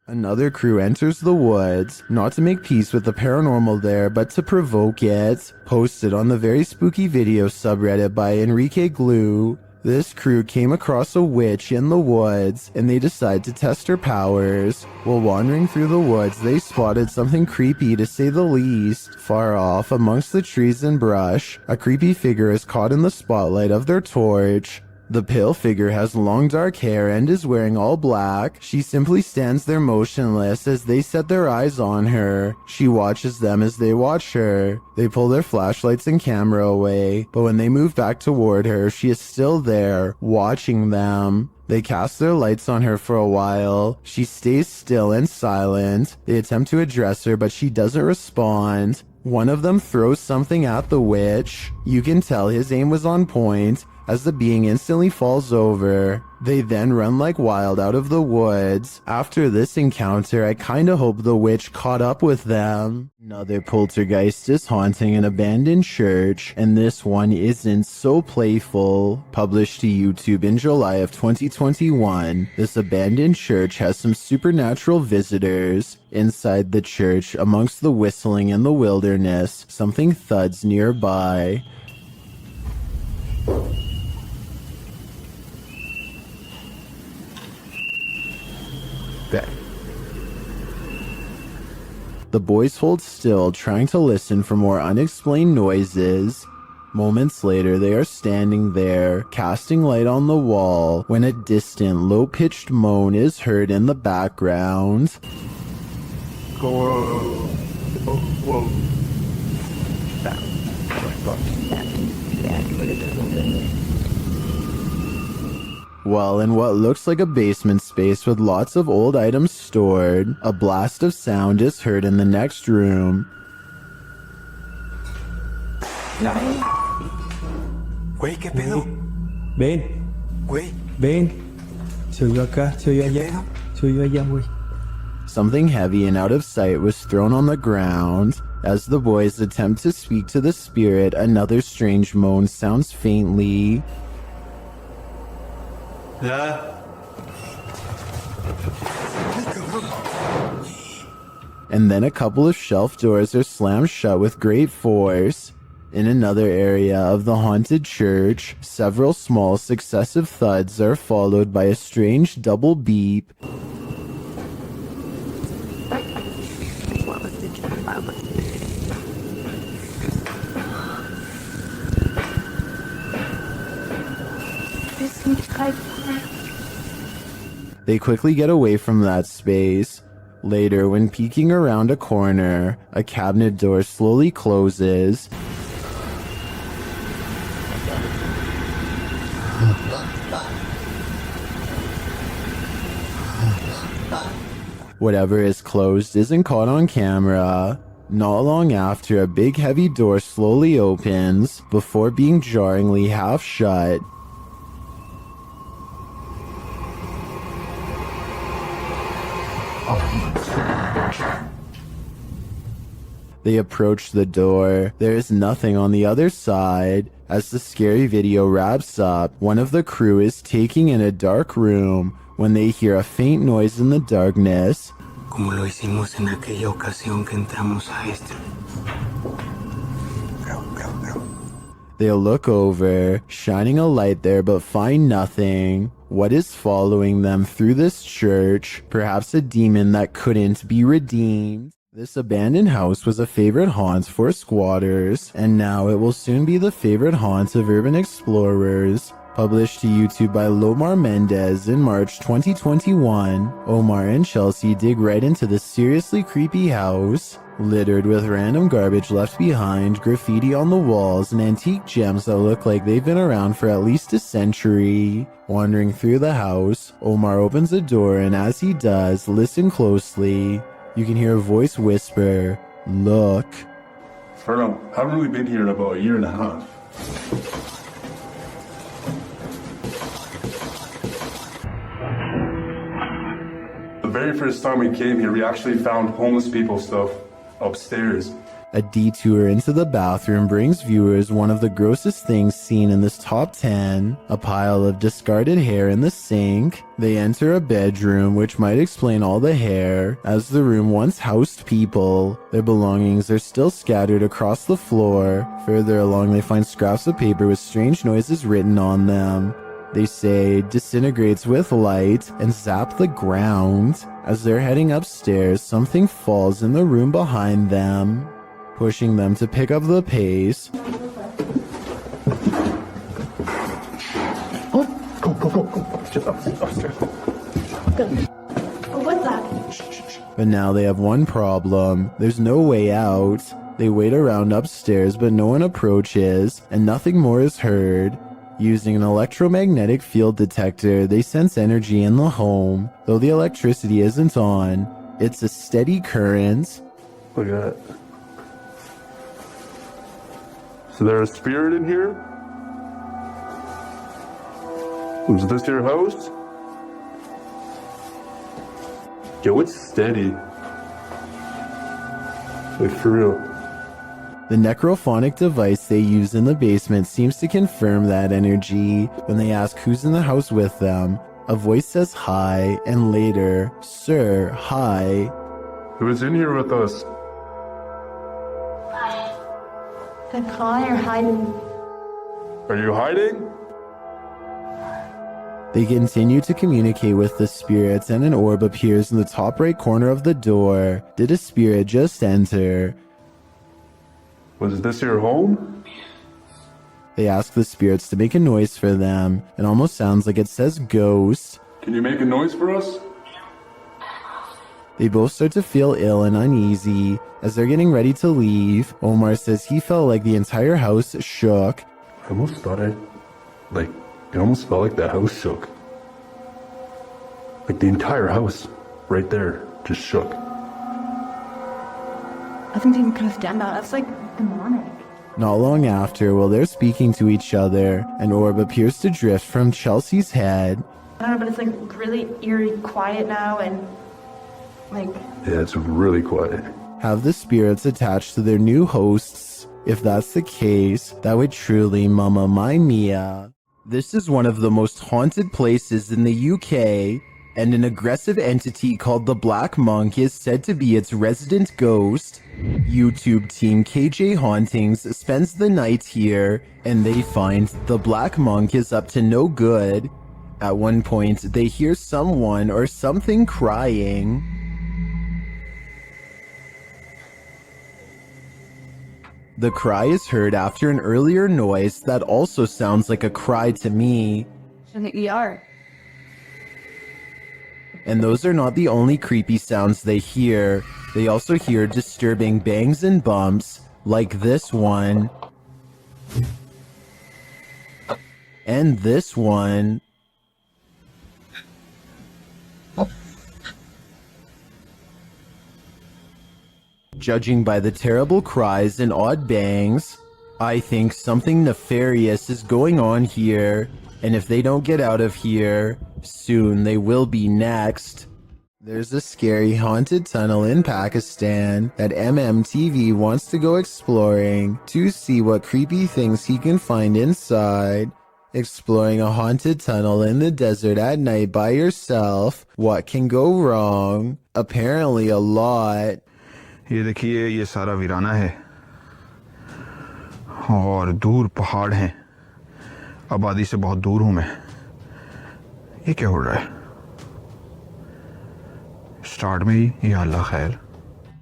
Another crew enters the woods, not to make peace with the paranormal there, but to provoke it. Posted on the Very Spooky Video subreddit by Enrique Glue, this crew came across a witch in the woods, and they decide to test her powers. While wandering through the woods, they spotted something creepy to say the least. Far off, amongst the trees and brush, a creepy figure is caught in the spotlight of their torch. The pale figure has long dark hair and is wearing all black. She simply stands there motionless as they set their eyes on her. She watches them as they watch her. They pull their flashlights and camera away, but when they move back toward her, she is still there, watching them. They cast their lights on her for a while. She stays still and silent. They attempt to address her, but she doesn't respond. One of them throws something at the witch. You can tell his aim was on point, as the being instantly falls over. They then run like wild out of the woods. After this encounter, I kinda hope the witch caught up with them. Another poltergeist is haunting an abandoned church, and this one isn't so playful. Published to YouTube in July of 2021, this abandoned church has some supernatural visitors. Inside the church, amongst the whistling in the wilderness, something thuds nearby. The boys hold still, trying to listen for more unexplained noises. Moments later, they are standing there, casting light on the wall, when a distant, low-pitched moan is heard in the background. Well, in what looks like a basement space with lots of old items stored, a blast of sound is heard in the next room. Güey, ¿qué pedo? Ven, Güey, ven. Se oyó acá, se oyó allá, se oyó allá, güey. Something heavy and out of sight was thrown on the ground. As the boys attempt to speak to the spirit, another strange moan sounds faintly. And then a couple of shelf doors are slammed shut with great force. In another area of the haunted church, several small successive thuds are followed by a strange double beep. They quickly get away from that space. Later, when peeking around a corner, a cabinet door slowly closes. Whatever is closed isn't caught on camera. Not long after, a big heavy door slowly opens, before being jarringly half shut. They approach the door. There is nothing on the other side. As the scary video wraps up, one of the crew is taking in a dark room when they hear a faint noise in the darkness. como lo hicimos en aquella ocasión que entramos a este. They look over, shining a light there but find nothing. What is following them through this church? Perhaps a demon that couldn't be redeemed. This abandoned house was a favorite haunt for squatters, and now it will soon be the favorite haunt of urban explorers. Published to YouTube by Lomar Mendez in March 2021, Omar and Chelsea dig right into the seriously creepy house. Littered with random garbage left behind, graffiti on the walls, and antique gems that look like they've been around for at least a century. Wandering through the house, Omar opens a door, and as he does, listen closely. You can hear a voice whisper, "Look." Fernando, haven't really been here in about a year and a half. The very first time we came here, we actually found homeless people stuff upstairs. A detour into the bathroom brings viewers one of the grossest things seen in this top 10, a pile of discarded hair in the sink. They enter a bedroom, which might explain all the hair, as the room once housed people. Their belongings are still scattered across the floor. Further along, they find scraps of paper with strange noises written on them. They say disintegrates with light and zap the ground. As they're heading upstairs, something falls in the room behind them, pushing them to pick up the pace. What's that? But now they have one problem. There's no way out. They wait around upstairs, but no one approaches, and nothing more is heard. Using an electromagnetic field detector, they sense energy in the home. Though the electricity isn't on, it's a steady current. Look at that. So there's a spirit in here? Was this your house? Yo, it's steady. Like, for real. The necrophonic device they use in the basement seems to confirm that energy. When they ask who's in the house with them, a voice says hi, and later, "Sir, hi." Who's in here with us? I'm calling or hiding. Are you hiding? They continue to communicate with the spirits, and an orb appears in the top right corner of the door. Did a spirit just enter? Was this your home? They ask the spirits to make a noise for them. It almost sounds like it says ghost. Can you make a noise for us? They both start to feel ill and uneasy. As they're getting ready to leave, Omar says he felt like the entire house shook. I almost thought it almost felt like the house shook. Like the entire house, right there, just shook. I think even could have done that. That's like demonic. Not long after, while they're speaking to each other, an orb appears to drift from Chelsea's head. I don't know, but it's like really eerie quiet now and like... Yeah, it's really quiet. Have the spirits attached to their new hosts? If that's the case, that would truly Mamma Mia. This is one of the most haunted places in the UK, and an aggressive entity called the Black Monk is said to be its resident ghost. YouTube team KJ Hauntings spends the night here, and they find the Black Monk is up to no good. At one point, they hear someone or something crying. The cry is heard after an earlier noise that also sounds like a cry to me. I think we are. And those are not the only creepy sounds they hear. They also hear disturbing bangs and bumps, like this one. And this one. Judging by the terrible cries and odd bangs, I think something nefarious is going on here, and if they don't get out of here, soon they will be next. There's a scary haunted tunnel in Pakistan that MMTV wants to go exploring to see what creepy things he can find inside. Exploring a haunted tunnel in the desert at night by yourself, what can go wrong? Apparently a lot. ये देखिए ये सारा वीराना है और दूर पहाड़ हैं आबादी से बहुत दूर हूं मैं ये क्या हो रहा है स्टार्ट में ही या अल्लाह खैर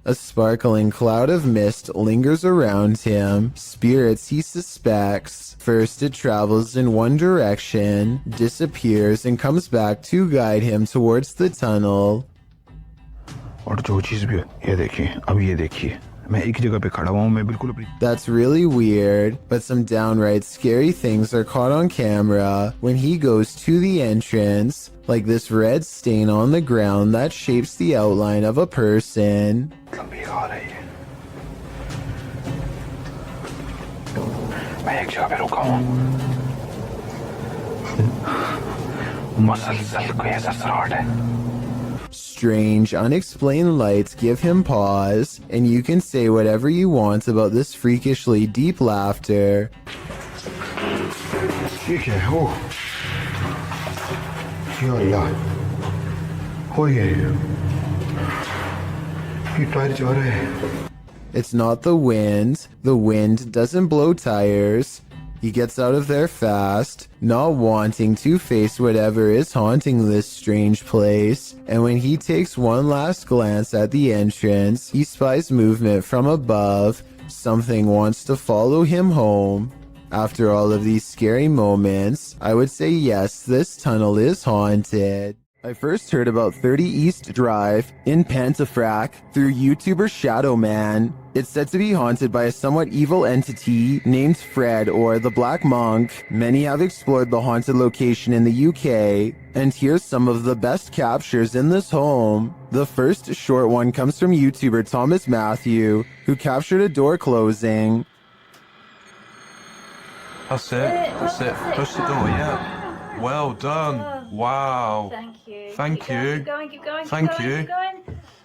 A sparkling cloud of mist lingers around him, spirits he suspects. First it travels in one direction, disappears, and comes back to guide him towards the tunnel. और जो चीज भी ये देखिए अब ये देखिए मैं एक जगह पे खड़ा हुआ हूं मैं बिल्कुल अपनी That's really weird, but some downright scary things are caught on camera when he goes to the entrance, like this red stain on the ground that shapes the outline of a person. लंबी आ रही है मैं एक जगह पे रुका हूं मुसलसल कोई सरसराहट है strange, unexplained lights give him pause, and you can say whatever you want about this freakishly deep laughter. It's not the wind. The wind doesn't blow tires. He gets out of there fast, not wanting to face whatever is haunting this strange place. And when he takes one last glance at the entrance, he spies movement from above. Something wants to follow him home. After all of these scary moments, I would say yes, this tunnel is haunted. I first heard about 30 East Drive in Pontefract through YouTuber Shadowman. It's said to be haunted by a somewhat evil entity named Fred or the Black Monk. Many have explored the haunted location in the UK, and here's some of the best captures in this home. The first short one comes from YouTuber Thomas Matthew, who captured a door closing. That's it. Push the door, yeah. Well done. Wow. Thank you. Thank you. Keep going. Thank you.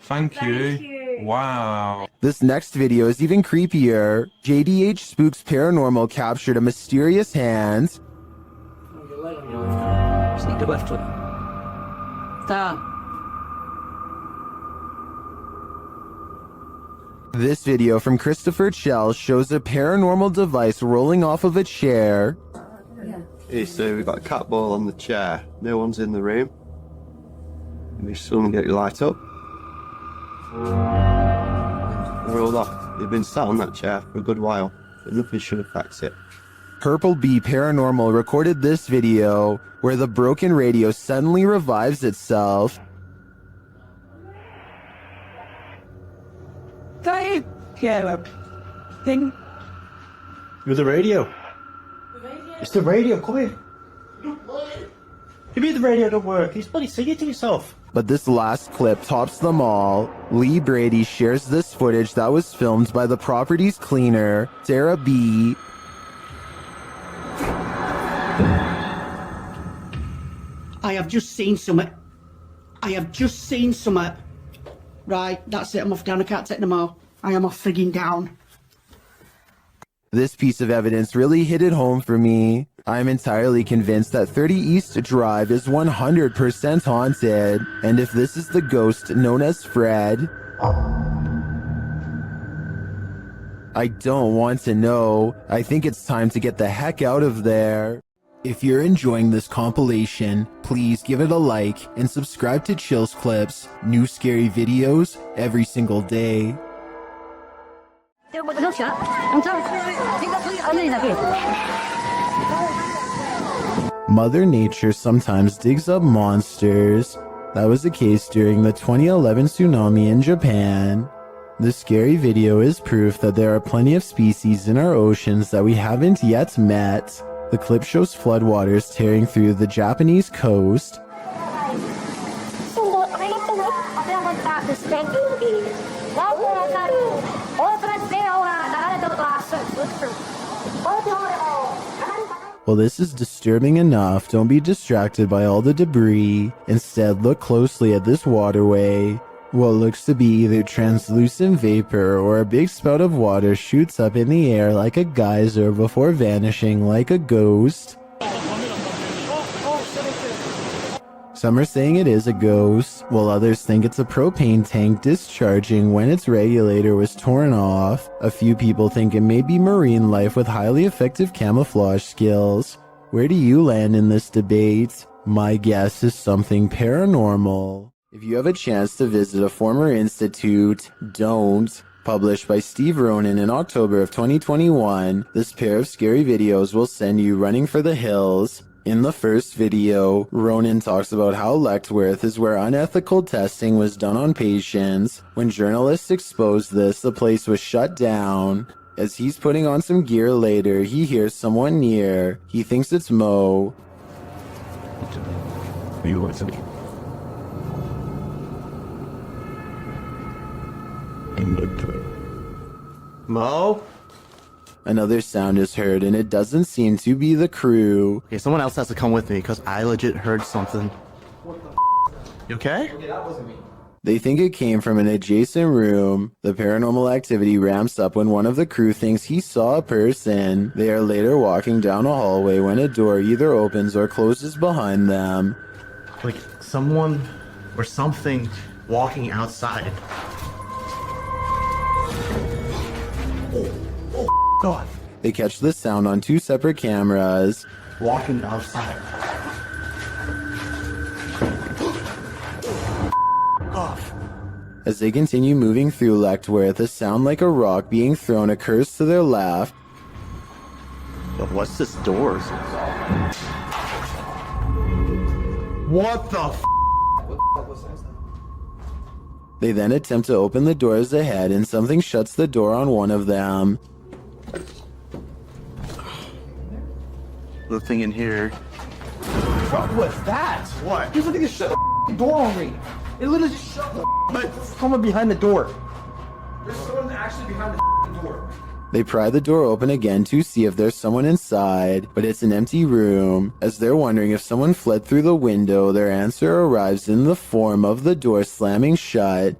Thank you. Wow. This next video is even creepier. JDH Spooks Paranormal captured a mysterious hand. Sneak the left foot. Stop. This video from Christopher Chell shows a paranormal device rolling off of a chair. Hey, so we've got a cat ball on the chair. No one's in the room. Maybe someone get your light up. We're all off. They've been sat on that chair for a good while, but nothing should affect it. Purple Bee Paranormal recorded this video where the broken radio suddenly revives itself. Dave! Yeah, thing. You're the radio. It's the radio, come here. You mean the radio don't work? He's bloody singing to yourself. But this last clip tops them all. Lee Brady shares this footage that was filmed by the property's cleaner, Sarah B. I have just seen something. Right, that's it. I'm off down. I can't take no more. I am off frigging down. This piece of evidence really hit it home for me. I'm entirely convinced that 30 East Drive is 100% haunted, and if this is the ghost known as Fred, I don't want to know. I think it's time to get the heck out of there. If you're enjoying this compilation, please give it a like and subscribe to Chills Clips, new scary videos every single day. Mother Nature sometimes digs up monsters. That was the case during the 2011 tsunami in Japan. This scary video is proof that there are plenty of species in our oceans that we haven't yet met. The clip shows floodwaters tearing through the Japanese coast. Well, this is disturbing enough. Don't be distracted by all the debris. Instead, look closely at this waterway. What looks to be either translucent vapor or a big spout of water shoots up in the air like a geyser before vanishing like a ghost. Some are saying it is a ghost, while others think it's a propane tank discharging when its regulator was torn off. A few people think it may be marine life with highly effective camouflage skills. Where do you land in this debate? My guess is something paranormal. If you have a chance to visit a former institute, don't. Published by Steve Ronan in October of 2021, this pair of scary videos will send you running for the hills. In the first video, Ronan talks about how Lechtworth is where unethical testing was done on patients. When journalists exposed this, the place was shut down. As he's putting on some gear later, he hears someone near. He thinks it's Mo. You want to be? Mo? Another sound is heard, and it doesn't seem to be the crew. Okay, someone else has to come with me, because I legit heard something. What the You okay? Okay, that wasn't me. They think it came from an adjacent room. The paranormal activity ramps up when one of the crew thinks he saw a person. They are later walking down a hallway when a door either opens or closes behind them. Like someone or something walking outside. Oh, God. They catch the sound on 2 separate cameras. Walking outside. Off. As they continue moving through Lechtworth, a sound like a rock being thrown occurs to their left. But what's this door? What the f? They then attempt to open the doors ahead and something shuts the door on one of them. Nothing in here. What was that? What? You looking to shut the door on me. It literally just shut the but someone behind the door. There's someone actually behind the door. They pry the door open again to see if there's someone inside, but it's an empty room. As they're wondering if someone fled through the window, their answer arrives in the form of the door slamming shut.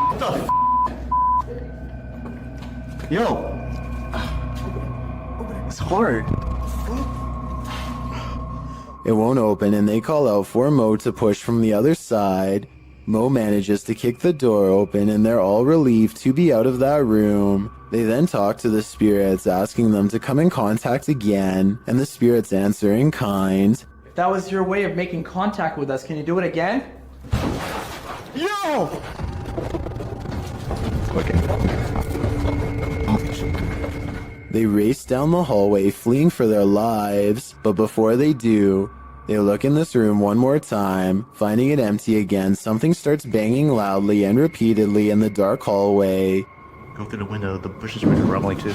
What the f? Yo! It's hard. It won't open and they call out for Mo to push from the other side. Mo manages to kick the door open and they're all relieved to be out of that room. They then talk to the spirits, asking them to come in contact again, and the spirits answer in kind. If that was your way of making contact with us, can you do it again? Yo! They race down the hallway, fleeing for their lives, but before they do, they look in this room one more time. Finding it empty again, something starts banging loudly and repeatedly in the dark hallway. Go through the window, the bushes were rumbling too.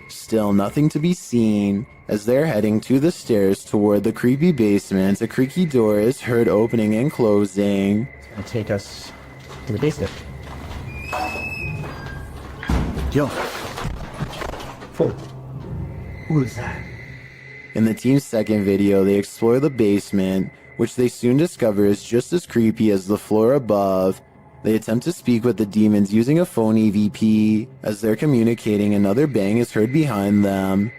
Still nothing to be seen. As they're heading to the stairs toward the creepy basement, a creaky door is heard opening and closing. And take us to the basement. Yo. Who is that? In the team's second video, they explore the basement, which they soon discover is just as creepy as the floor above. They attempt to speak with the demons using a phone EVP. As they're communicating, another bang is heard behind them.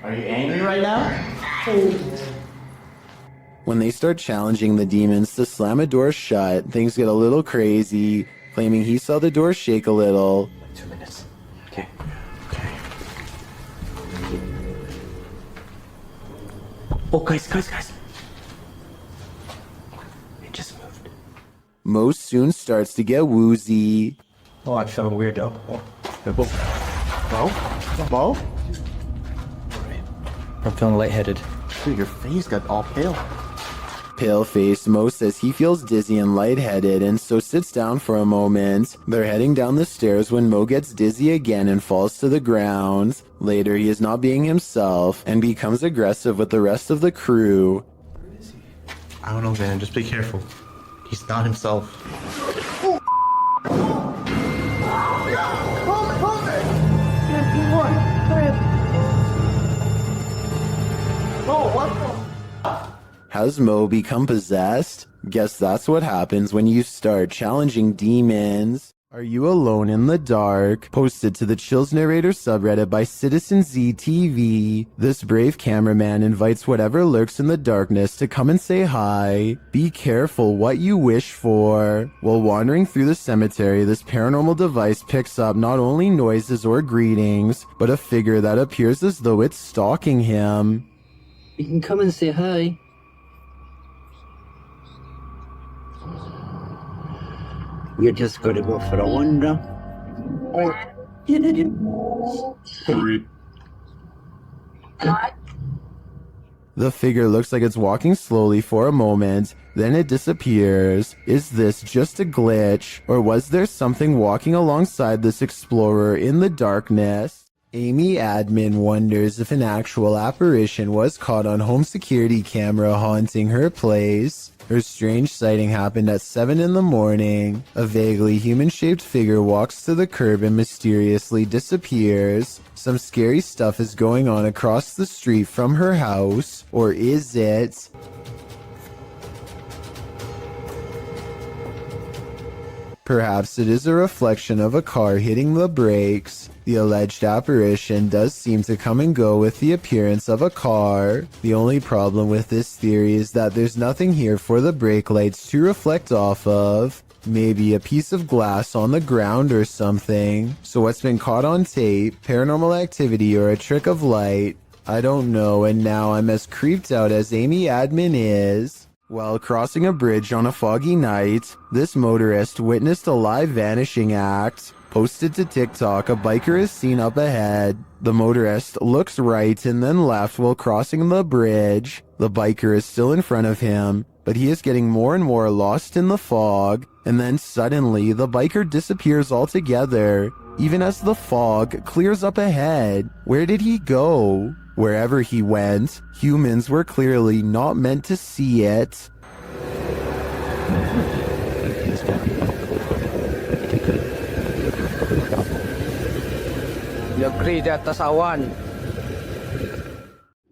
Are you angry right now? When they start challenging the demons to slam a door shut, things get a little crazy, claiming he saw the door shake a little. 2 minutes. Okay. Oh, guys. It just moved. Mo soon starts to get woozy. Oh, I'm feeling weird though. Mo? I'm feeling lightheaded. Dude, your face got all pale. Pale-faced, Mo says he feels dizzy and lightheaded and so sits down for a moment. They're heading down the stairs when Mo gets dizzy again and falls to the ground. Later, he is not being himself and becomes aggressive with the rest of the crew. I don't know, man. Just be careful. He's not himself. Has Mo become possessed? Guess that's what happens when you start challenging demons. Are You Alone in the Dark? Posted to the Chills Narrator subreddit by Citizen ZTV. This brave cameraman invites whatever lurks in the darkness to come and say hi. Be careful what you wish for. While wandering through the cemetery, this paranormal device picks up not only noises or greetings, but a figure that appears as though it's stalking him. You can come and say hi. You're just going to go for a wander. Hurry. The figure looks like it's walking slowly for a moment, then it disappears. Is this just a glitch, or was there something walking alongside this explorer in the darkness? Amy Admin wonders if an actual apparition was caught on home security camera haunting her place. Her strange sighting happened at 7 in the morning. A vaguely human-shaped figure walks to the curb and mysteriously disappears. Some scary stuff is going on across the street from her house. Or is it? Perhaps it is a reflection of a car hitting the brakes. The alleged apparition does seem to come and go with the appearance of a car. The only problem with this theory is that there's nothing here for the brake lights to reflect off of. Maybe a piece of glass on the ground or something. So what's been caught on tape, paranormal activity, or a trick of light? I don't know, and now I'm as creeped out as Amy Admin is. While crossing a bridge on a foggy night, this motorist witnessed a live vanishing act. Posted to TikTok, a biker is seen up ahead. The motorist looks right and then left while crossing the bridge. The biker is still in front of him, but he is getting more and more lost in the fog. And then suddenly, the biker disappears altogether, even as the fog clears up ahead. Where did he go? Wherever he went, humans were clearly not meant to see it.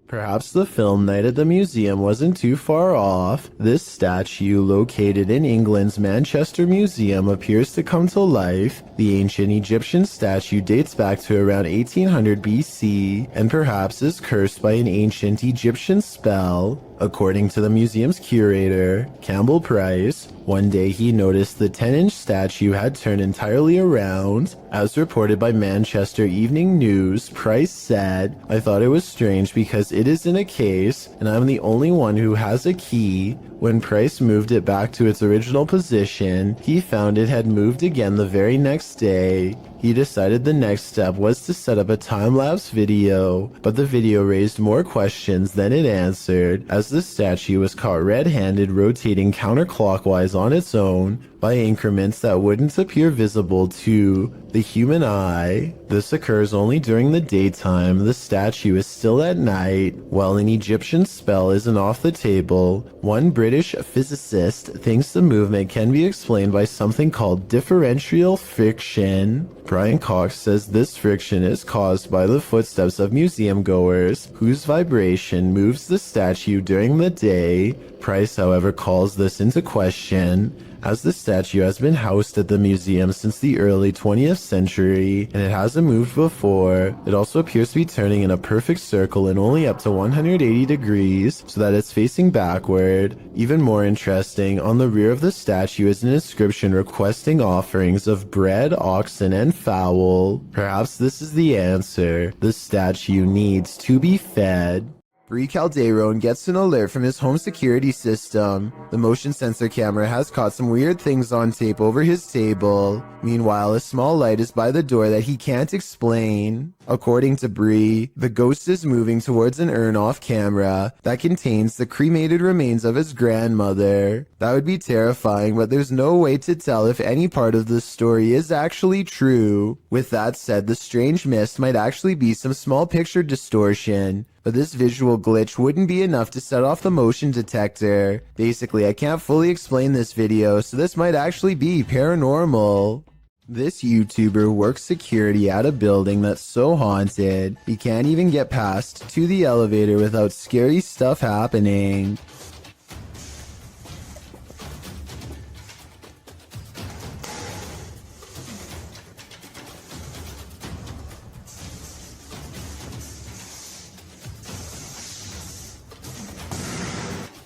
Perhaps the film night at the museum wasn't too far off. This statue, located in England's Manchester Museum, appears to come to life. The ancient Egyptian statue dates back to around 1800 BC, and perhaps is cursed by an ancient Egyptian spell. According to the museum's curator, Campbell Price, one day he noticed the 10-inch statue had turned entirely around. As reported by Manchester Evening News, Price said, "I thought it was strange because it is in a case, and I'm the only one who has a key. When Price moved it back to its original position, he found it had moved again the very next day. He decided the next step was to set up a time-lapse video, but the video raised more questions than it answered, as the statue was caught red-handed rotating counterclockwise on its own by increments that wouldn't appear visible to the human eye. This occurs only during the daytime. The statue is still at night. While an Egyptian spell isn't off the table, one British physicist thinks the movement can be explained by something called differential friction. Brian Cox says this friction is caused by the footsteps of museum goers, whose vibration moves the statue during the day. Price, however, calls this into question, as the statue has been housed at the museum since the early 20th century, and it hasn't moved before. It also appears to be turning in a perfect circle and only up to 180 degrees, so that it's facing backward. Even more interesting, on the rear of the statue is an inscription requesting offerings of bread, oxen, and fowl. Perhaps this is the answer. The statue needs to be fed. Bree Calderon gets an alert from his home security system. The motion sensor camera has caught some weird things on tape over his table. Meanwhile, a small light is by the door that he can't explain. According to Bree, the ghost is moving towards an urn off camera that contains the cremated remains of his grandmother. That would be terrifying, but there's no way to tell if any part of the story is actually true. With that said, the strange mist might actually be some small picture distortion, but this visual glitch wouldn't be enough to set off the motion detector. Basically, I can't fully explain this video, so this might actually be paranormal. This YouTuber works security at a building that's so haunted, he can't even get past to the elevator without scary stuff happening.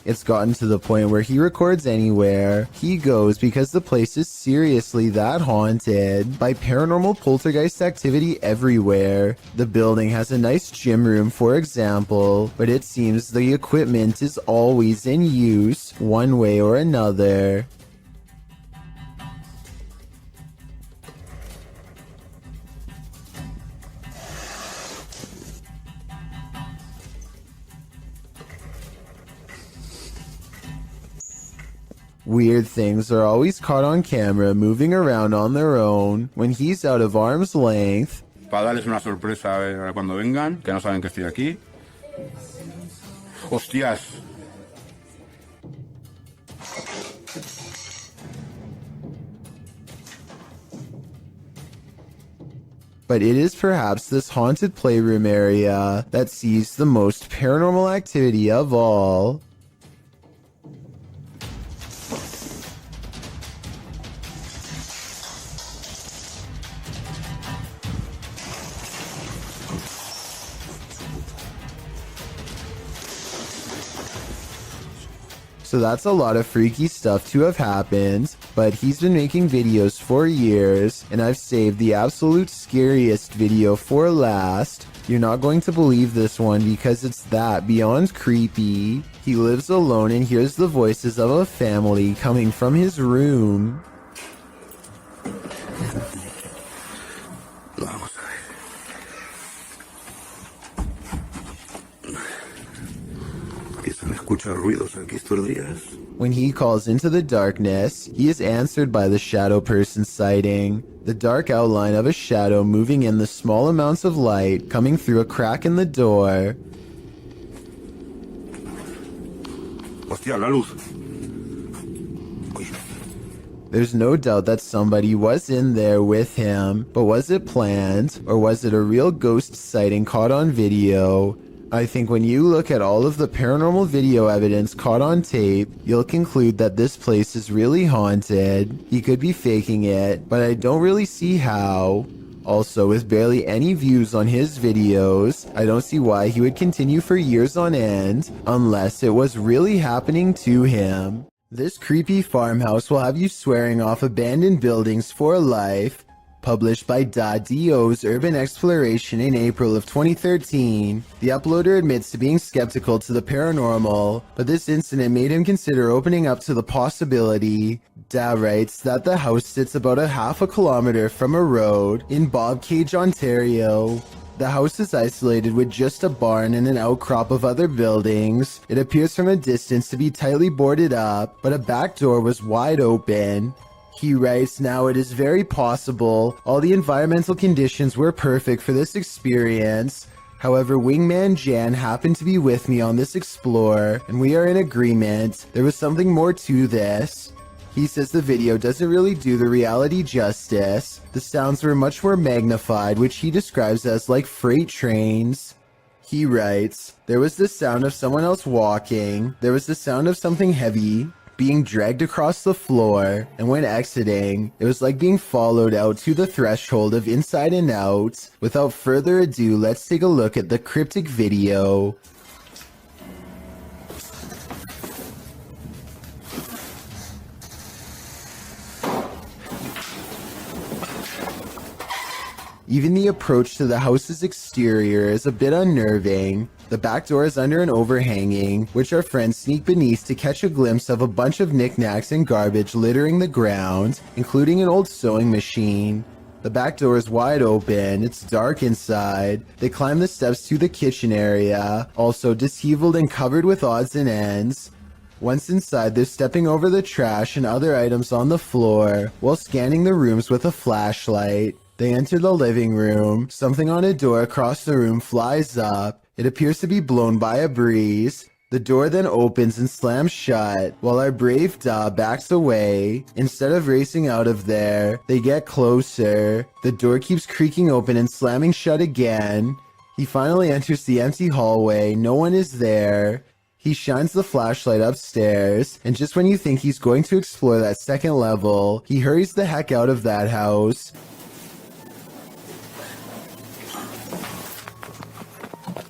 It's gotten to the point where he records anywhere he goes because the place is seriously that haunted by paranormal poltergeist activity everywhere. The building has a nice gym room, for example, but it seems the equipment is always in use one way or another. Weird things are always caught on camera moving around on their own when he's out of arm's length. Para darles una sorpresa cuando vengan, que no saben que estoy aquí. ¡Hostias! But it is perhaps this haunted playroom area that sees the most paranormal activity of all. So that's a lot of freaky stuff to have happened, but he's been making videos for years, and I've saved the absolute scariest video for last. You're not going to believe this one because it's that beyond creepy. He lives alone and hears the voices of a family coming from his room. When he calls into the darkness, he is answered by the shadow person sighting. The dark outline of a shadow moving in the small amounts of light coming through a crack in the door. Hostia, la luz. There's no doubt that somebody was in there with him, but was it planned, or was it a real ghost sighting caught on video? I think when you look at all of the paranormal video evidence caught on tape, you'll conclude that this place is really haunted. He could be faking it, but I don't really see how. Also, with barely any views on his videos, I don't see why he would continue for years on end, unless it was really happening to him. This creepy farmhouse will have you swearing off abandoned buildings for life. Published by Da.do's Urban Exploration in April of 2013, the uploader admits to being skeptical to the paranormal, but this incident made him consider opening up to the possibility. Da writes that the house sits about a half a kilometer from a road in Bobcage, Ontario. The house is isolated with just a barn and an outcrop of other buildings. It appears from a distance to be tightly boarded up, but a back door was wide open. He writes, now it is very possible all the environmental conditions were perfect for this experience. However, Wingman Jan happened to be with me on this explore, and we are in agreement. There was something more to this. He says the video doesn't really do the reality justice. The sounds were much more magnified, which he describes as like freight trains. He writes, there was the sound of someone else walking. There was the sound of something heavy being dragged across the floor, and when exiting, it was like being followed out to the threshold of Inside and Out. Without further ado, let's take a look at the cryptic video. Even the approach to the house's exterior is a bit unnerving. The back door is under an overhanging, which our friends sneak beneath to catch a glimpse of a bunch of knickknacks and garbage littering the ground, including an old sewing machine. The back door is wide open, it's dark inside. They climb the steps to the kitchen area, also disheveled and covered with odds and ends. Once inside, they're stepping over the trash and other items on the floor, while scanning the rooms with a flashlight. They enter the living room. Something on a door across the room flies up. It appears to be blown by a breeze. The door then opens and slams shut, while our brave Da backs away. Instead of racing out of there, they get closer. The door keeps creaking open and slamming shut again. He finally enters the empty hallway. No one is there. He shines the flashlight upstairs, and just when you think he's going to explore that second level, he hurries the heck out of that house.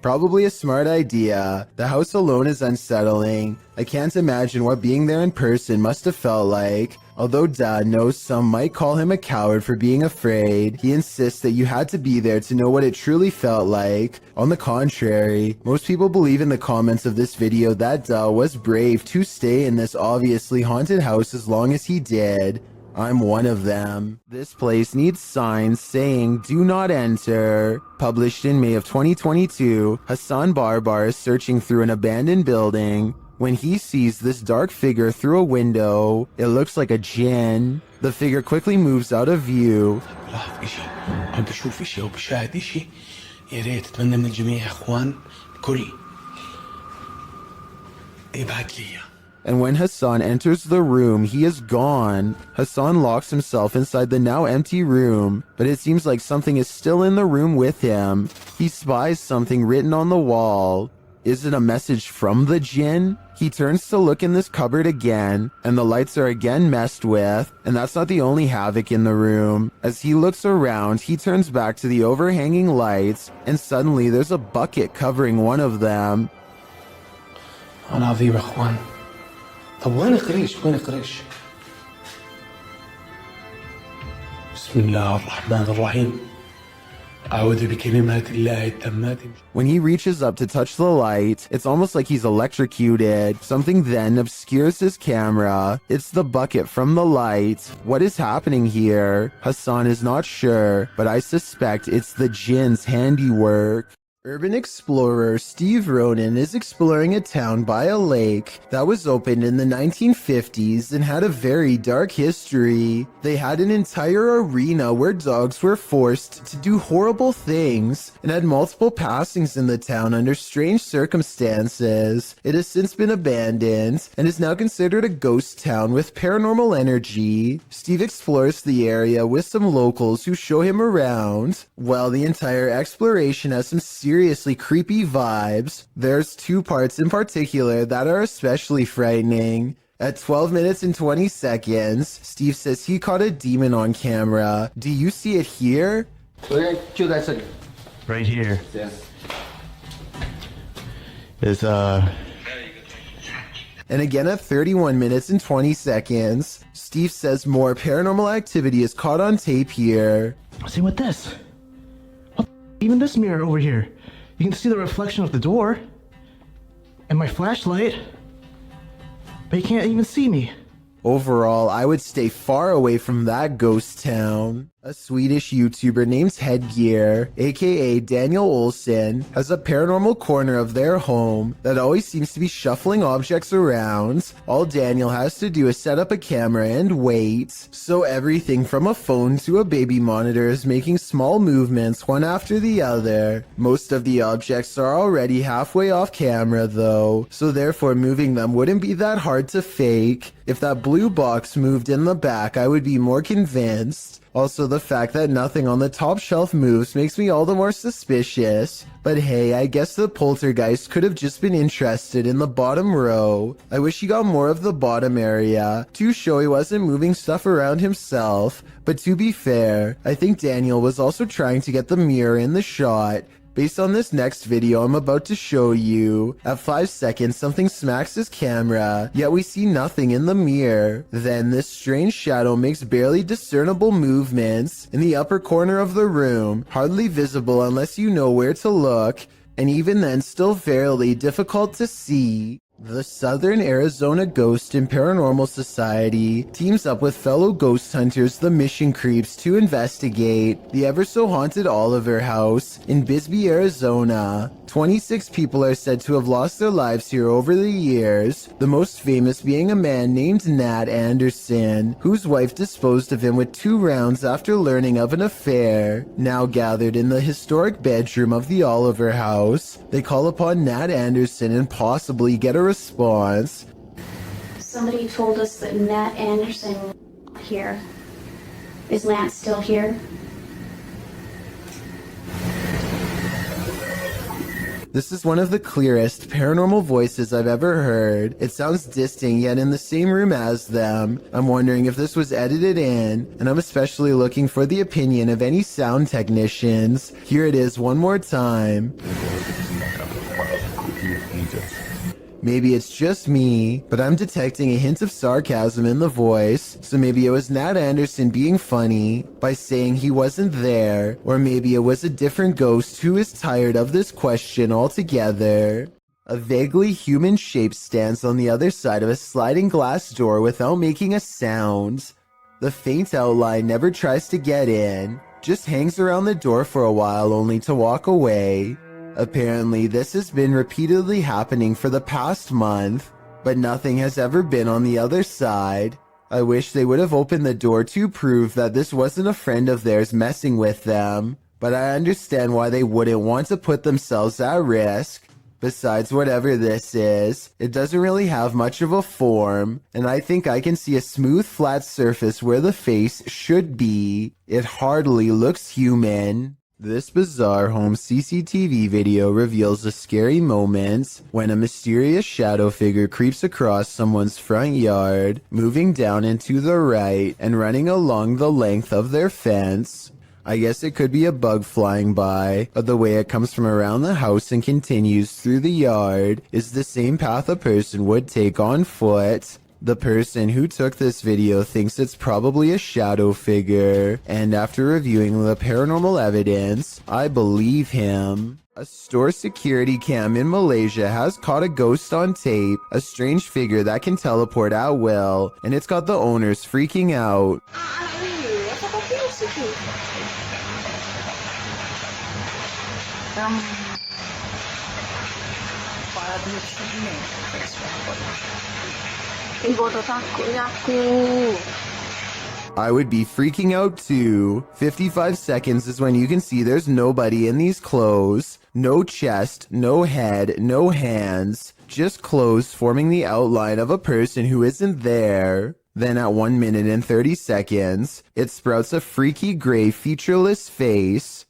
Probably a smart idea. The house alone is unsettling. I can't imagine what being there in person must have felt like. Although Da knows some might call him a coward for being afraid, he insists that you had to be there to know what it truly felt like. On the contrary, most people believe in the comments of this video that Da was brave to stay in this obviously haunted house as long as he did. I'm one of them. This place needs signs saying do not enter. Published in May of 2022, Hassan Barbar is searching through an abandoned building. When he sees this dark figure through a window, it looks like a jinn. The figure quickly moves out of view. عم بشوف اشي او بشاهد اشي يا ريت اتمنى من الجميع يا اخوان الكل يبعت لي اياه And when Hassan enters the room, he is gone. Hassan locks himself inside the now empty room, but it seems like something is still in the room with him. He spies something written on the wall. Is it a message from the jinn? He turns to look in this cupboard again, and the lights are again messed with, and that's not the only havoc in the room. As he looks around, he turns back to the overhanging lights, and suddenly there's a bucket covering one of them. أنا عظيم يا إخوان. طب وين قريش؟ وين قريش؟ بسم الله الرحمن الرحيم. أعوذ بكلمات الله التامات. When he reaches up to touch the light, it's almost like he's electrocuted. Something then obscures his camera. It's the bucket from the light. What is happening here? Hassan is not sure, but I suspect it's the jinn's handiwork. Urban explorer Steve Ronan is exploring a town by a lake that was opened in the 1950s and had a very dark history. They had an entire arena where dogs were forced to do horrible things and had multiple passings in the town under strange circumstances. It has since been abandoned and is now considered a ghost town with paranormal energy. Steve explores the area with some locals who show him around. While the entire exploration has some seriously creepy vibes, there's two parts in particular that are especially frightening. At 12 minutes and 20 seconds, Steve says he caught a demon on camera. Do you see it here? Right here. Yeah. Is And again at 31 minutes and 20 seconds, Steve says more paranormal activity is caught on tape here. See what this? What even this mirror over here? You can see the reflection of the door and my flashlight, but you can't even see me. Overall, I would stay far away from that ghost town. A Swedish YouTuber named Headgear, aka Daniel Olsen, has a paranormal corner of their home that always seems to be shuffling objects around. All Daniel has to do is set up a camera and wait. So everything from a phone to a baby monitor is making small movements one after the other. Most of the objects are already halfway off camera though, so therefore moving them wouldn't be that hard to fake. If that blue box moved in the back, I would be more convinced. Also, the fact that nothing on the top shelf moves makes me all the more suspicious. But hey, I guess the poltergeist could have just been interested in the bottom row. I wish he got more of the bottom area to show he wasn't moving stuff around himself. But to be fair, I think Daniel was also trying to get the mirror in the shot. Based on this next video I'm about to show you, at 5 seconds something smacks his camera, yet we see nothing in the mirror. Then this strange shadow makes barely discernible movements in the upper corner of the room, hardly visible unless you know where to look, and even then still fairly difficult to see. The Southern Arizona Ghost and Paranormal Society teams up with fellow ghost hunters, the Mission Creeps, to investigate the ever-so-haunted Oliver House in Bisbee, Arizona. 26 people are said to have lost their lives here over the years, the most famous being a man named Nat Anderson, whose wife disposed of him with 2 rounds after learning of an affair. Now gathered in the historic bedroom of the Oliver House, they call upon Nat Anderson and possibly get a response. Somebody told us that Nat Anderson was here. Is Nat still here? This is one of the clearest paranormal voices I've ever heard. It sounds distant yet in the same room as them. I'm wondering if this was edited in, and I'm especially looking for the opinion of any sound technicians. Here it is one more time. Maybe it's just me, but I'm detecting a hint of sarcasm in the voice, so maybe it was Nat Anderson being funny by saying he wasn't there, or maybe it was a different ghost who is tired of this question altogether. A vaguely human shape stands on the other side of a sliding glass door without making a sound. The faint outline never tries to get in, just hangs around the door for a while only to walk away. Apparently, this has been repeatedly happening for the past month, but nothing has ever been on the other side. I wish they would have opened the door to prove that this wasn't a friend of theirs messing with them, but I understand why they wouldn't want to put themselves at risk. Besides whatever this is, it doesn't really have much of a form, and I think I can see a smooth flat surface where the face should be. It hardly looks human. This bizarre home CCTV video reveals a scary moment when a mysterious shadow figure creeps across someone's front yard, moving down and to the right and running along the length of their fence. I guess it could be a bug flying by, but the way it comes from around the house and continues through the yard is the same path a person would take on foot. The person who took this video thinks it's probably a shadow figure, and after reviewing the paranormal evidence, I believe him. A store security cam in Malaysia has caught a ghost on tape, a strange figure that can teleport at will, and it's got the owners freaking out. I would be freaking out too. 55 seconds is when you can see there's nobody in these clothes. No chest, no head, no hands. Just clothes forming the outline of a person who isn't there. Then at 1 minute and 30 seconds, it sprouts a freaky gray featureless face.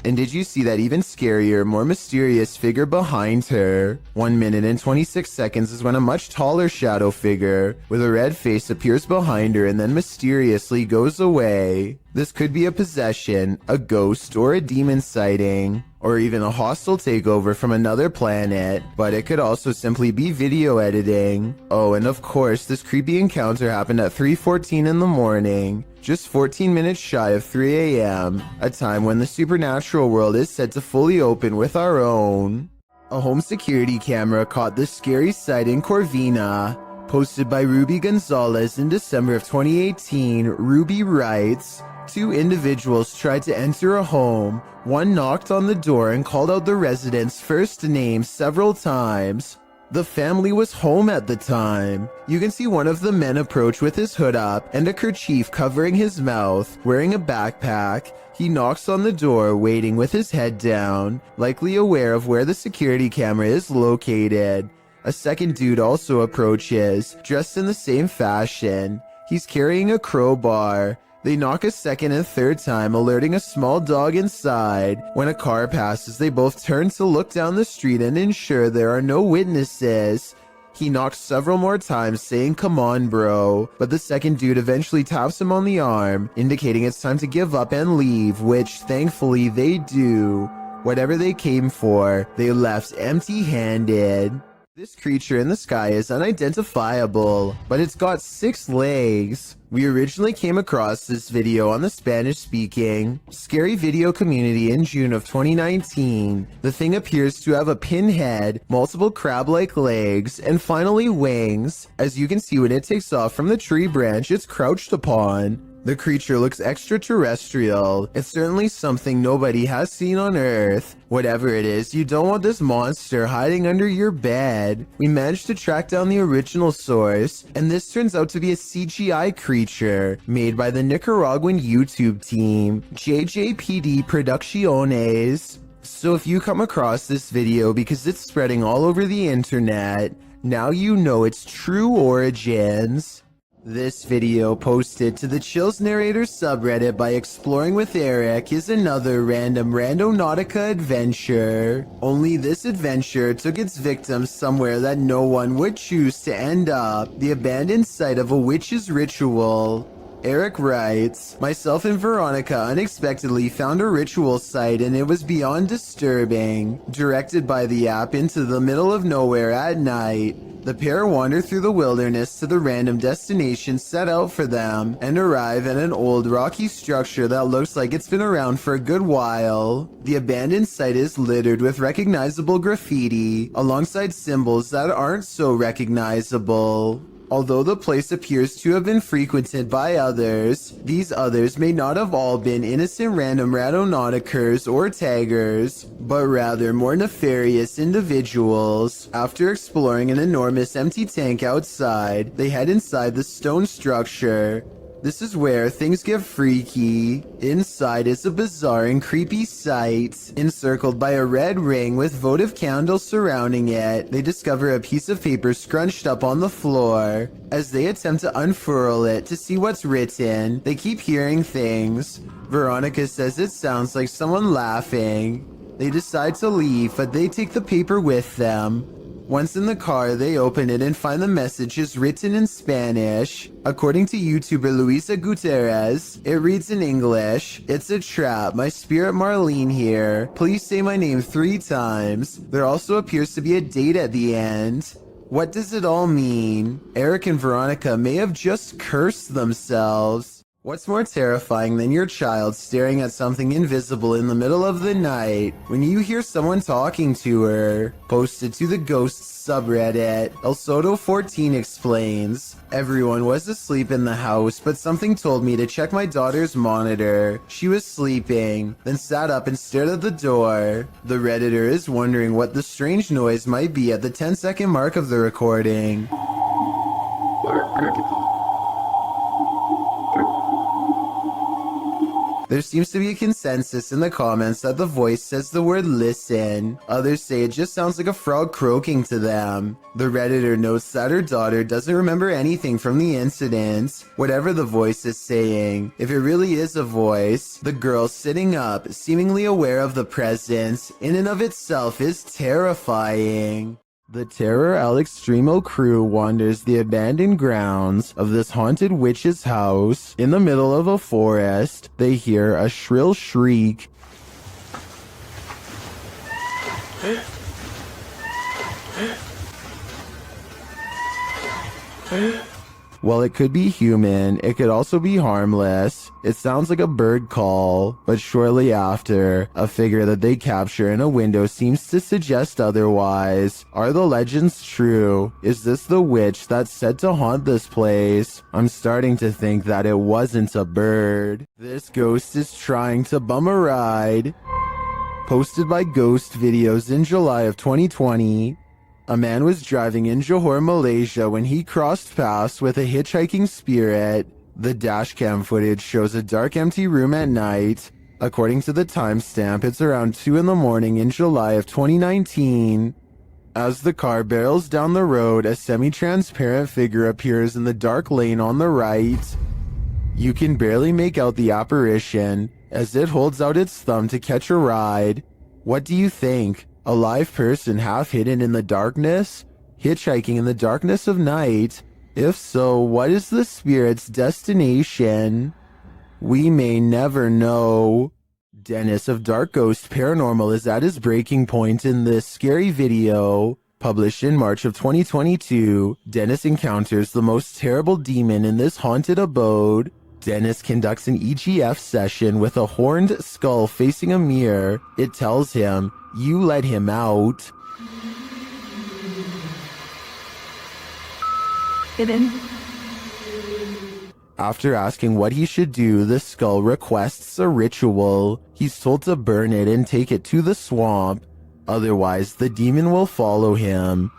And did you see that even scarier, more mysterious figure behind her? 1 minute and 26 seconds is when a much taller shadow figure with a red face appears behind her and then mysteriously goes away. This could be a possession, a ghost, or a demon sighting, or even a hostile takeover from another planet, but it could also simply be video editing. Oh, and of course, this creepy encounter happened at 3:14 in the morning, just 14 minutes shy of 3 a.m., a time when the supernatural world is said to fully open with our own. A home security camera caught this scary sight in Corvina. Posted by Ruby Gonzalez in December of 2018, Ruby writes, "Two individuals tried to enter a home. One knocked on the door and called out the resident's first name several times. The family was home at the time. You can see one of the men approach with his hood up and a kerchief covering his mouth, wearing a backpack. He knocks on the door, waiting with his head down, likely aware of where the security camera is located. A second dude also approaches, dressed in the same fashion. He's carrying a crowbar. They knock a second and third time, alerting a small dog inside. When a car passes, they both turn to look down the street and ensure there are no witnesses. He knocks several more times, saying, 'Come on, bro.' But the second dude eventually taps him on the arm, indicating it's time to give up and leave, which thankfully they do. Whatever they came for, they left empty-handed. This creature in the sky is unidentifiable, but it's got 6 legs. We originally came across this video on the Spanish-speaking Scary Video community in June of 2019. The thing appears to have a pinhead, multiple crab-like legs, and finally wings. As you can see when it takes off from the tree branch it's crouched upon. The creature looks extraterrestrial. It's certainly something nobody has seen on Earth. Whatever it is, you don't want this monster hiding under your bed. We managed to track down the original source, and this turns out to be a CGI creature made by the Nicaraguan YouTube team, JJPD Producciones. So if you come across this video because it's spreading all over the internet, now you know its true origins. This video posted to the Chills Narrator subreddit by Exploring with Eric is another random Randonautica adventure. Only this adventure took its victims somewhere that no one would choose to end up, the abandoned site of a witch's ritual. Eric writes, "Myself and Veronica unexpectedly found a ritual site and it was beyond disturbing. Directed by the app into the middle of nowhere at night. The pair wander through the wilderness to the random destination set out for them and arrive at an old rocky structure that looks like it's been around for a good while. The abandoned site is littered with recognizable graffiti alongside symbols that aren't so recognizable. Although the place appears to have been frequented by others, these others may not have all been innocent random Randonauticers or taggers, but rather more nefarious individuals. After exploring an enormous empty tank outside, they head inside the stone structure. This is where things get freaky. Inside is a bizarre and creepy sight. Encircled by a red ring with votive candles surrounding it, they discover a piece of paper scrunched up on the floor. As they attempt to unfurl it to see what's written, they keep hearing things. Veronica says it sounds like someone laughing. They decide to leave, but they take the paper with them. Once in the car, they open it and find the messages written in Spanish. According to YouTuber Luisa Gutierrez, it reads in English, "It's a trap, my spirit Marlene here. Please say my name 3 times. There also appears to be a date at the end." What does it all mean? Eric and Veronica may have just cursed themselves. What's more terrifying than your child staring at something invisible in the middle of the night when you hear someone talking to her? Posted to the Ghosts subreddit, El Soto14 explains, "Everyone was asleep in the house, but something told me to check my daughter's monitor. She was sleeping, then sat up and stared at the door." The Redditor is wondering what the strange noise might be at the 10-second mark of the recording. There seems to be a consensus in the comments that the voice says the word listen. Others say it just sounds like a frog croaking to them. The Redditor notes that her daughter doesn't remember anything from the incident, whatever the voice is saying. If it really is a voice, the girl sitting up, seemingly aware of the presence, in and of itself is terrifying. The Terror Al Extremo crew wanders the abandoned grounds of this haunted witch's house. In the middle of a forest, they hear a shrill shriek. While it could be human, it could also be harmless. It sounds like a bird call, but shortly after, a figure that they capture in a window seems to suggest otherwise. Are the legends true? Is this the witch that's said to haunt this place? I'm starting to think that it wasn't a bird. This ghost is trying to bum a ride. Posted by Ghost Videos in July of 2020. A man was driving in Johor, Malaysia when he crossed paths with a hitchhiking spirit. The dashcam footage shows a dark, empty room at night. According to the timestamp, it's around 2 in the morning in July of 2019. As the car barrels down the road, a semi-transparent figure appears in the dark lane on the right. You can barely make out the apparition as it holds out its thumb to catch a ride. What do you think? A live person half hidden in the darkness? Hitchhiking in the darkness of night? If so, what is the spirit's destination? We may never know. Dennis of Dark Ghost Paranormal is at his breaking point in this scary video. Published in March of 2022, Dennis encounters the most terrible demon in this haunted abode. Dennis conducts an EGF session with a horned skull facing a mirror. It tells him, "You let him out." After asking what he should do, the skull requests a ritual. He's told to burn it and take it to the swamp. Otherwise, the demon will follow him.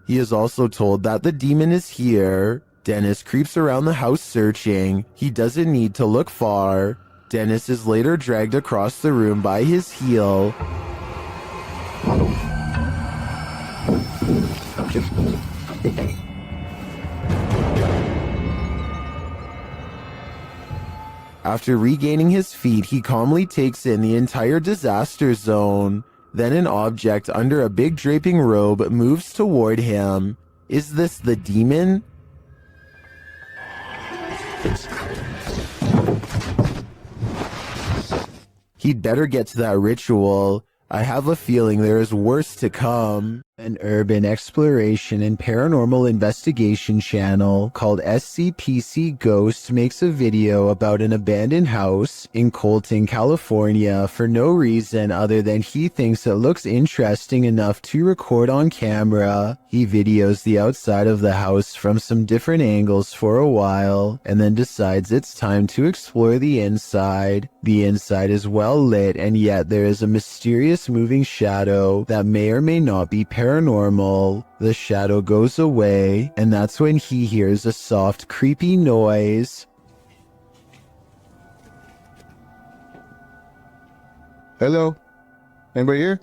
He is also told that the demon is here. Dennis creeps around the house searching. He doesn't need to look far. Dennis is later dragged across the room by his heel. After regaining his feet, he calmly takes in the entire disaster zone. Then an object under a big draping robe moves toward him. Is this the demon? He'd better get to that ritual. I have a feeling there is worse to come. An urban exploration and paranormal investigation channel called SCPC Ghost makes a video about an abandoned house in Colton, California for no reason other than he thinks it looks interesting enough to record on camera. He videos the outside of the house from some different angles for a while and then decides it's time to explore the inside. The inside is well lit, and yet there is a mysterious moving shadow that may or may not be paranormal. The shadow goes away, and that's when he hears a soft, creepy noise. Hello? Anybody here?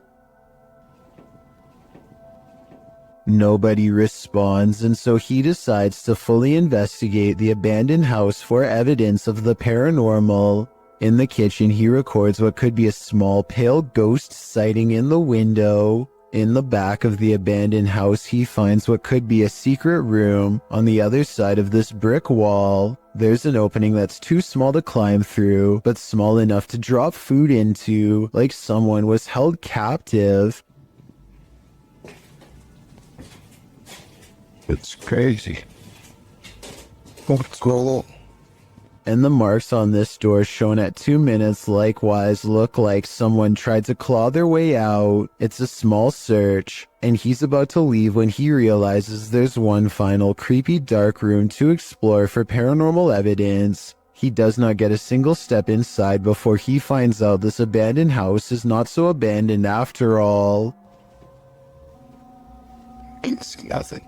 Nobody responds, and so he decides to fully investigate the abandoned house for evidence of the paranormal. In the kitchen, he records what could be a small pale ghost sighting in the window. In the back of the abandoned house, he finds what could be a secret room. On the other side of this brick wall, there's an opening that's too small to climb through, but small enough to drop food into, like someone was held captive. It's crazy. What's going on? And the marks on this door shown at 2 minutes likewise look like someone tried to claw their way out. It's a small search, and he's about to leave when he realizes there's one final creepy dark room to explore for paranormal evidence. He does not get a single step inside before he finds out this abandoned house is not so abandoned after all. It's nothing.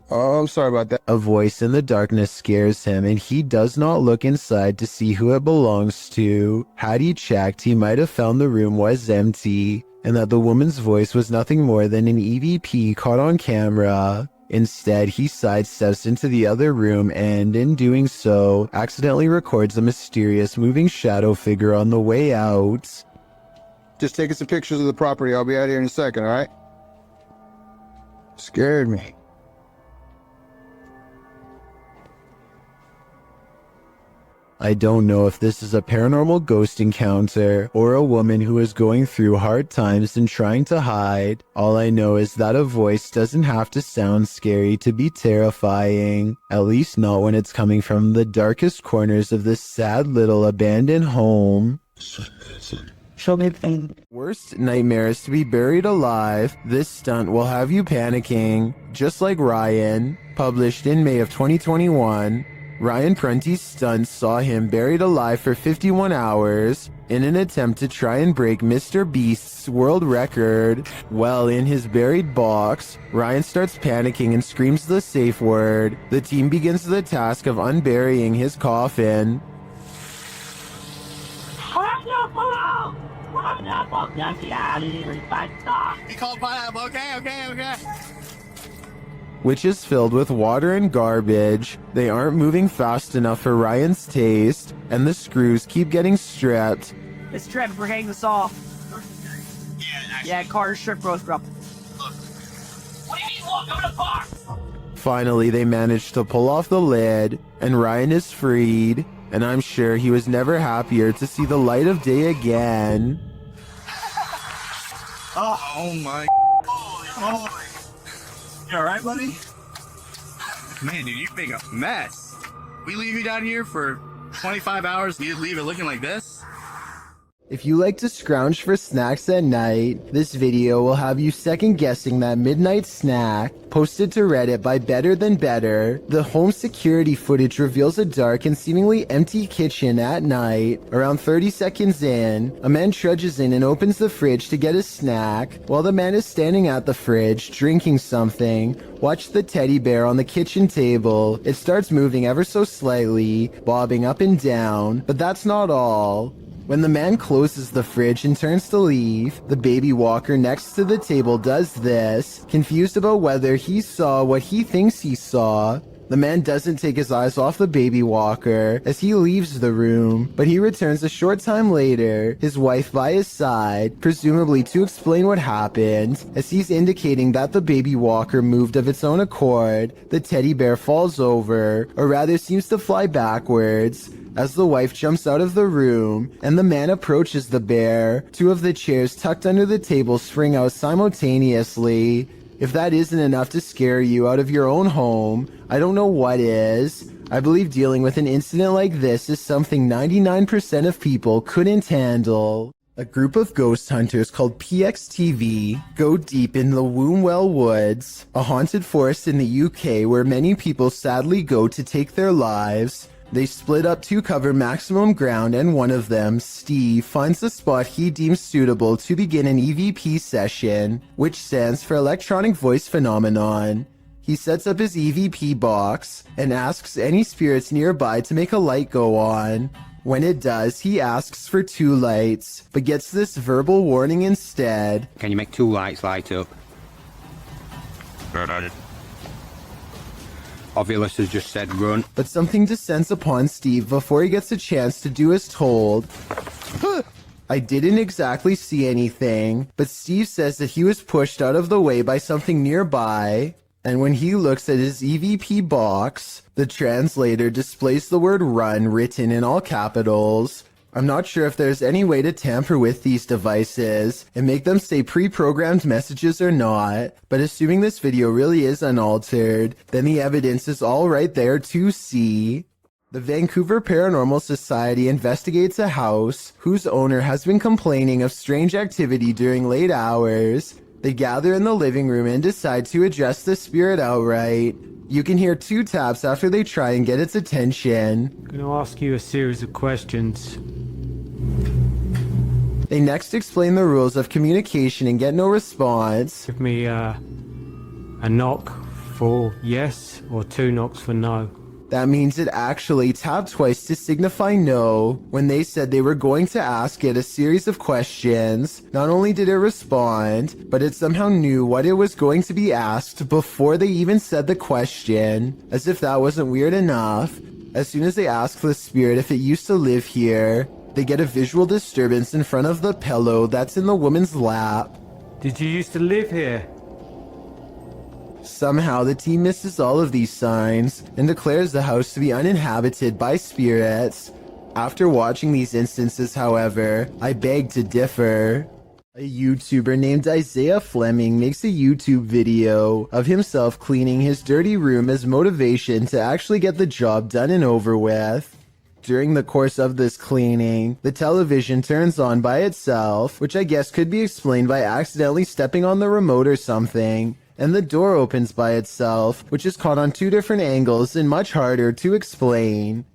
Oh, I'm sorry about that. A voice in the darkness scares him, and he does not look inside to see who it belongs to. Had he checked, he might have found the room was empty, and that the woman's voice was nothing more than an EVP caught on camera. Instead, he sidesteps into the other room and, in doing so, accidentally records a mysterious moving shadow figure on the way out. Just taking some pictures of the property. I'll be out here in a second, alright? Scared me. I don't know if this is a paranormal ghost encounter or a woman who is going through hard times and trying to hide. All I know is that a voice doesn't have to sound scary to be terrifying, at least not when it's coming from the darkest corners of this sad little abandoned home. Worst nightmare is to be buried alive. This stunt will have you panicking, just like Ryan. Published in May of 2021. Ryan Prunty's stunt saw him buried alive for 51 hours in an attempt to try and break Mr. Beast's world record. Well, in his buried box, Ryan starts panicking and screams the safe word. The team begins the task of unburying his coffin. He called pineapple. Okay. Which is filled with water and garbage. They aren't moving fast enough for Ryan's taste, and the screws keep getting stripped. It's Trevor, we're getting this off. Yeah, Carter's strip broke up. What do you mean, look, I'm in a box? Finally, they manage to pull off the lid, and Ryan is freed, and I'm sure he was never happier to see the light of day again. Oh my. Oh. You alright, buddy? Man, dude, you make a mess. We leave you down here for 25 hours, you leave it looking like this? If you like to scrounge for snacks at night, this video will have you second guessing that midnight snack. Posted to Reddit by Better Than Better, the home security footage reveals a dark and seemingly empty kitchen at night. Around 30 seconds in, a man trudges in and opens the fridge to get a snack. While the man is standing at the fridge, drinking something, watch the teddy bear on the kitchen table. It starts moving ever so slightly, bobbing up and down, but that's not all. When the man closes the fridge and turns to leave, the baby walker next to the table does this, confused about whether he saw what he thinks he saw. The man doesn't take his eyes off the baby walker as he leaves the room, but he returns a short time later, his wife by his side, presumably to explain what happened. As he's indicating that the baby walker moved of its own accord, the teddy bear falls over, or rather seems to fly backwards. as the wife jumps out of the room and the man approaches the bear. Two of the chairs tucked under the table spring out simultaneously. If that isn't enough to scare you out of your own home, I don't know what is. I believe dealing with an incident like this is something 99% of people couldn't handle. A group of ghost hunters called PXTV go deep in the Wombwell Woods, a haunted forest in the UK where many people sadly go to take their lives. They split up to cover maximum ground, and one of them, Steve, finds a spot he deems suitable to begin an EVP session, which stands for Electronic Voice Phenomenon. He sets up his EVP box and asks any spirits nearby to make a light go on. When it does, he asks for 2 lights, but gets this verbal warning instead. Can you make 2 lights light up? Ovulus has just said run. But something descends upon Steve before he gets a chance to do as told. I didn't exactly see anything, but Steve says that he was pushed out of the way by something nearby. And when he looks at his EVP box, the translator displays the word run written in all capitals. I'm not sure if there's any way to tamper with these devices and make them say pre-programmed messages or not, but assuming this video really is unaltered, then the evidence is all right there to see. The Vancouver Paranormal Society investigates a house whose owner has been complaining of strange activity during late hours. They gather in the living room and decide to address the spirit outright. You can hear 2 taps after they try and get its attention. I'm going to ask you a series of questions. They next explain the rules of communication and get no response. Give me a knock for yes or 2 knocks for no. That means it actually tapped twice to signify no when they said they were going to ask it a series of questions. Not only did it respond, but it somehow knew what it was going to be asked before they even said the question. As if that wasn't weird enough, as soon as they ask the spirit if it used to live here, they get a visual disturbance in front of the pillow that's in the woman's lap. Did you used to live here? Somehow the team misses all of these signs and declares the house to be uninhabited by spirits. After watching these instances, however, I beg to differ. A YouTuber named Isaiah Fleming makes a YouTube video of himself cleaning his dirty room as motivation to actually get the job done and over with. During the course of this cleaning, the television turns on by itself, which I guess could be explained by accidentally stepping on the remote or something. And the door opens by itself, which is caught on 2 different angles and much harder to explain.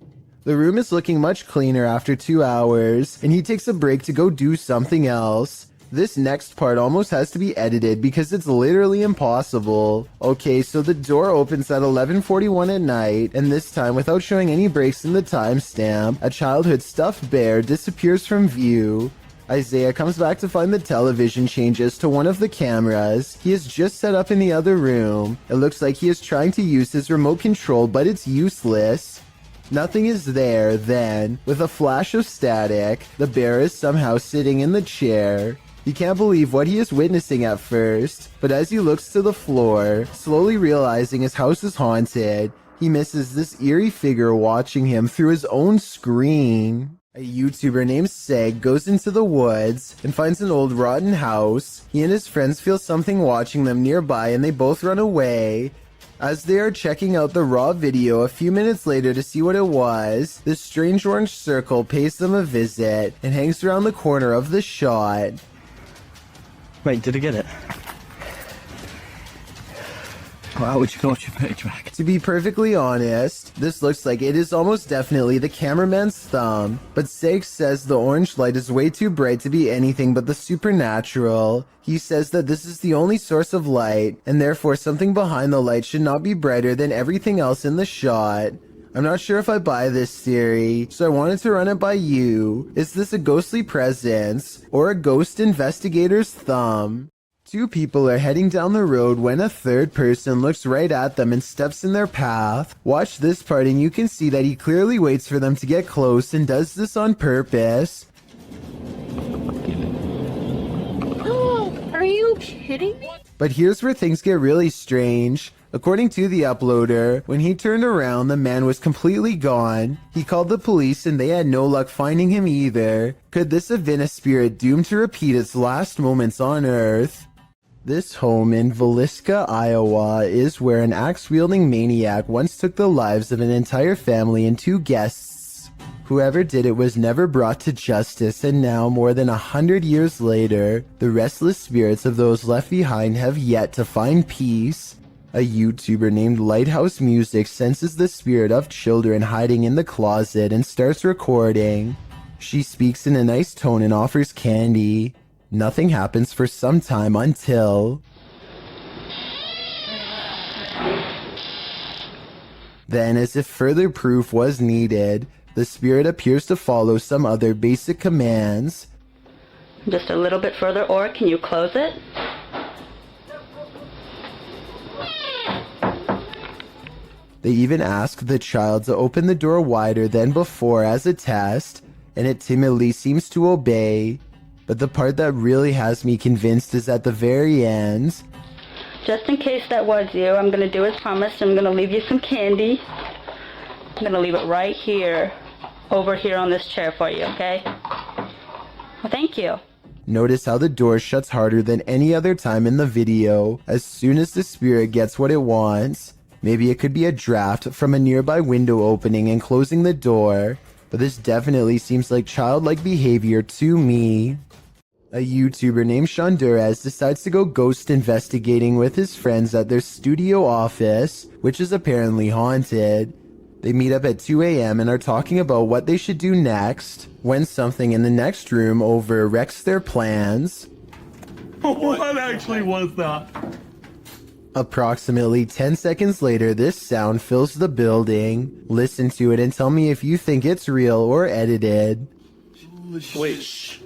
The room is looking much cleaner after 2 hours, and he takes a break to go do something else. This next part almost has to be edited because it's literally impossible. Okay, so the door opens at 11:41 at night, and this time, without showing any breaks in the timestamp, a childhood stuffed bear disappears from view. Isaiah comes back to find the television changes to one of the cameras he has just set up in the other room. It looks like he is trying to use his remote control, but it's useless. Nothing is there then. With a flash of static, the bear is somehow sitting in the chair. He can't believe what he is witnessing at first, but as he looks to the floor, slowly realizing his house is haunted, he misses this eerie figure watching him through his own screen. A YouTuber named Seg goes into the woods and finds an old rotten house. He and his friends feel something watching them nearby and they both run away. As they are checking out the raw video a few minutes later to see what it was, this strange orange circle pays them a visit and hangs around the corner of the shot. Wait, did I get it? How would you launch your page back? To be perfectly honest, this looks like it is almost definitely the cameraman's thumb, but Seg says the orange light is way too bright to be anything but the supernatural. He says that this is the only source of light, and therefore something behind the light should not be brighter than everything else in the shot. I'm not sure if I buy this theory, so I wanted to run it by you. Is this a ghostly presence, or a ghost investigator's thumb? 2 people are heading down the road when a third person looks right at them and steps in their path. Watch this part and you can see that he clearly waits for them to get close and does this on purpose. Oh, are you kidding me? But here's where things get really strange. According to the uploader, when he turned around, the man was completely gone. He called the police and they had no luck finding him either. Could this have been a spirit doomed to repeat its last moments on Earth? This home in Villisca, Iowa is where an axe-wielding maniac once took the lives of an entire family and 2 guests. Whoever did it was never brought to justice, and now, more than 100 years later, the restless spirits of those left behind have yet to find peace. A YouTuber named Lighthouse Music senses the spirit of children hiding in the closet and starts recording. She speaks in a nice tone and offers candy. Nothing happens for some time until... Then, as if further proof was needed, the spirit appears to follow some other basic commands. Just a little bit further, or can you close it? They even ask the child to open the door wider than before as a test, and it timidly seems to obey. But the part that really has me convinced is at the very end. Just in case that was you, I'm going to do as promised. I'm going to leave you some candy. I'm going to leave it right here, over here on this chair for you, okay? Well, thank you. Notice how the door shuts harder than any other time in the video as soon as the spirit gets what it wants. Maybe it could be a draft from a nearby window opening and closing the door, but this definitely seems like childlike behavior to me. A YouTuber named Shondurez decides to go ghost investigating with his friends at their studio office, which is apparently haunted. They meet up at 2 a.m. and are talking about what they should do next, when something in the next room over wrecks their plans. What actually was that? Approximately 10 seconds later, this sound fills the building. Listen to it and tell me if you think it's real or edited. Wait, shh.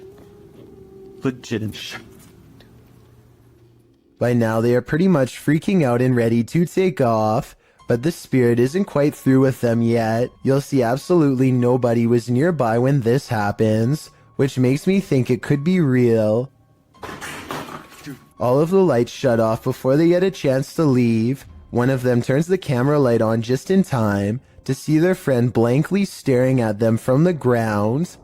Legit. By now, they are pretty much freaking out and ready to take off, but the spirit isn't quite through with them yet. You'll see absolutely nobody was nearby when this happens, which makes me think it could be real. All of the lights shut off before they get a chance to leave. One of them turns the camera light on just in time to see their friend blankly staring at them from the ground.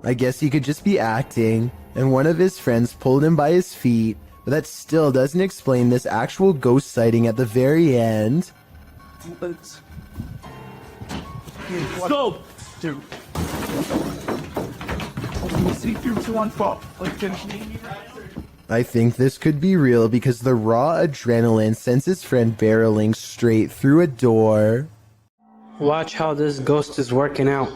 I guess he could just be acting, and one of his friends pulled him by his feet, but that still doesn't explain this actual ghost sighting at the very end. Let's... Stop! Dude. Let me see through 214. I think this could be real because the raw adrenaline sends his friend barreling straight through a door. Watch how this ghost is working out.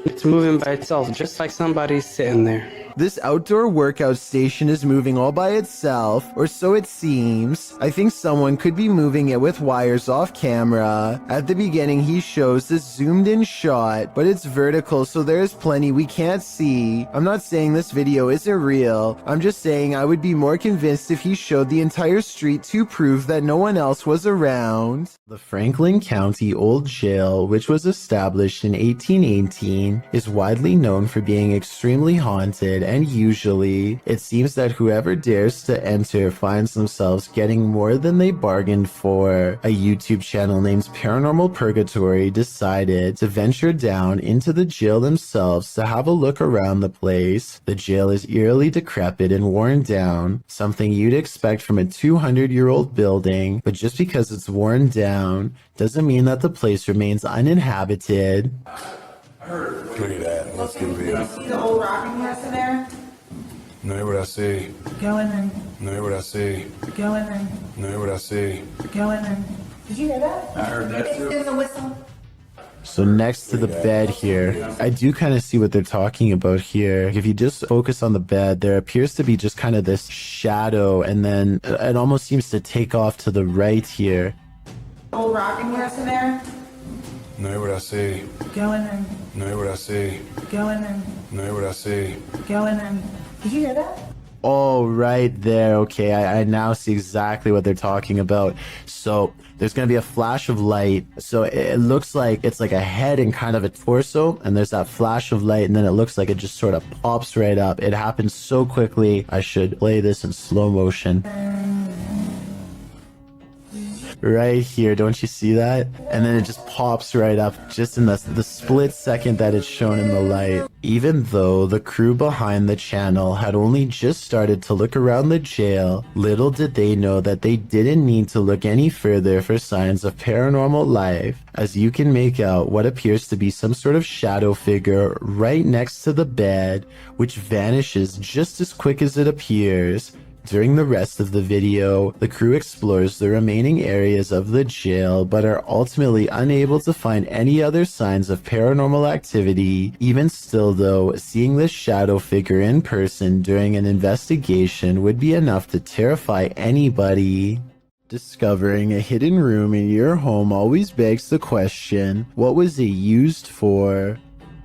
It's moving by itself, just like somebody's sitting there. This outdoor workout station is moving all by itself, or so it seems. I think someone could be moving it with wires off camera. At the beginning, he shows this zoomed in shot, but it's vertical, so there's plenty we can't see. I'm not saying this video isn't real. I'm just saying I would be more convinced if he showed the entire street to prove that no one else was around. The Franklin County Old Jail, which was established in 1818, is widely known for being extremely haunted, and usually, it seems that whoever dares to enter finds themselves getting more than they bargained for. A YouTube channel named Paranormal Purgatory decided to venture down into the jail themselves to have a look around the place. The jail is eerily decrepit and worn down, something you'd expect from a 200-year-old building, but just because it's worn down doesn't mean that the place remains uninhabited. Look at that. Let's get real. See the old rocking horse in there? Know what I see. Go in there. Know what I see. Go in there. Know what I see. Go in there. Did you hear that? I heard that too. There's a whistle. So next to the bed here, I do kind of see what they're talking about here. If you just focus on the bed, there appears to be just kind of this shadow, and then it almost seems to take off to the right here. Old rocking horse in there? Know what I see. Go in there. Know what I see. Go in there. Know what I see. Go in there. Did you hear that? Oh, right there. Okay, I now see exactly what they're talking about. So there's going to be a flash of light. So it looks like it's like a head and kind of a torso. And there's that flash of light. And then it looks like it just sort of pops right up. It happens so quickly. I should play this in slow motion. right here. Don't you see that? And then it just pops right up just in the split second that it's shown in the light. Even though the crew behind the channel had only just started to look around the jail, little did they know that they didn't need to look any further for signs of paranormal life, as you can make out what appears to be some sort of shadow figure right next to the bed, which vanishes just as quick as it appears. During the rest of the video, the crew explores the remaining areas of the jail, but are ultimately unable to find any other signs of paranormal activity. Even still though, seeing this shadow figure in person during an investigation would be enough to terrify anybody. Discovering a hidden room in your home always begs the question, what was it used for?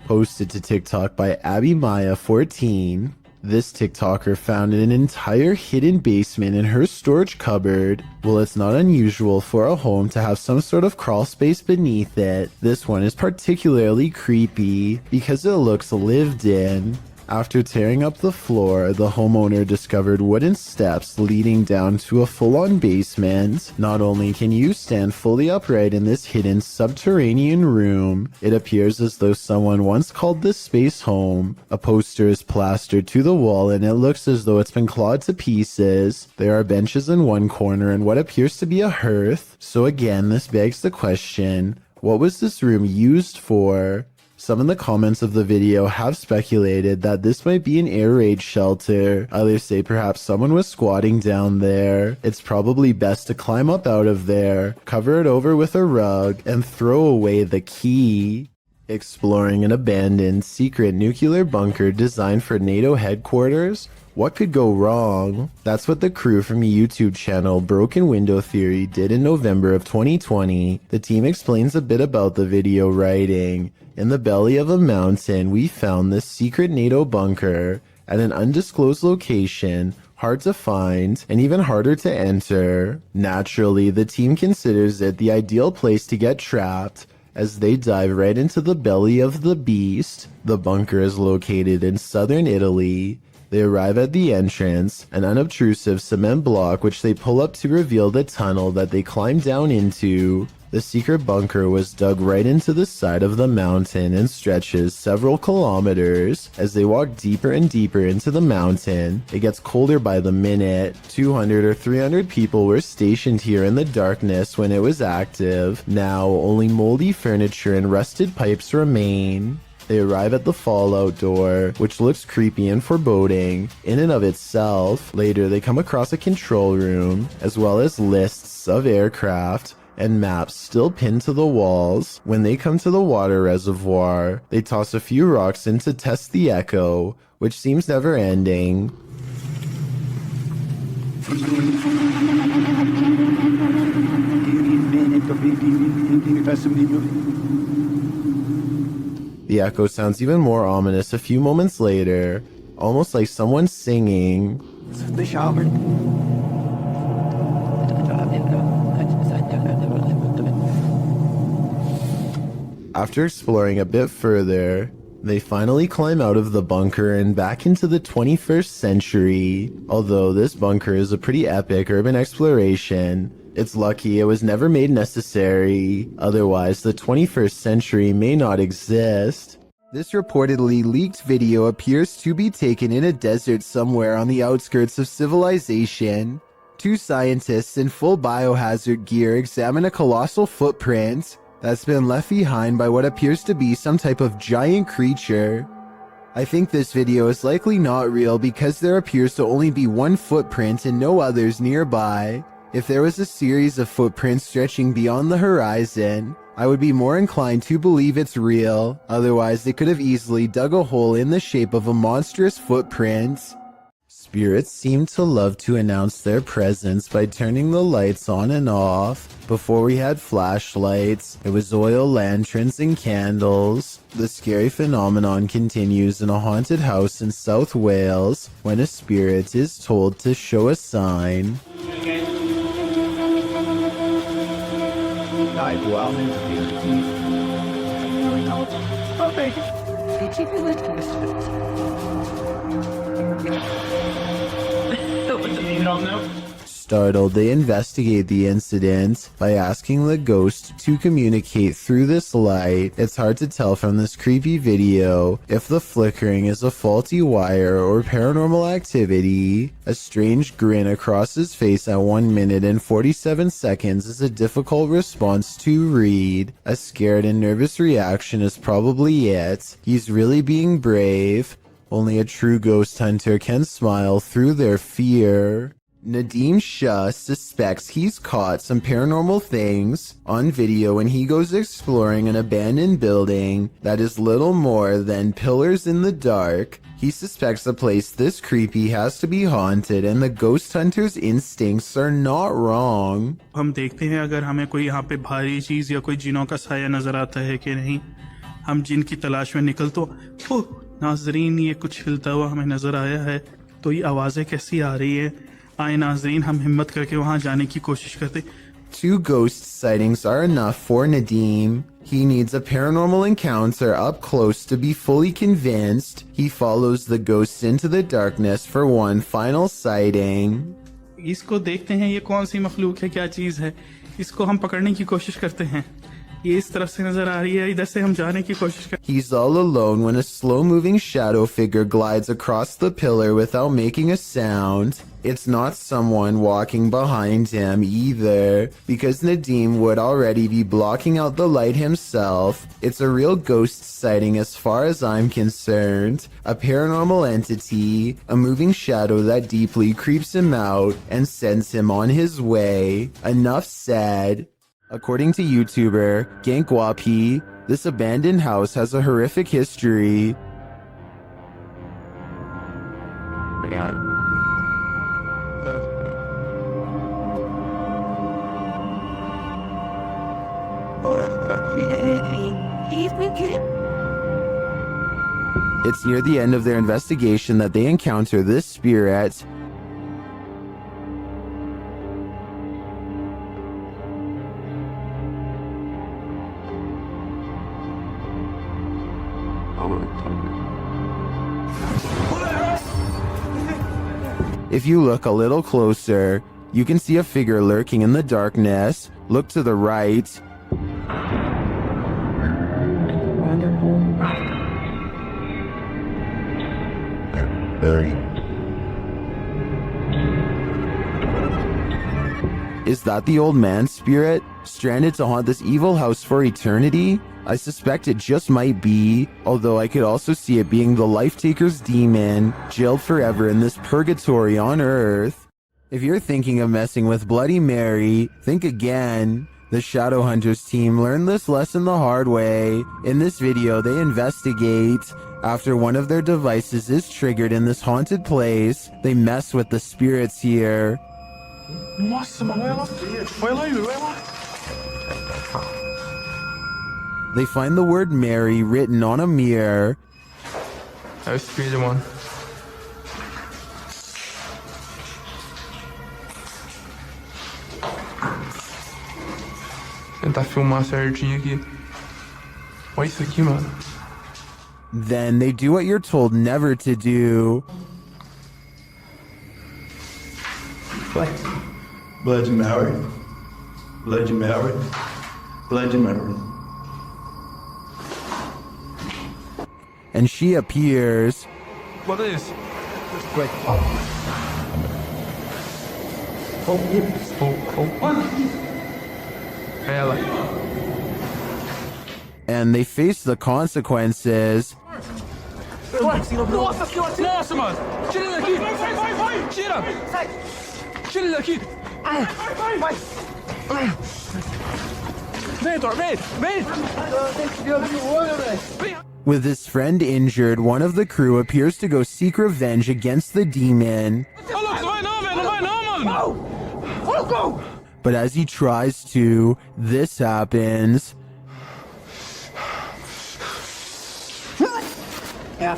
Posted to TikTok by Abby Maya 14. This TikToker found an entire hidden basement in her storage cupboard. Well, it's not unusual for a home to have some sort of crawl space beneath it. This one is particularly creepy because it looks lived in. After tearing up the floor, the homeowner discovered wooden steps leading down to a full-on basement. Not only can you stand fully upright in this hidden subterranean room, it appears as though someone once called this space home. A poster is plastered to the wall and it looks as though it's been clawed to pieces. There are benches in one corner and what appears to be a hearth. So again, this begs the question, what was this room used for? Some in the comments of the video have speculated that this might be an air raid shelter. Others say perhaps someone was squatting down there. It's probably best to climb up out of there, cover it over with a rug, and throw away the key. Exploring an abandoned secret nuclear bunker designed for NATO headquarters? What could go wrong? That's what the crew from YouTube channel Broken Window Theory did in November of 2020. The team explains a bit about the video, writing, "In the belly of a mountain, we found this secret NATO bunker at an undisclosed location, hard to find and even harder to enter. Naturally, the team considers it the ideal place to get trapped, as they dive right into the belly of the beast. The bunker is located in southern Italy. They arrive at the entrance, an unobtrusive cement block which they pull up to reveal the tunnel that they climb down into. The secret bunker was dug right into the side of the mountain and stretches several kilometers. As they walk deeper and deeper into the mountain, it gets colder by the minute. 200 or 300 people were stationed here in the darkness when it was active. Now, only moldy furniture and rusted pipes remain. They arrive at the fallout door, which looks creepy and foreboding in and of itself. Later, they come across a control room, as well as lists of aircraft and maps still pinned to the walls. When they come to the water reservoir, they toss a few rocks in to test the echo, which seems never ending. The echo sounds even more ominous a few moments later, almost like someone singing. After exploring a bit further, they finally climb out of the bunker and back into the 21st century. Although this bunker is a pretty epic urban exploration, it's lucky it was never made necessary. Otherwise, the 21st century may not exist. This reportedly leaked video appears to be taken in a desert somewhere on the outskirts of civilization. Two scientists in full biohazard gear examine a colossal footprint that's been left behind by what appears to be some type of giant creature. I think this video is likely not real because there appears to only be one footprint and no others nearby. If there was a series of footprints stretching beyond the horizon, I would be more inclined to believe it's real. Otherwise, they could have easily dug a hole in the shape of a monstrous footprint. Spirits seem to love to announce their presence by turning the lights on and off. Before we had flashlights, it was oil lanterns and candles. The scary phenomenon continues in a haunted house in South Wales when a spirit is told to show a sign. startled, they investigate the incident by asking the ghost to communicate through this light. It's hard to tell from this creepy video if the flickering is a faulty wire or paranormal activity. A strange grin across his face at 1 minute and 47 seconds is a difficult response to read. A scared and nervous reaction is probably it. He's really being brave. Only a true ghost hunter can smile through their fear. Nadim Shah suspects he's caught some paranormal things on video when he goes exploring an abandoned building that is little more than pillars in the dark. He suspects a place this creepy has to be haunted, and the ghost hunter's instincts are not wrong. हम देखते हैं अगर हमें कोई यहाँ पे भारी चीज या कोई जिनों का साया नजर आता है कि नहीं। हम जिन की तलाश में निकल तो नाजरीन ये कुछ हिलता हुआ हमें नजर आया है। तो ये आवाजें कैसी आ रही है? आए नाजरीन हम हिम्मत करके वहां जाने की कोशिश करते। 2 ghost sightings are enough for Nadim. He needs a paranormal encounter up close to be fully convinced. He follows the ghosts into the darkness for one final sighting. इसको देखते हैं ये कौन सी मखलूक है, क्या चीज है। इसको हम पकड़ने की कोशिश करते हैं। ये इस तरफ से नजर आ रही है, इधर से हम जाने की कोशिश कर। He's all alone when a slow-moving shadow figure glides across the pillar without making a sound. It's not someone walking behind him either, because Nadim would already be blocking out the light himself. It's a real ghost sighting as far as I'm concerned. A paranormal entity, a moving shadow that deeply creeps him out and sends him on his way. Enough said. According to YouTuber Gankwapi, this abandoned house has a horrific history. It's near the end of their investigation that they encounter this spirit. If you look a little closer, you can see a figure lurking in the darkness. Look to the right. Is that the old man's spirit, stranded to haunt this evil house for eternity? I suspect it just might be, although I could also see it being the Life-Taker's demon, jailed forever in this purgatory on Earth. If you're thinking of messing with Bloody Mary, think again. The Shadowhunters team learned this lesson the hard way. In this video, they investigate. After one of their devices is triggered in this haunted place, they mess with the spirits here. They find the word Mary written on a mirror. That's the speed one. Tentar filmar certinho aqui. Olha isso aqui, mano. Then they do what you're told never to do. What? Bloody Mary. Bloody Mary. Bloody Mary. And she appears. What is? Quick. Ela. And they face the consequences. Nossa, mano! Tira ele daqui! Vai! Tira! Sai! Tira ele daqui! Vai! Vem, Heitor, vem! With his friend injured, one of the crew appears to go seek revenge against the demon. But as he tries to, this happens. Yeah.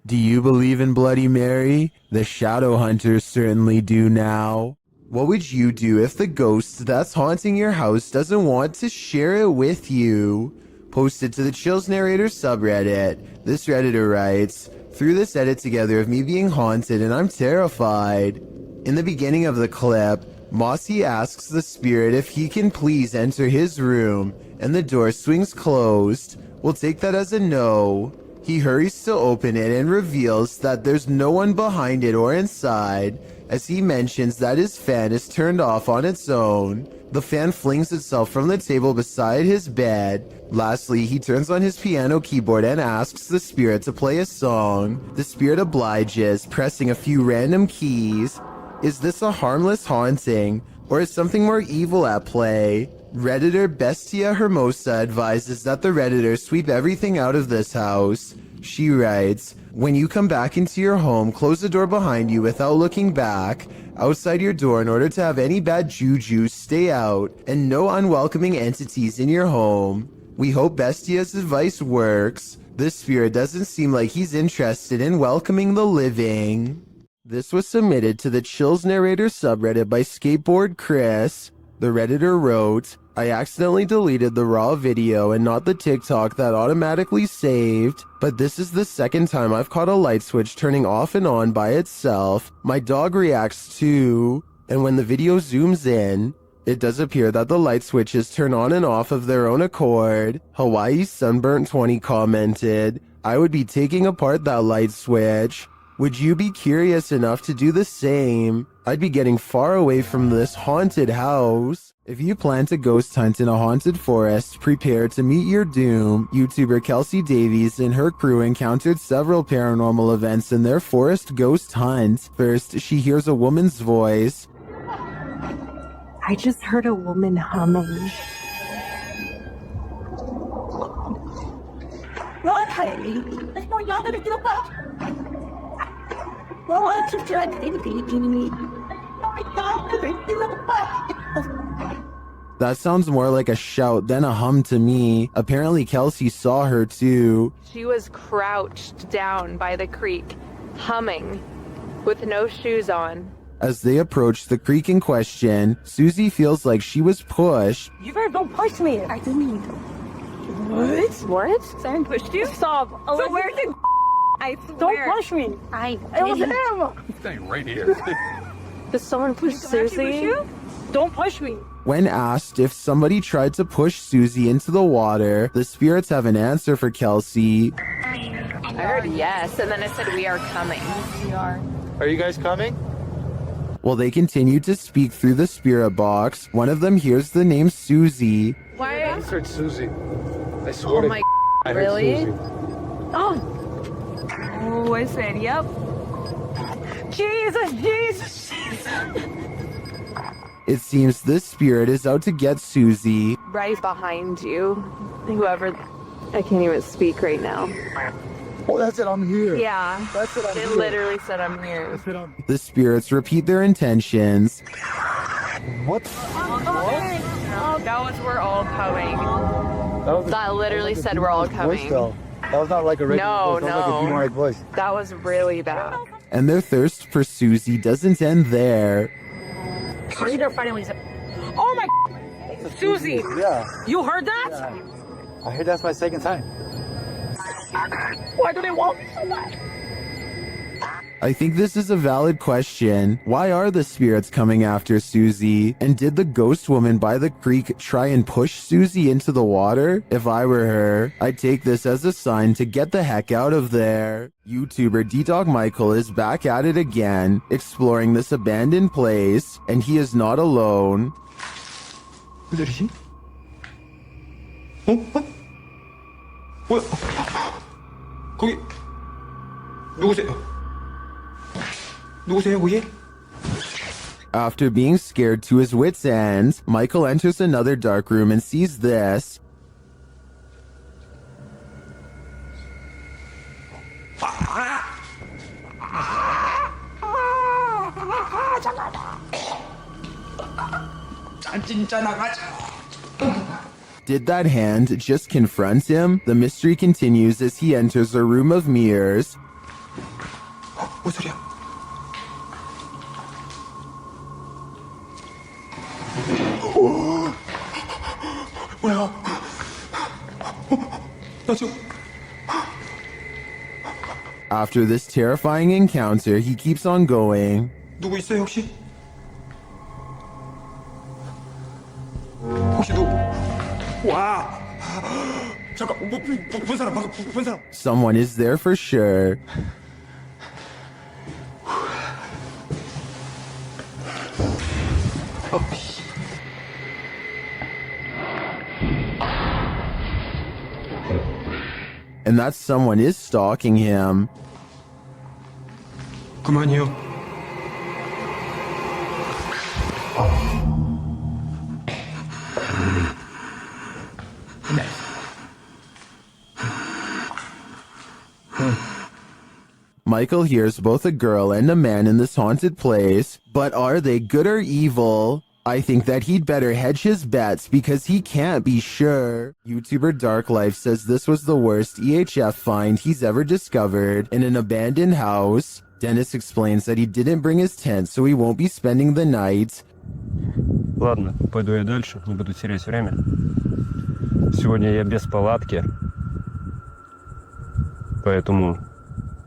Do you believe in Bloody Mary? The Shadowhunters certainly do now. What would you do if the ghost that's haunting your house doesn't want to share it with you? Posted to the Chills Narrator subreddit. This Redditor writes, threw this edit together of me being haunted and I'm terrified. In the beginning of the clip, Mossy asks the spirit if he can please enter his room and the door swings closed. We'll take that as a no. He hurries to open it and reveals that there's no one behind it or inside, as he mentions that his fan is turned off on its own. The fan flings itself from the table beside his bed. Lastly, he turns on his piano keyboard and asks the spirit to play a song. The spirit obliges, pressing a few random keys. Is this a harmless haunting, or is something more evil at play? Redditor Bestia Hermosa advises that the Redditor sweep everything out of this house. She writes, when you come back into your home, close the door behind you without looking back, outside your door in order to have any bad juju stay out, and no unwelcoming entities in your home. We hope Bestia's advice works. This spirit doesn't seem like he's interested in welcoming the living. This was submitted to the Chills Narrator subreddit by Skateboard Chris. The Redditor wrote, I accidentally deleted the raw video and not the TikTok that automatically saved, but this is the second time I've caught a light switch turning off and on by itself. My dog reacts too, and when the video zooms in, it does appear that the light switches turn on and off of their own accord. Hawaii Sunburnt 20 commented, I would be taking apart that light switch. Would you be curious enough to do the same? I'd be getting far away from this haunted house. If you plan to ghost hunt in a haunted forest, prepare to meet your doom. YouTuber Kelsey Davies and her crew encountered several paranormal events in their forest ghost hunt. First, she hears a woman's voice. I just heard a woman humming. That sounds more like a shout than a hum to me. Apparently Kelsey saw her too. She was crouched down by the creek, humming, with no shoes on. As they approach the creek in question, Susie feels like she was pushed. You better don't push me. I didn't. What? What? Someone pushed you? Stop. So where's it? I swear. Don't push me. It was him. He's staying right here. Did someone push Susie? Push you? Don't push me. When asked if somebody tried to push Susie into the water, the spirits have an answer for Kelsey. I heard yes, and then it said we are coming. We are. Are you guys coming? While they continue to speak through the spirit box, one of them hears the name Susie. Why? I heard Susie. I swear Oh my I heard really? Susie. Oh. Oh, I said, yep. Jesus, Jesus. It seems this spirit is out to get Susie. Right behind you. Whoever. I can't even speak right now. Oh, that's it. I'm here. Yeah. That's it. I'm It here. literally said I'm here. That's it. I'm... The spirits repeat their intentions. What? That was we're all coming. That, That literally said we're all coming. That was not like a regular No, voice. That was like a demonic voice. That was really bad. And their thirst for Susie doesn't end there. Are there finally? Oh my. Susie. Yeah. You heard that? Yeah. I heard that's my second time. Why do they want me so bad? I think this is a valid question. Why are the spirits coming after Susie? And did the ghost woman by the creek try and push Susie into the water? If I were her, I'd take this as a sign to get the heck out of there. YouTuber D-Dog Michael is back at it again, exploring this abandoned place, and he is not alone. Who is she? What? 뭐야? 거기 누구세요? 누구세요, 거기? After being scared to his wits' end, Michael enters another dark room and sees this. Did that hand just confront him? The mystery continues as he enters a room of mirrors. 뭔 소리야? 뭐야? 나 지금 After this terrifying encounter, he keeps on going. 누구 있어요 혹시? 혹시 누구? 와! 잠깐 본 사람 방금 본 사람. Someone is there for sure. And that someone is stalking him. 그만이요. Michael hears both a girl and a man in this haunted place, but are they good or evil? I think that he'd better hedge his bets because he can't be sure. YouTuber Dark Life says this was the worst EHF find he's ever discovered in an abandoned house. Dennis explains that he didn't bring his tent, so he won't be spending the night. Ладно, пойду я дальше, не буду терять время. Сегодня я без палатки, поэтому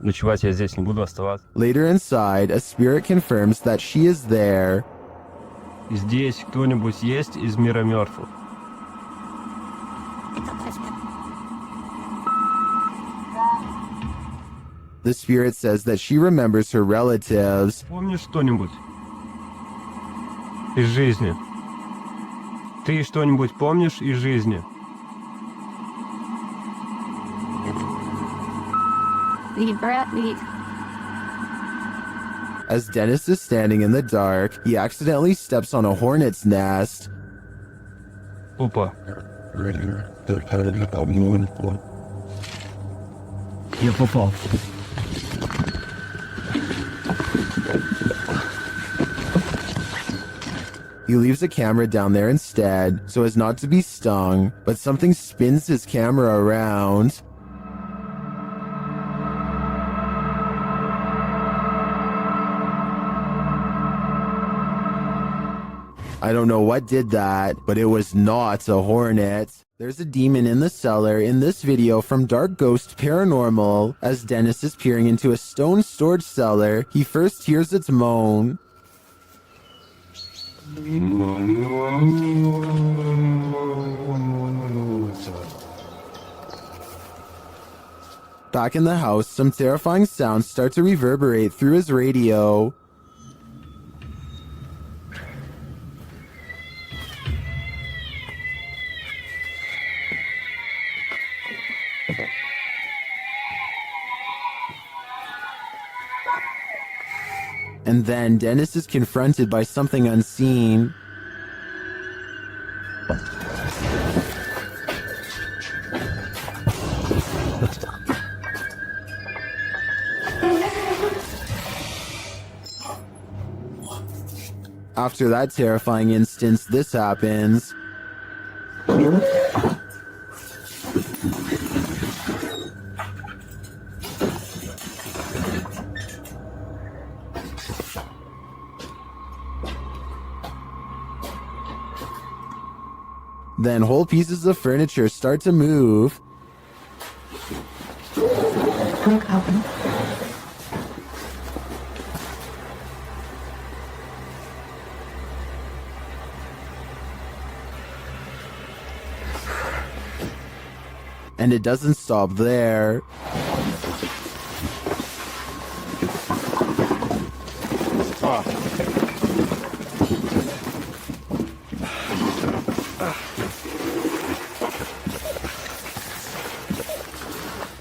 ночевать я здесь не буду оставаться. Later inside, a spirit confirms that she is there. Здесь кто-нибудь есть из мира мертвых? The spirit says that she remembers her relatives. Помнишь что-нибудь из жизни? Ты что-нибудь помнишь из жизни? As Dennis is standing in the dark, he accidentally steps on a hornet's nest. Опа. Я попал. He leaves a camera down there instead, so as not to be stung, but something spins his camera around. I don't know what did that, but it was not a hornet. There's a demon in the cellar in this video from Dark Ghost Paranormal. As Dennis is peering into a stone storage cellar, he first hears its moan. Back in the house, some terrifying sounds start to reverberate through his radio. And then Dennis is confronted by something unseen. After that terrifying instance, this happens. Then whole pieces of furniture start to move. And it doesn't stop there.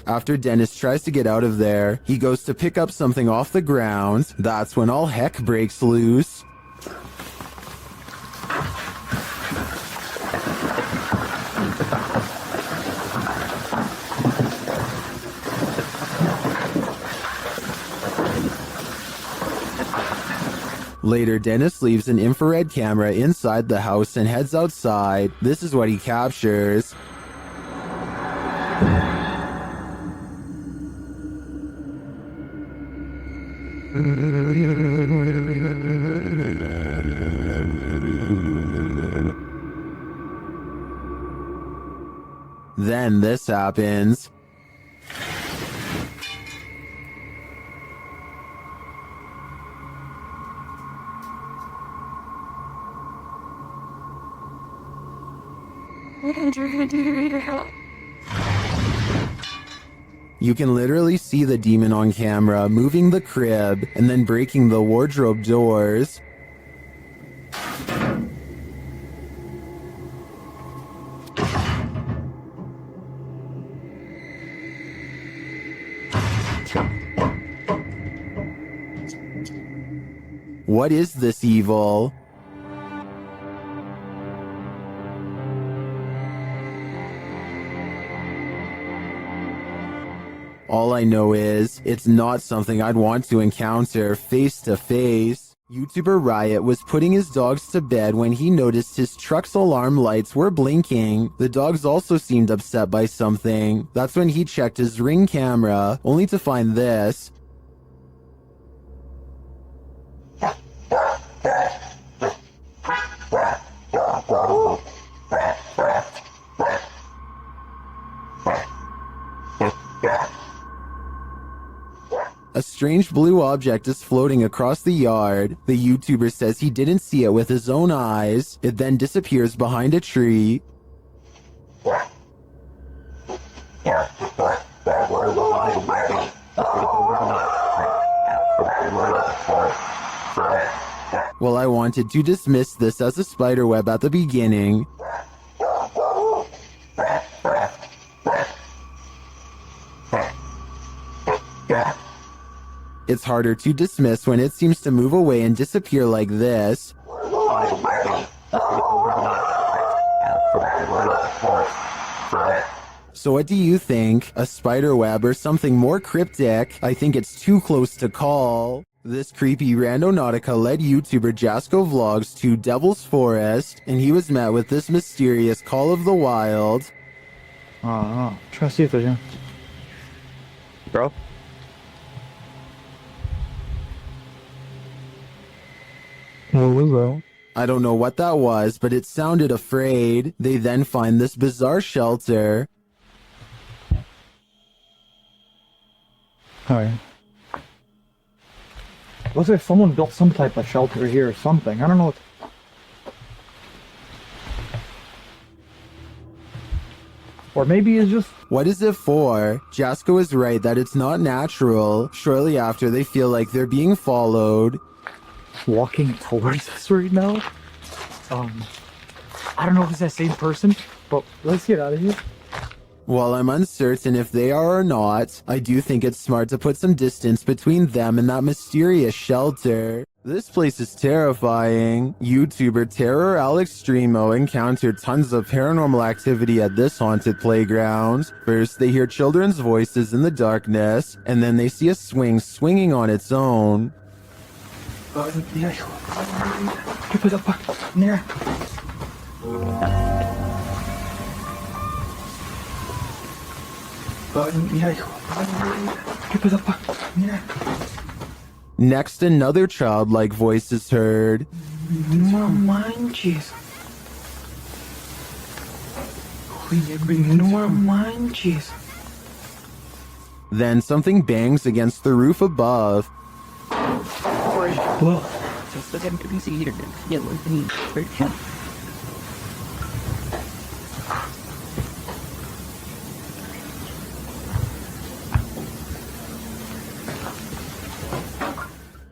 After Dennis tries to get out of there, he goes to pick up something off the ground. That's when all heck breaks loose. Later, Dennis leaves an infrared camera inside the house and heads outside. This is what he captures. Then this happens. You can literally see the demon on camera moving the crib and then breaking the wardrobe doors. What is this evil? All I know is, it's not something I'd want to encounter face to face. YouTuber Riot was putting his dogs to bed when he noticed his truck's alarm lights were blinking. The dogs also seemed upset by something. That's when he checked his Ring camera, only to find this. A strange blue object is floating across the yard. The YouTuber says he didn't see it with his own eyes. It then disappears behind a tree. Well, I wanted to dismiss this as a spiderweb at the beginning. It's harder to dismiss when it seems to move away and disappear like this. So what do you think? A spider web or something more cryptic? I think it's too close to call. This creepy randonautica led YouTuber Jasko Vlogs to Devil's Forest, and he was met with this mysterious call of the wild. Trust you, bro. What was that? I don't know what that was, but it sounded afraid. They then find this bizarre shelter. Alright. Looks like someone built some type of shelter here or something. I don't know what... Or maybe it's just... What is it for? Jasko is right that it's not natural. Shortly after, they feel like they're being followed. Walking towards us right now. I don't know if it's that same person, but let's get out of here. While I'm uncertain if they are or not, I do think it's smart to put some distance between them and that mysterious shelter. This place is terrifying. YouTuber Terror Alex Streamo encountered tons of paranormal activity at this haunted playground. First, they hear children's voices in the darkness, and then they see a swing swinging on its own. Next, another childlike voice is heard. No manches. No manches. Then something bangs against the roof above. Well,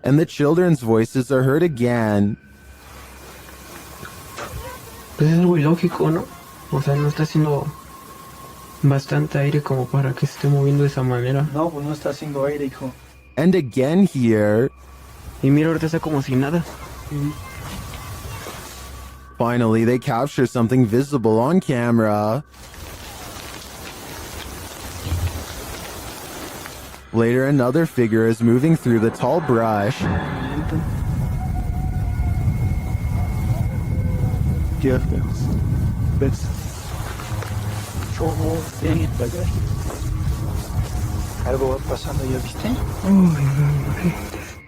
and the children's voices are heard again. Pues es algo ilógico, ¿no? O sea, no está haciendo bastante aire como para que se esté moviendo de esa manera. No, pues no está haciendo aire, hijo. And again here. Y mira, ahorita está como si nada. Finally, they capture something visible on camera. Later, another figure is moving through the tall brush.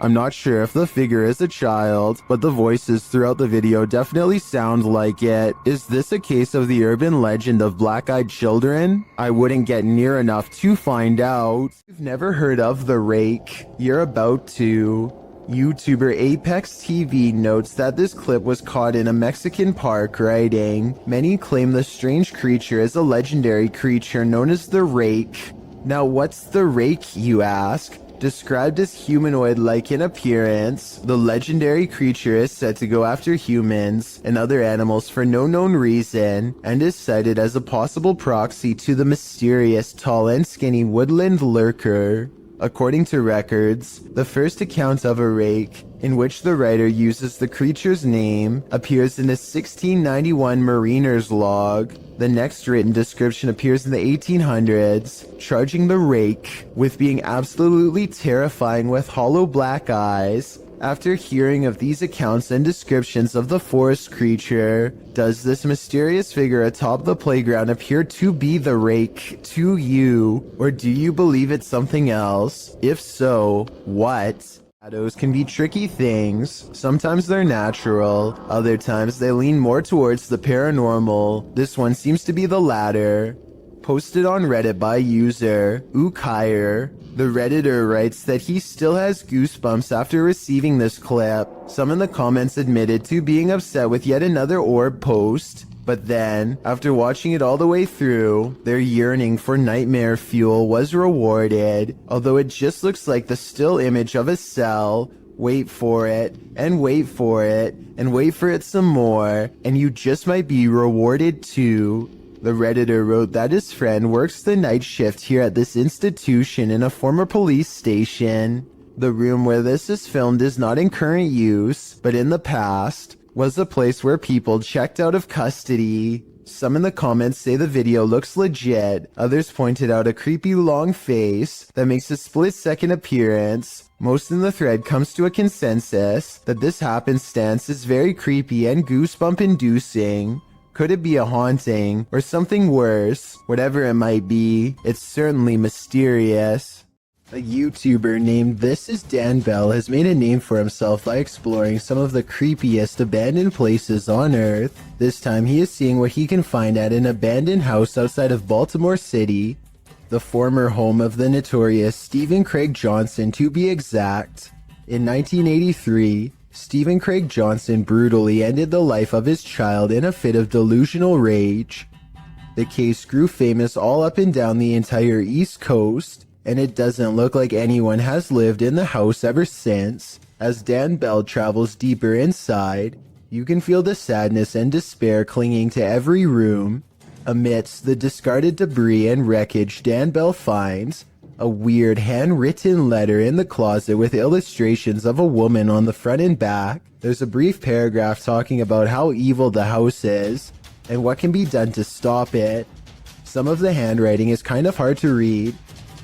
I'm not sure if the figure is a child, but the voices throughout the video definitely sound like it. Is this a case of the urban legend of black-eyed children? I wouldn't get near enough to find out. If you've never heard of the rake, you're about to. YouTuber Apex TV notes that this clip was caught in a Mexican park, writing, "Many claim the strange creature is a legendary creature known as the rake." Now what's the rake, you ask? Described as humanoid-like in appearance, the legendary creature is said to go after humans and other animals for no known reason, and is cited as a possible proxy to the mysterious tall and skinny woodland lurker. According to records, the first account of a rake, in which the writer uses the creature's name, appears in a 1691 mariner's log. The next written description appears in the 1800s, charging the rake with being absolutely terrifying with hollow black eyes. After hearing of these accounts and descriptions of the forest creature, does this mysterious figure atop the playground appear to be the rake to you, or do you believe it's something else? If so, what? Shadows can be tricky things. Sometimes they're natural, other times they lean more towards the paranormal. This one seems to be the latter. Posted on Reddit by user Ukire. The Redditor writes that he still has goosebumps after receiving this clip. Some in the comments admitted to being upset with yet another orb post, but then, after watching it all the way through, their yearning for nightmare fuel was rewarded. Although it just looks like the still image of a cell. Wait for it, and wait for it, and wait for it some more, and you just might be rewarded too. The Redditor wrote that his friend works the night shift here at this institution in a former police station. The room where this is filmed is not in current use, but in the past was a place where people checked out of custody. Some in the comments say the video looks legit. Others pointed out a creepy long face that makes a split-second appearance. Most in the thread comes to a consensus that this happenstance is very creepy and goosebump-inducing. Could it be a haunting, or something worse? Whatever it might be, it's certainly mysterious. A YouTuber named This Is Dan Bell has made a name for himself by exploring some of the creepiest abandoned places on Earth. This time he is seeing what he can find at an abandoned house outside of Baltimore City, the former home of the notorious Stephen Craig Johnson to be exact. In 1983, Stephen Craig Johnson brutally ended the life of his child in a fit of delusional rage. The case grew famous all up and down the entire East Coast, and it doesn't look like anyone has lived in the house ever since. As Dan Bell travels deeper inside, you can feel the sadness and despair clinging to every room. Amidst the discarded debris and wreckage, Dan Bell finds a weird handwritten letter in the closet with illustrations of a woman on the front and back. There's a brief paragraph talking about how evil the house is and what can be done to stop it. Some of the handwriting is kind of hard to read,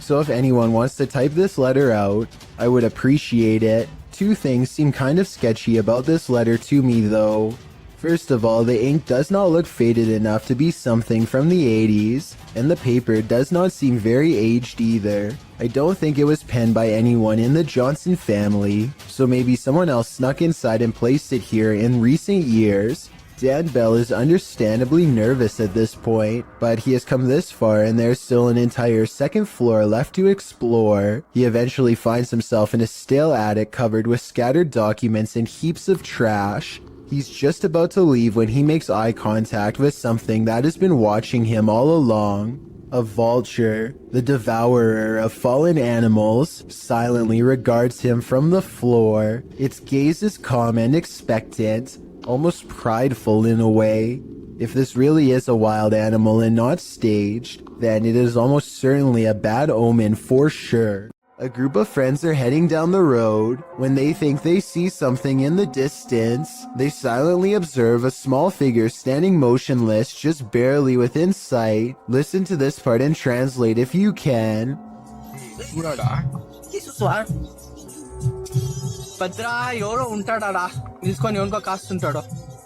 so if anyone wants to type this letter out, I would appreciate it. Two things seem kind of sketchy about this letter to me though. First of all, the ink does not look faded enough to be something from the 80s, and the paper does not seem very aged either. I don't think it was penned by anyone in the Johnson family, so maybe someone else snuck inside and placed it here in recent years. Dan Bell is understandably nervous at this point, but he has come this far and there's still an entire second floor left to explore. He eventually finds himself in a stale attic covered with scattered documents and heaps of trash. He's just about to leave when he makes eye contact with something that has been watching him all along. A vulture, the devourer of fallen animals, silently regards him from the floor. Its gaze is calm and expectant, almost prideful in a way. If this really is a wild animal and not staged, then it is almost certainly a bad omen for sure. A group of friends are heading down the road. When they think they see something in the distance, they silently observe a small figure standing motionless just barely within sight. Listen to this part and translate if you can.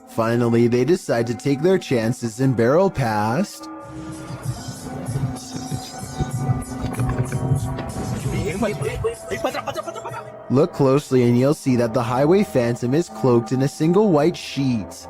Finally, they decide to take their chances and barrel past. Look closely and you'll see that the highway phantom is cloaked in a single white sheet.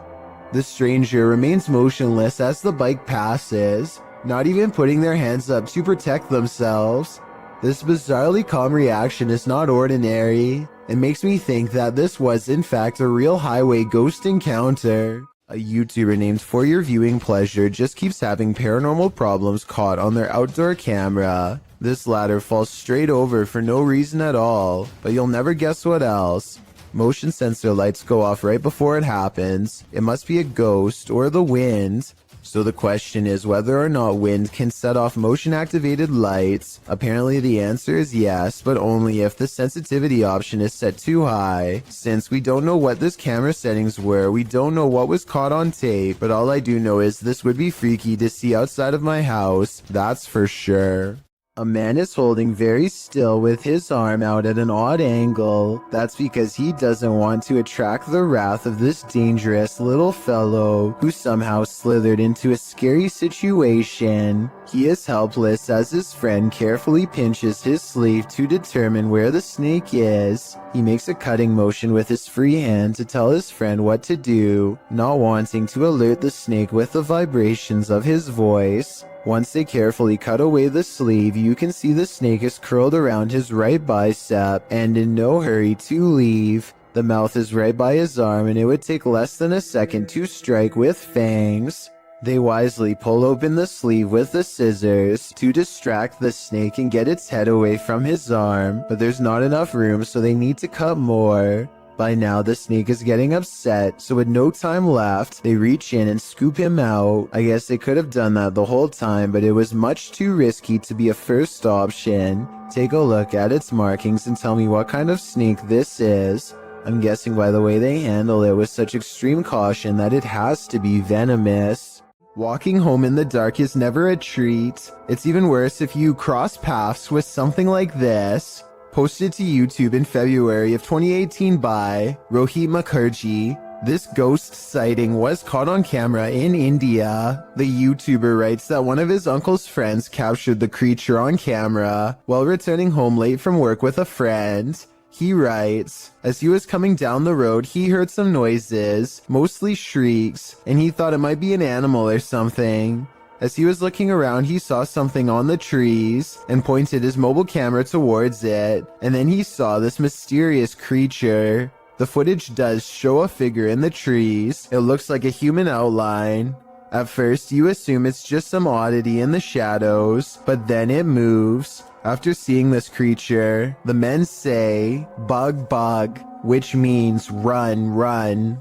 The stranger remains motionless as the bike passes, not even putting their hands up to protect themselves. This bizarrely calm reaction is not ordinary. It makes me think that this was in fact a real highway ghost encounter. A YouTuber named For Your Viewing Pleasure just keeps having paranormal problems caught on their outdoor camera. This ladder falls straight over for no reason at all, but you'll never guess what else. Motion sensor lights go off right before it happens. It must be a ghost or the wind. So the question is whether or not wind can set off motion-activated lights. Apparently the answer is yes, but only if the sensitivity option is set too high. Since we don't know what this camera settings were, we don't know what was caught on tape, but all I do know is this would be freaky to see outside of my house, that's for sure. A man is holding very still with his arm out at an odd angle. That's because he doesn't want to attract the wrath of this dangerous little fellow who somehow slithered into a scary situation. He is helpless as his friend carefully pinches his sleeve to determine where the snake is. He makes a cutting motion with his free hand to tell his friend what to do, not wanting to alert the snake with the vibrations of his voice. Once they carefully cut away the sleeve, you can see the snake is curled around his right bicep and in no hurry to leave. The mouth is right by his arm and it would take less than a second to strike with fangs. They wisely pull open the sleeve with the scissors to distract the snake and get its head away from his arm, but there's not enough room so they need to cut more. By now, the snake is getting upset, so with no time left, they reach in and scoop him out. I guess they could have done that the whole time, but it was much too risky to be a first option. Take a look at its markings and tell me what kind of snake this is. I'm guessing by the way they handle it with such extreme caution that it has to be venomous. Walking home in the dark is never a treat. It's even worse if you cross paths with something like this. Posted to YouTube in February of 2018 by Rohit Mukherjee. This ghost sighting was caught on camera in India. The YouTuber writes that one of his uncle's friends captured the creature on camera while returning home late from work with a friend. He writes, as he was coming down the road, he heard some noises, mostly shrieks, and he thought it might be an animal or something. As he was looking around, he saw something on the trees and pointed his mobile camera towards it, and then he saw this mysterious creature. The footage does show a figure in the trees. It looks like a human outline. At first, you assume it's just some oddity in the shadows, but then it moves. After seeing this creature, the men say, "Bug, bug," which means run, run.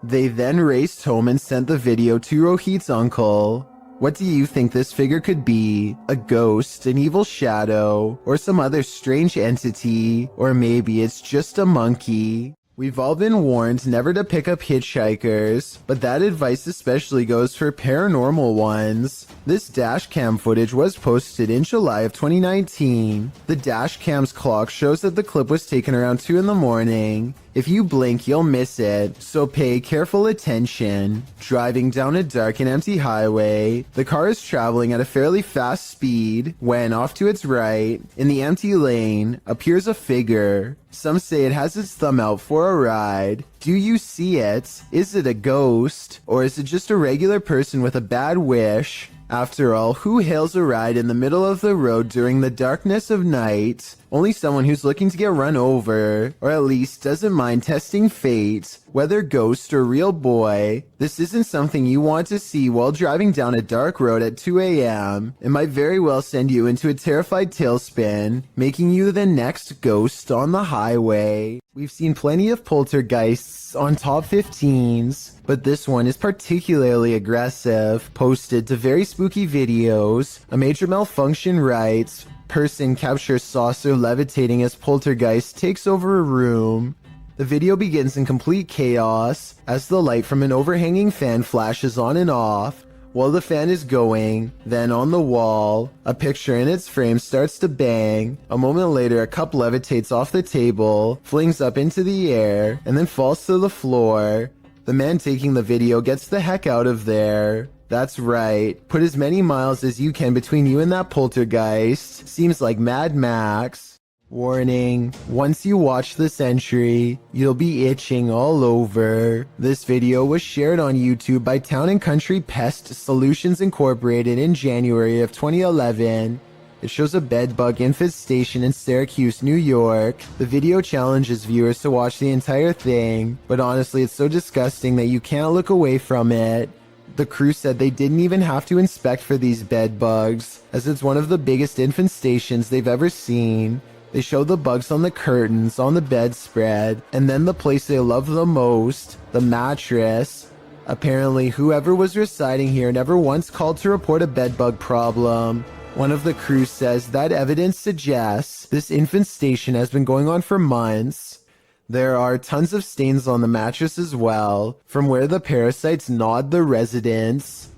They then raced home and sent the video to Rohit's uncle. What do you think this figure could be? A ghost, an evil shadow, or some other strange entity? Or maybe it's just a monkey? We've all been warned never to pick up hitchhikers, but that advice especially goes for paranormal ones. This dash cam footage was posted in July of 2019. The dash cam's clock shows that the clip was taken around 2 in the morning. If you blink, you'll miss it, so pay careful attention. Driving down a dark and empty highway, the car is traveling at a fairly fast speed when, off to its right, in the empty lane, appears a figure. Some say it has its thumb out for a ride. Do you see it? Is it a ghost? Or is it just a regular person with a bad wish? After all, who hails a ride in the middle of the road during the darkness of night? Only someone who's looking to get run over, or at least doesn't mind testing fate. Whether ghost or real boy, this isn't something you want to see while driving down a dark road at 2 a.m. It might very well send you into a terrified tailspin, making you the next ghost on the highway. We've seen plenty of poltergeists on top 15s, but this one is particularly aggressive. Posted to very spooky videos, a major malfunction writes, person captures saucer levitating as poltergeist takes over a room. The video begins in complete chaos as the light from an overhanging fan flashes on and off. While the fan is going, then on the wall, a picture in its frame starts to bang. A moment later, a cup levitates off the table, flings up into the air, and then falls to the floor. The man taking the video gets the heck out of there. That's right. Put as many miles as you can between you and that poltergeist. Seems like Mad Max. Warning, once you watch this entry, you'll be itching all over. This video was shared on YouTube by Town & Country Pest Solutions Incorporated in January of 2011. It shows a bedbug infestation in Syracuse, New York. The video challenges viewers to watch the entire thing, but honestly it's so disgusting that you can't look away from it. The crew said they didn't even have to inspect for these bedbugs, as it's one of the biggest infestations they've ever seen. They show the bugs on the curtains, on the bedspread, and then the place they love the most, the mattress. Apparently, whoever was residing here never once called to report a bedbug problem. One of the crew says that evidence suggests this infestation has been going on for months. There are tons of stains on the mattress as well, from where the parasites gnawed the residents.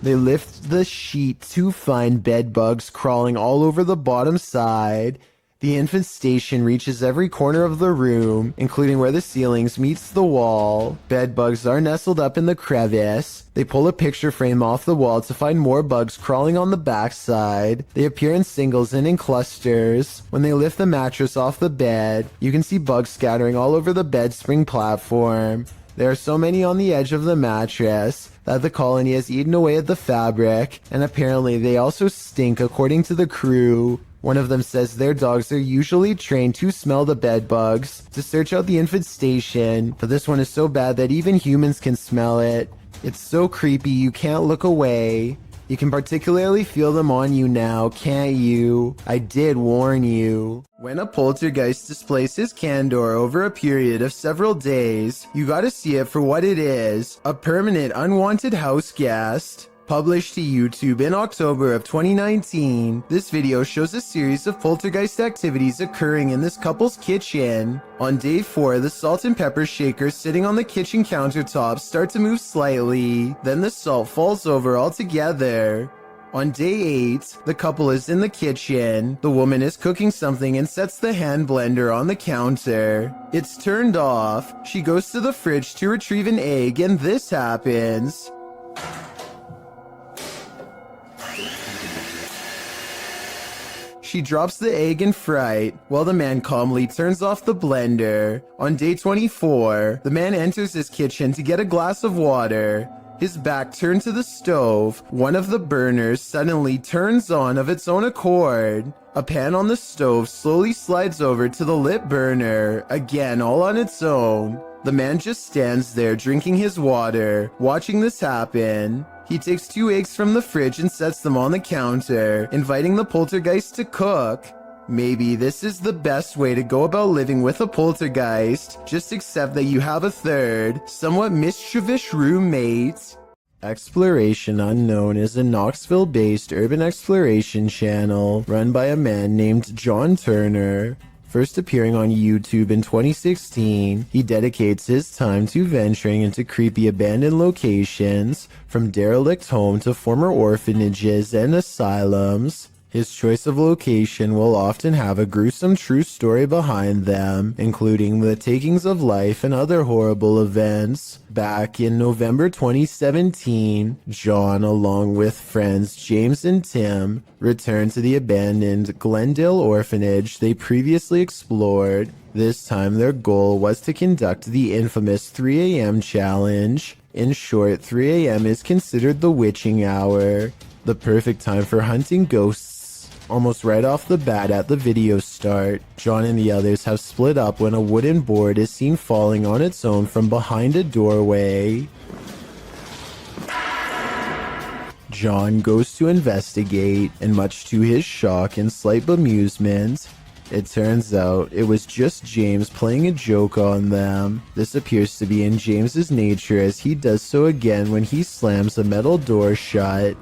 They lift the sheet to find bedbugs crawling all over the bottom side. The infestation reaches every corner of the room, including where the ceilings meets the wall. Bedbugs are nestled up in the crevice. They pull a picture frame off the wall to find more bugs crawling on the backside. They appear in singles and in clusters. When they lift the mattress off the bed, you can see bugs scattering all over the bed spring platform. There are so many on the edge of the mattress that the colony has eaten away at the fabric, and apparently they also stink according to the crew. One of them says their dogs are usually trained to smell the bed bugs to search out the infestation, but this one is so bad that even humans can smell it. It's so creepy you can't look away. You can particularly feel them on you now, can't you? I did warn you. When a poltergeist displays his candor over a period of several days, you gotta see it for what it is, a permanent unwanted house guest. Published to YouTube in October of 2019, this video shows a series of poltergeist activities occurring in this couple's kitchen. On day 4, the salt and pepper shakers sitting on the kitchen countertop start to move slightly, then the salt falls over altogether. On day 8, the couple is in the kitchen. The woman is cooking something and sets the hand blender on the counter. It's turned off. She goes to the fridge to retrieve an egg and this happens. She drops the egg in fright, while the man calmly turns off the blender. On day 24, the man enters his kitchen to get a glass of water. His back turned to the stove. One of the burners suddenly turns on of its own accord. A pan on the stove slowly slides over to the lit burner, again all on its own. The man just stands there drinking his water, watching this happen. He takes 2 eggs from the fridge and sets them on the counter, inviting the poltergeist to cook. Maybe this is the best way to go about living with a poltergeist. Just accept that you have a third, somewhat mischievous roommate. Exploration Unknown is a Knoxville-based urban exploration channel run by a man named John Turner. First appearing on YouTube in 2016, he dedicates his time to venturing into creepy abandoned locations, from derelict homes to former orphanages and asylums. His choice of location will often have a gruesome true story behind them, including the takings of life and other horrible events. Back in November 2017, John, along with friends James and Tim, returned to the abandoned Glendale orphanage they previously explored. This time their goal was to conduct the infamous 3 a.m. challenge. In short, 3 a.m. is considered the witching hour, the perfect time for hunting ghosts. Almost right off the bat at the video start, John and the others have split up when a wooden board is seen falling on its own from behind a doorway. John goes to investigate, and much to his shock and slight bemusement, it turns out it was just James playing a joke on them. This appears to be in James's nature, as he does so again when he slams a metal door shut,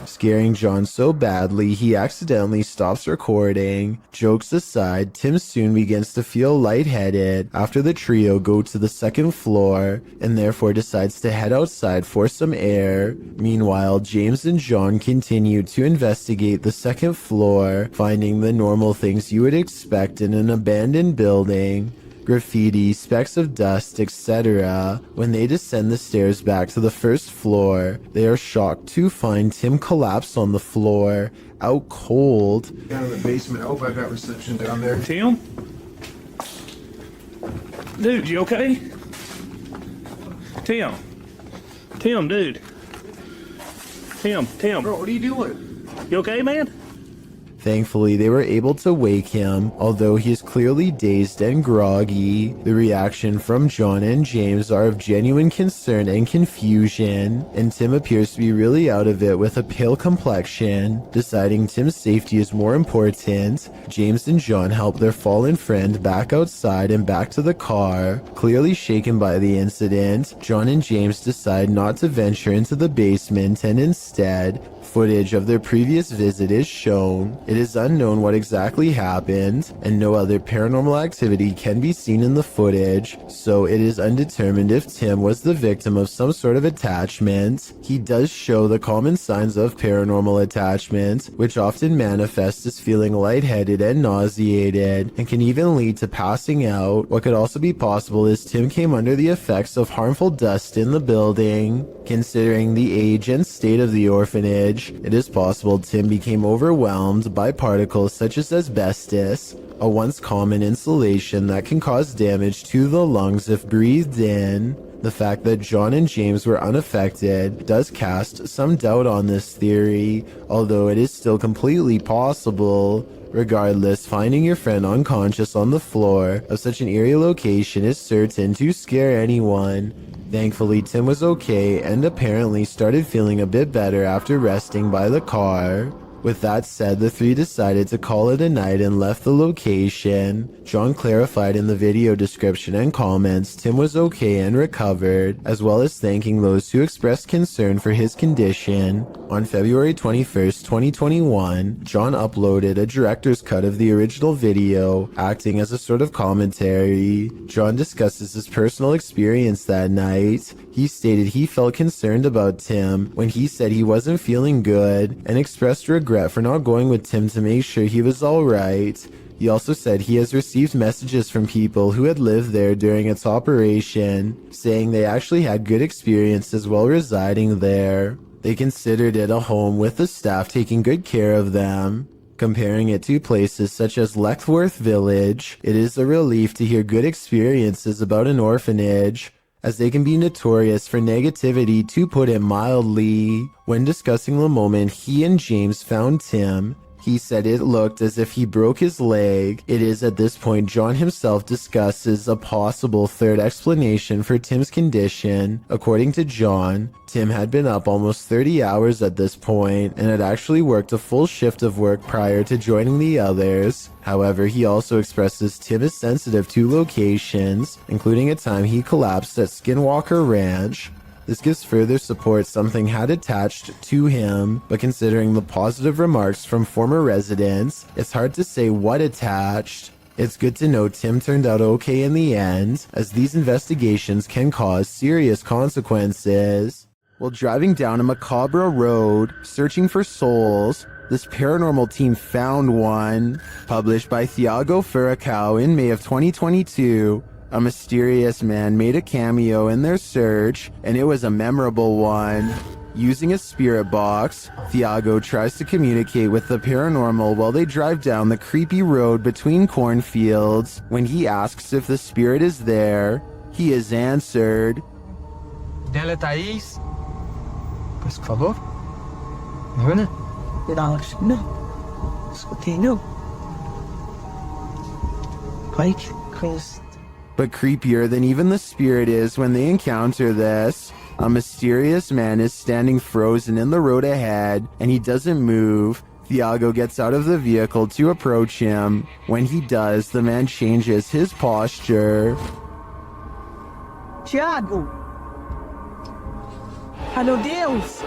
scaring John so badly he accidentally stops recording. Jokes aside, Tim soon begins to feel lightheaded after the trio go to the second floor, and therefore decides to head outside for some air. Meanwhile, James and John continue to investigate the second floor, finding the normal things you would expect in an abandoned building. graffiti, specks of dust, etc. When they descend the stairs back to the first floor, they are shocked to find Tim collapsed on the floor, out cold. Down in the basement. Oh, I got reception down there. Tim? Dude, you okay? Tim. Tim, dude. Tim. Bro, what are you doing? You okay, man? Thankfully, they were able to wake him, although he is clearly dazed and groggy. The reaction from John and James are of genuine concern and confusion, and Tim appears to be really out of it with a pale complexion. Deciding Tim's safety is more important, James and John help their fallen friend back outside and back to the car. Clearly shaken by the incident, John and James decide not to venture into the basement and instead, footage of their previous visit is shown. It is unknown what exactly happened, and no other paranormal activity can be seen in the footage, so it is undetermined if Tim was the victim of some sort of attachment. He does show the common signs of paranormal attachment, which often manifest as feeling lightheaded and nauseated, and can even lead to passing out. What could also be possible is Tim came under the effects of harmful dust in the building. Considering the age and state of the orphanage, it is possible Tim became overwhelmed by particles such as asbestos, a once common insulation that can cause damage to the lungs if breathed in. The fact that John and James were unaffected does cast some doubt on this theory, although it is still completely possible. Regardless, finding your friend unconscious on the floor of such an eerie location is certain to scare anyone. Thankfully, Tim was okay and apparently started feeling a bit better after resting by the car. With that said, the three decided to call it a night and left the location. John clarified in the video description and comments Tim was okay and recovered, as well as thanking those who expressed concern for his condition. On February 21st, 2021, John uploaded a director's cut of the original video, acting as a sort of commentary. John discusses his personal experience that night. He stated he felt concerned about Tim when he said he wasn't feeling good, and expressed regret for not going with Tim to make sure he was alright. He also said he has received messages from people who had lived there during its operation, saying they actually had good experiences while residing there. They considered it a home with the staff taking good care of them. Comparing it to places such as Leckworth Village, it is a relief to hear good experiences about an orphanage, as they can be notorious for negativity, to put it mildly. When discussing the moment he and James found Tim, he said it looked as if he broke his leg. It is at this point John himself discusses a possible third explanation for Tim's condition. According to John, Tim had been up almost 30 hours at this point and had actually worked a full shift of work prior to joining the others. However, he also expresses Tim is sensitive to locations, including a time he collapsed at Skinwalker Ranch. This gives further support something had attached to him, but considering the positive remarks from former residents, it's hard to say what attached. It's good to know Tim turned out okay in the end, as these investigations can cause serious consequences. While driving down a macabre road, searching for souls, this paranormal team found one. Published by Thiago Furacão in May of 2022, a mysterious man made a cameo in their search, and it was a memorable one. Using a spirit box, Thiago tries to communicate with the paranormal while they drive down the creepy road between cornfields. When he asks if the spirit is there, he is answered. Dela Thaís. Por favor. Ana? Não. Escutei, não. Pai, Chris. But creepier than even the spirit is when they encounter this. A mysterious man is standing frozen in the road ahead, and he doesn't move. Thiago gets out of the vehicle to approach him. When he does, the man changes his posture. Thiago! Hello, Deus!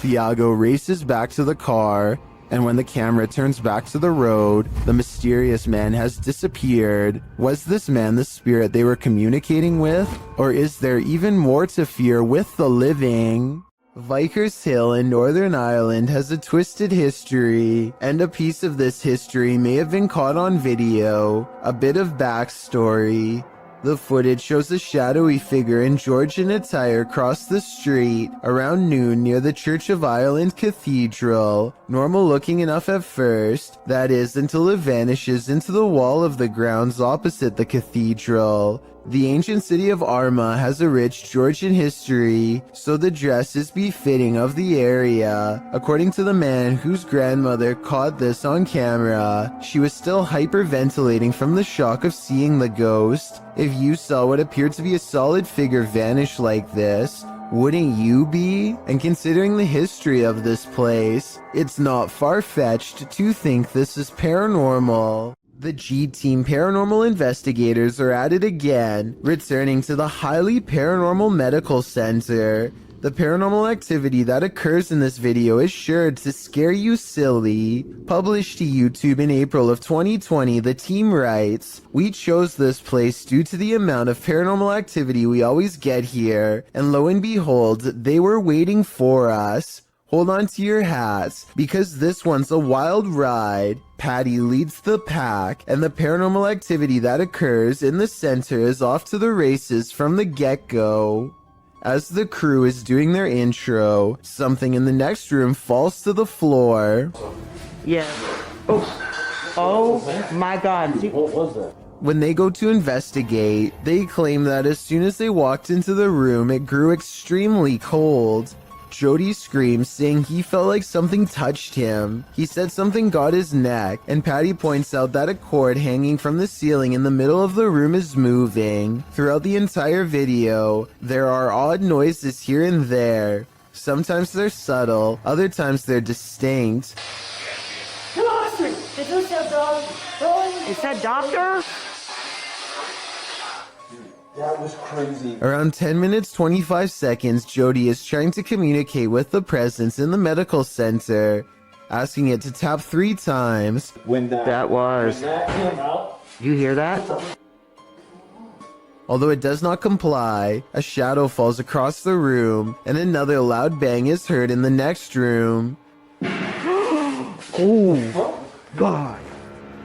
Thiago races back to the car, and when the camera turns back to the road, the mysterious man has disappeared. Was this man the spirit they were communicating with? Or is there even more to fear with the living? Vickers Hill in Northern Ireland has a twisted history, and a piece of this history may have been caught on video. A bit of backstory. The footage shows a shadowy figure in Georgian attire cross the street around noon near the Church of Ireland Cathedral. Normal looking enough at first, that is, until it vanishes into the wall of the grounds opposite the cathedral. The ancient city of Armagh has a rich Georgian history, so the dress is befitting of the area. According to the man whose grandmother caught this on camera, she was still hyperventilating from the shock of seeing the ghost. If you saw what appeared to be a solid figure vanish like this, wouldn't you be? And considering the history of this place, it's not far-fetched to think this is paranormal. The G-Team paranormal investigators are at it again, returning to the highly paranormal medical center. The paranormal activity that occurs in this video is sure to scare you silly. Published to YouTube in April of 2020, the team writes, "We chose this place due to the amount of paranormal activity we always get here, and lo and behold, they were waiting for us. Hold on to your hats, because this one's a wild ride." Patty leads the pack, and the paranormal activity that occurs in the center is off to the races from the get-go. As the crew is doing their intro, something in the next room falls to the floor. Yeah. Oh my God. What was that? When they go to investigate, they claim that as soon as they walked into the room, it grew extremely cold. Jody screams, saying he felt like something touched him. He said something got his neck, and Patty points out that a cord hanging from the ceiling in the middle of the room is moving. Throughout the entire video, there are odd noises here and there. Sometimes they're subtle, other times they're distinct. Is that doctor? That was crazy. Around 10 minutes 25 seconds, Jody is trying to communicate with the presence in the medical center, asking it to tap 3 times. When that came out. You hear that? Although it does not comply, a shadow falls across the room, and another loud bang is heard in the next room. Oh, God.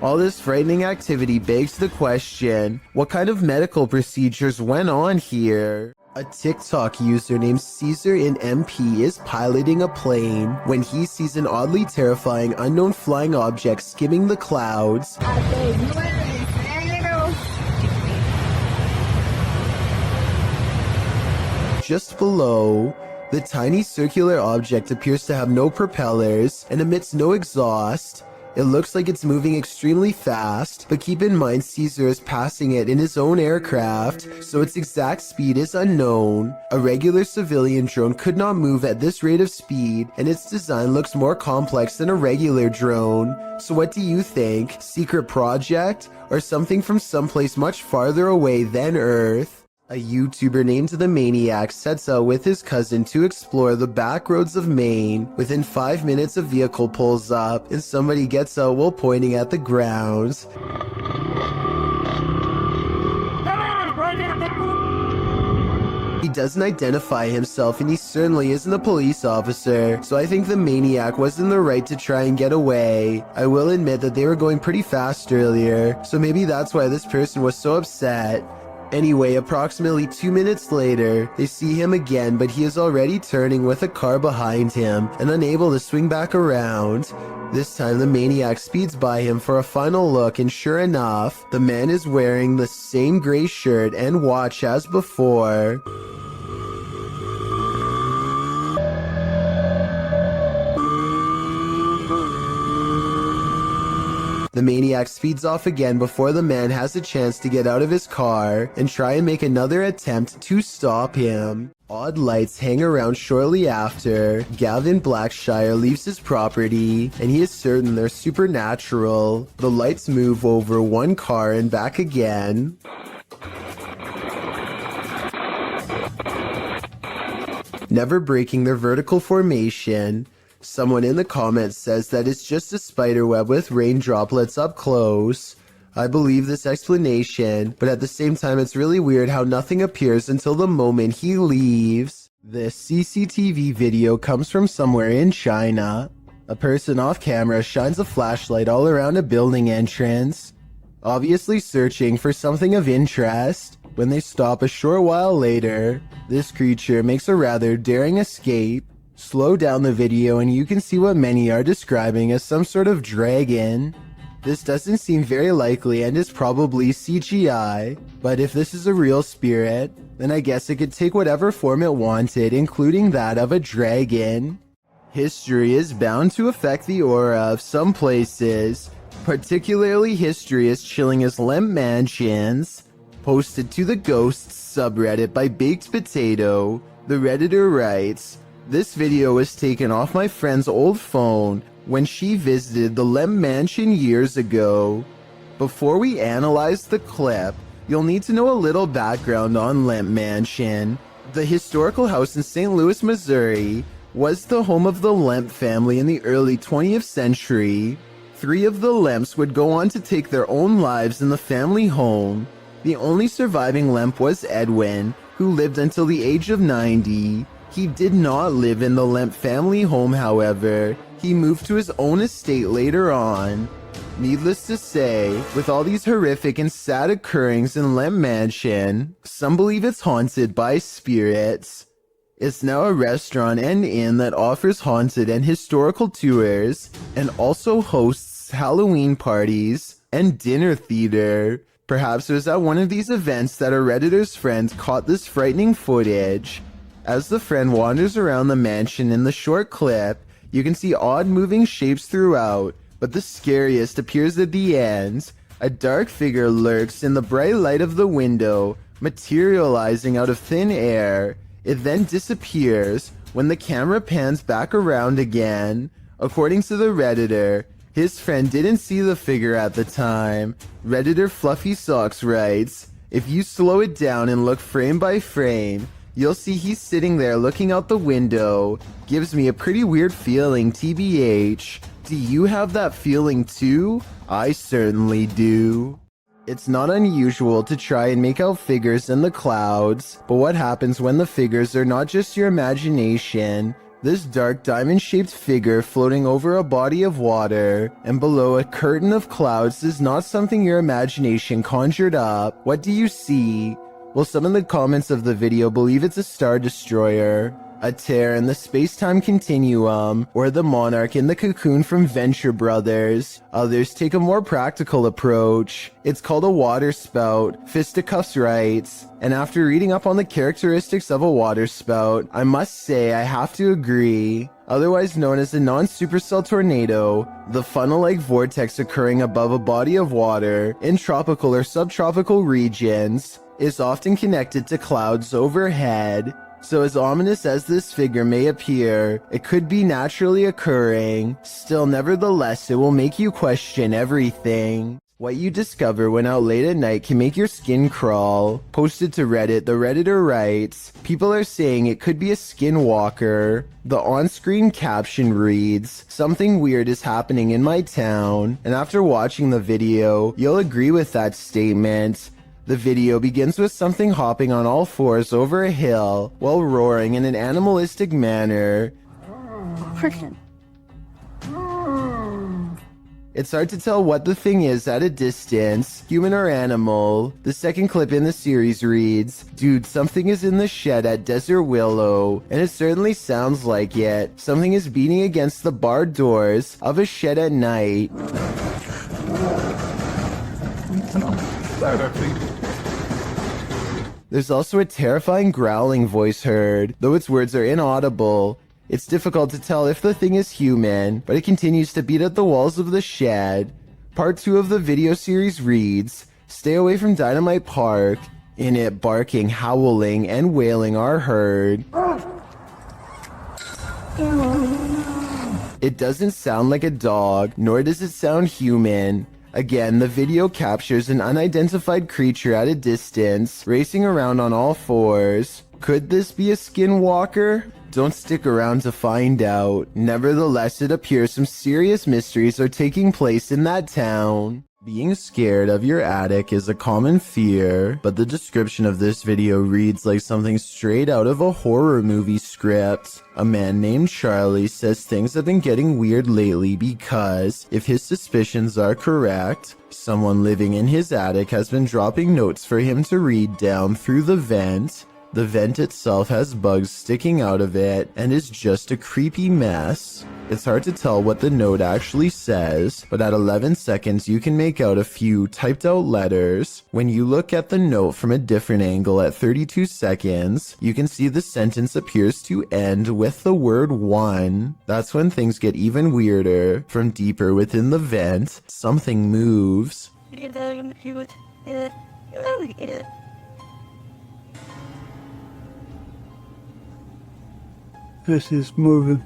All this frightening activity begs the question, what kind of medical procedures went on here? A TikTok user named Caesar in MP is piloting a plane when he sees an oddly terrifying unknown flying object skimming the clouds. Just below, the tiny circular object appears to have no propellers and emits no exhaust. It looks like it's moving extremely fast, but keep in mind Caesar is passing it in his own aircraft, so its exact speed is unknown. A regular civilian drone could not move at this rate of speed, and its design looks more complex than a regular drone. So what do you think? Secret project? Or something from someplace much farther away than Earth? A YouTuber named The Maniac sets out with his cousin to explore the back roads of Maine. Within 5 minutes, a vehicle pulls up, and somebody gets out while pointing at the ground. He doesn't identify himself, and he certainly isn't a police officer, so I think the Maniac was in the right to try and get away. I will admit that they were going pretty fast earlier, so maybe that's why this person was so upset. Anyway, approximately 2 minutes later, they see him again, but he is already turning with a car behind him and unable to swing back around. This time, the Maniac speeds by him for a final look, and sure enough, the man is wearing the same gray shirt and watch as before. The Maniac speeds off again before the man has a chance to get out of his car and try and make another attempt to stop him. Odd lights hang around shortly after. Gavin Blackshire leaves his property, and he is certain they're supernatural. The lights move over one car and back again. Never breaking their vertical formation. Someone in the comments says that it's just a spider web with rain droplets up close. I believe this explanation, but at the same time it's really weird how nothing appears until the moment he leaves. This CCTV video comes from somewhere in China. A person off camera shines a flashlight all around a building entrance, obviously searching for something of interest. When they stop a short while later, this creature makes a rather daring escape. Slow down the video and you can see what many are describing as some sort of dragon. This doesn't seem very likely and is probably CGI, but if this is a real spirit, then I guess it could take whatever form it wanted, including that of a dragon. History is bound to affect the aura of some places. Particularly history is chilling as Lemp Mansions. Posted to the Ghosts subreddit by Baked Potato, the Redditor writes, "This video was taken off my friend's old phone when she visited the Lemp Mansion years ago. Before we analyze the clip, you'll need to know a little background on Lemp Mansion. The historical house in St. Louis, Missouri, was the home of the Lemp family in the early 20th century. 3 of the Lemps would go on to take their own lives in the family home. The only surviving Lemp was Edwin, who lived until the age of 90. He did not live in the Lemp family home, however. He moved to his own estate later on. Needless to say, with all these horrific and sad occurrings in Lemp Mansion, some believe it's haunted by spirits. It's now a restaurant and inn that offers haunted and historical tours, and also hosts Halloween parties and dinner theater. Perhaps it was at one of these events that a Redditor's friend caught this frightening footage. As the friend wanders around the mansion in the short clip, you can see odd moving shapes throughout, but the scariest appears at the end. A dark figure lurks in the bright light of the window, materializing out of thin air. It then disappears when the camera pans back around again. According to the Redditor, his friend didn't see the figure at the time. Redditor Fluffy Socks writes, "If you slow it down and look frame by frame, you'll see he's sitting there looking out the window. Gives me a pretty weird feeling, TBH. Do you have that feeling too? I certainly do." It's not unusual to try and make out figures in the clouds, but what happens when the figures are not just your imagination? This dark diamond-shaped figure floating over a body of water and below a curtain of clouds is not something your imagination conjured up. What do you see? Well, some in the comments of the video believe it's a star destroyer, a tear in the space-time continuum, or the monarch in the cocoon from Venture Brothers. Others take a more practical approach. It's called a water spout, Fisticuffs writes, and after reading up on the characteristics of a water spout, I must say I have to agree. Otherwise known as a non-supercell tornado, the funnel-like vortex occurring above a body of water in tropical or subtropical regions is often connected to clouds overhead. So as ominous as this figure may appear, it could be naturally occurring. Still, nevertheless, it will make you question everything. What you discover when out late at night can make your skin crawl. Posted to Reddit, the Redditor writes, "People are saying it could be a skinwalker." The on-screen caption reads, "Something weird is happening in my town." And after watching the video, you'll agree with that statement. The video begins with something hopping on all fours over a hill while roaring in an animalistic manner. It's hard to tell what the thing is at a distance, human or animal. The second clip in the series reads, "Dude, something is in the shed at Desert Willow," and it certainly sounds like it. Something is beating against the barred doors of a shed at night. There's also a terrifying growling voice heard, though its words are inaudible. It's difficult to tell if the thing is human, but it continues to beat at the walls of the shed. Part 2 of the video series reads, "Stay away from Dynamite Park." In it, barking, howling, and wailing are heard. It doesn't sound like a dog, nor does it sound human. Again, the video captures an unidentified creature at a distance, racing around on all fours. Could this be a skinwalker? Don't stick around to find out. Nevertheless, it appears some serious mysteries are taking place in that town. Being scared of your attic is a common fear, but the description of this video reads like something straight out of a horror movie script. A man named Charlie says things have been getting weird lately because, if his suspicions are correct, someone living in his attic has been dropping notes for him to read down through the vent. The vent itself has bugs sticking out of it and is just a creepy mess. It's hard to tell what the note actually says, but at 11 seconds you can make out a few typed out letters. When you look at the note from a different angle at 32 seconds, you can see the sentence appears to end with the word 1. That's when things get even weirder. From deeper within the vent, something moves. This is moving.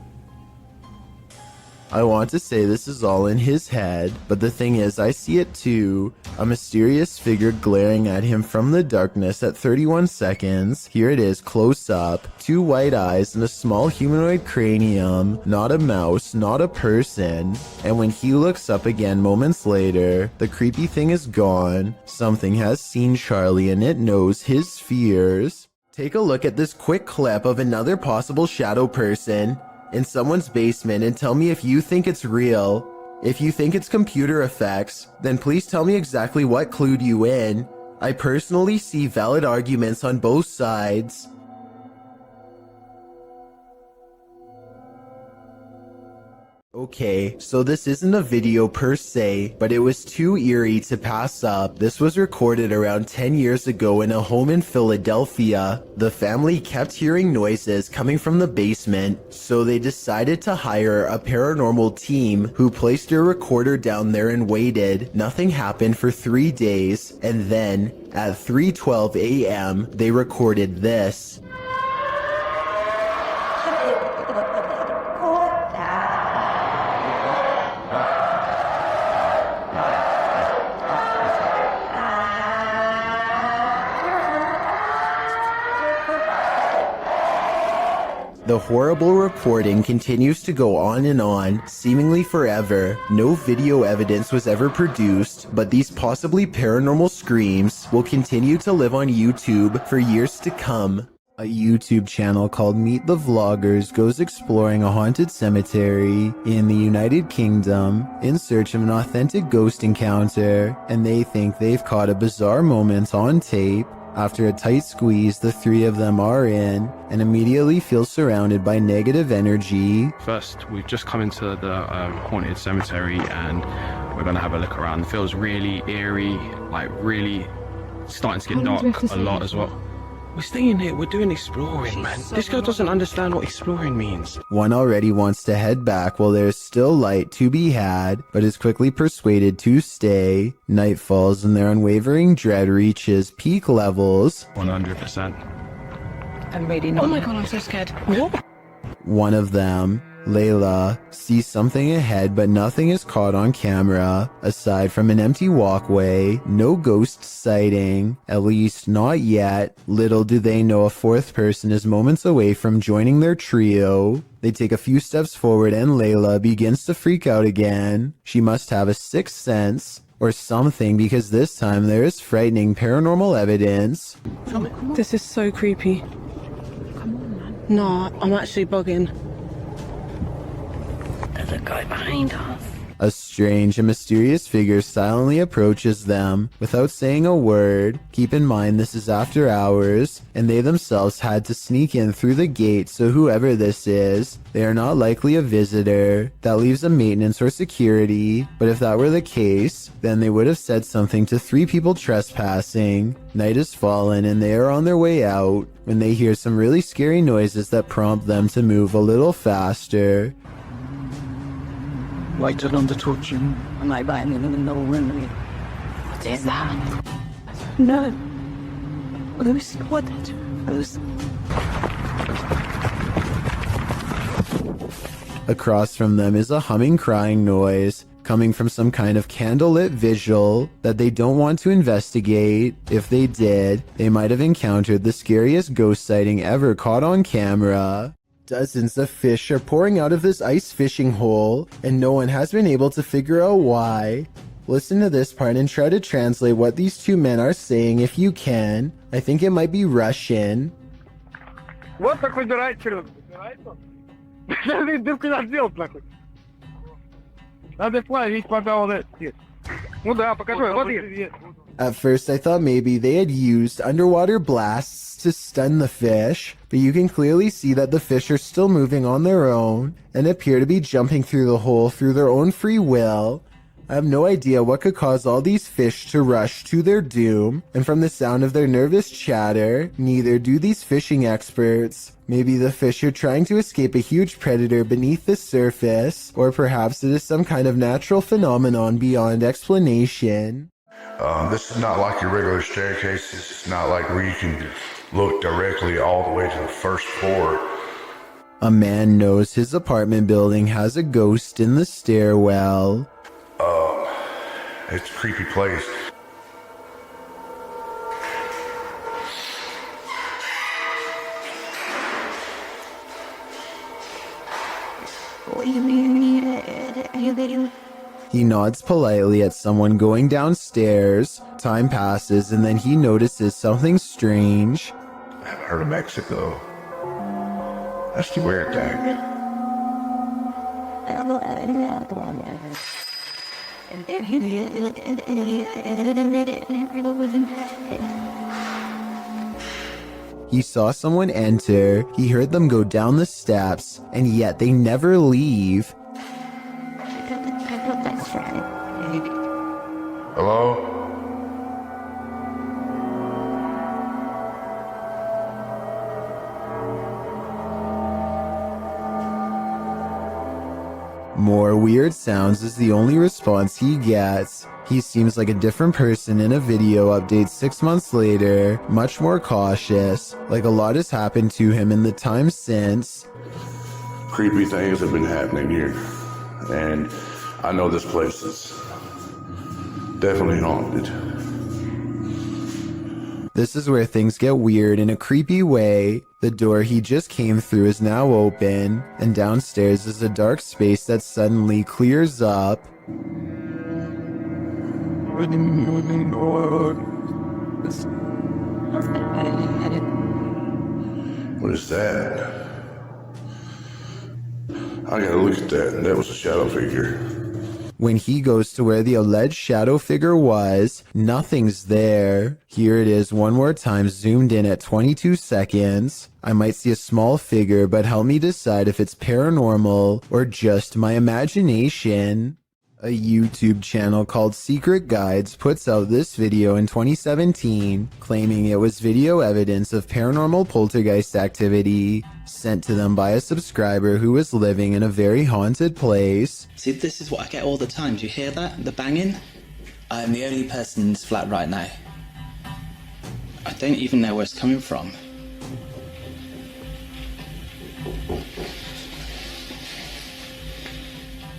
I want to say this is all in his head, but the thing is I see it too. A mysterious figure glaring at him from the darkness at 31 seconds. Here it is close up. 2 white eyes and a small humanoid cranium. Not a mouse, not a person. And when he looks up again moments later, the creepy thing is gone. Something has seen Charlie and it knows his fears. Take a look at this quick clip of another possible shadow person in someone's basement and tell me if you think it's real. If you think it's computer effects, then please tell me exactly what clued you in. I personally see valid arguments on both sides. Okay, so this isn't a video per se, but it was too eerie to pass up. This was recorded around 10 years ago in a home in Philadelphia. The family kept hearing noises coming from the basement, so they decided to hire a paranormal team who placed a recorder down there and waited. Nothing happened for 3 days, and then at 3:12 a.m. they recorded this. The horrible recording continues to go on and on, seemingly forever. No video evidence was ever produced, but these possibly paranormal screams will continue to live on YouTube for years to come. A YouTube channel called Meet the Vloggers goes exploring a haunted cemetery in the United Kingdom in search of an authentic ghost encounter, and they think they've caught a bizarre moment on tape. After a tight squeeze, the 3 of them are in and immediately feel surrounded by negative energy. First, we've just come into the haunted cemetery and we're going to have a look around. It feels really eerie, like really starting to get dark a lot as well. We're staying here, we're doing exploring, man. This girl doesn't understand what exploring means. One already wants to head back while there's still light to be had, but is quickly persuaded to stay. Night falls and their unwavering dread reaches peak levels. 100%. I'm waiting. Oh my god, I'm so scared. What? One of them, Layla, sees something ahead, but nothing is caught on camera. Aside from an empty walkway, no ghost sighting, at least not yet. Little do they know a 4th person is moments away from joining their trio. They take a few steps forward and Layla begins to freak out again. She must have a 6th sense or something, because this time there is frightening paranormal evidence. This is so creepy. Come on, man. No, I'm actually bugging. There's a guy behind us. A strange and mysterious figure silently approaches them without saying a word. Keep in mind this is after hours, and they themselves had to sneak in through the gate, so whoever this is, they are not likely a visitor. That leaves a maintenance or security, but if that were the case, then they would have said something to 3 people trespassing. Night has fallen and they are on their way out when they hear some really scary noises that prompt them to move a little faster. Lighted on the torch. Am I buying in the room? What is that? No. Lucy, what? Lucy. Across from them is a humming crying noise coming from some kind of candlelit visual that they don't want to investigate. If they did, they might have encountered the scariest ghost sighting ever caught on camera. Dozens of fish are pouring out of this ice fishing hole, and no one has been able to figure out why. Listen to this part and try to translate what these two men are saying if you can. I think it might be Russian. Вот такой дурачок. Ты куда сделал нахуй? Надо плавить, пока он... Ну да, покажи, вот и... At first, I thought maybe they had used underwater blasts to stun the fish, but you can clearly see that the fish are still moving on their own and appear to be jumping through the hole through their own free will. I have no idea what could cause all these fish to rush to their doom, and from the sound of their nervous chatter, neither do these fishing experts. Maybe the fish are trying to escape a huge predator beneath the surface, or perhaps it is some kind of natural phenomenon beyond explanation. This is not like your regular staircase. This is not like where you can look directly all the way to the first floor. A man knows his apartment building has a ghost in the stairwell. It's a creepy place. He nods politely at someone going downstairs. Time passes and then he notices something strange. I haven't heard of Mexico. That's the weird thing. He saw someone enter, he heard them go down the steps, and yet they never leave. Hello? More weird sounds is the only response he gets. He seems like a different person in a video update 6 months later, much more cautious, like a lot has happened to him in the time since. Creepy things have been happening here, and I know this place is definitely haunted. This is where things get weird in a creepy way. The door he just came through is now open, and downstairs is a dark space that suddenly clears up. What is that? I gotta look at that. That was a shadow figure. When he goes to where the alleged shadow figure was, nothing's there. Here it is one more time, zoomed in at 22 seconds. I might see a small figure, but help me decide if it's paranormal or just my imagination. A YouTube channel called Secret Guides puts out this video in 2017, claiming it was video evidence of paranormal poltergeist activity sent to them by a subscriber who was living in a very haunted place. See, this is what I get all the time. Do you hear that? The banging? I am the only person in this flat right now. I don't even know where it's coming from.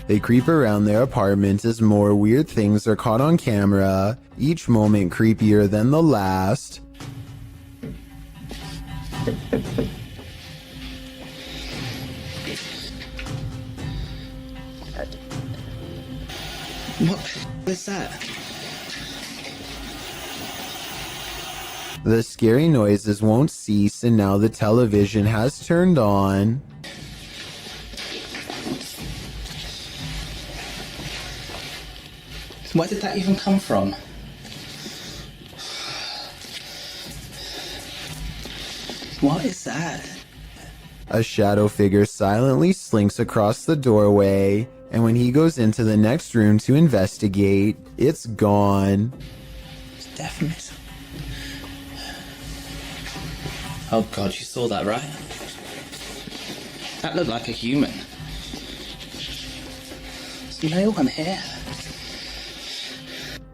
They creep around their apartment as more weird things are caught on camera, each moment creepier than the last. What is that? The scary noises won't cease, and now the television has turned on. Where did that even come from? What is that? A shadow figure silently slinks across the doorway, and when he goes into the next room to investigate, it's gone. It's definitely... Oh god, you saw that, right? That looked like a human. There's no one here.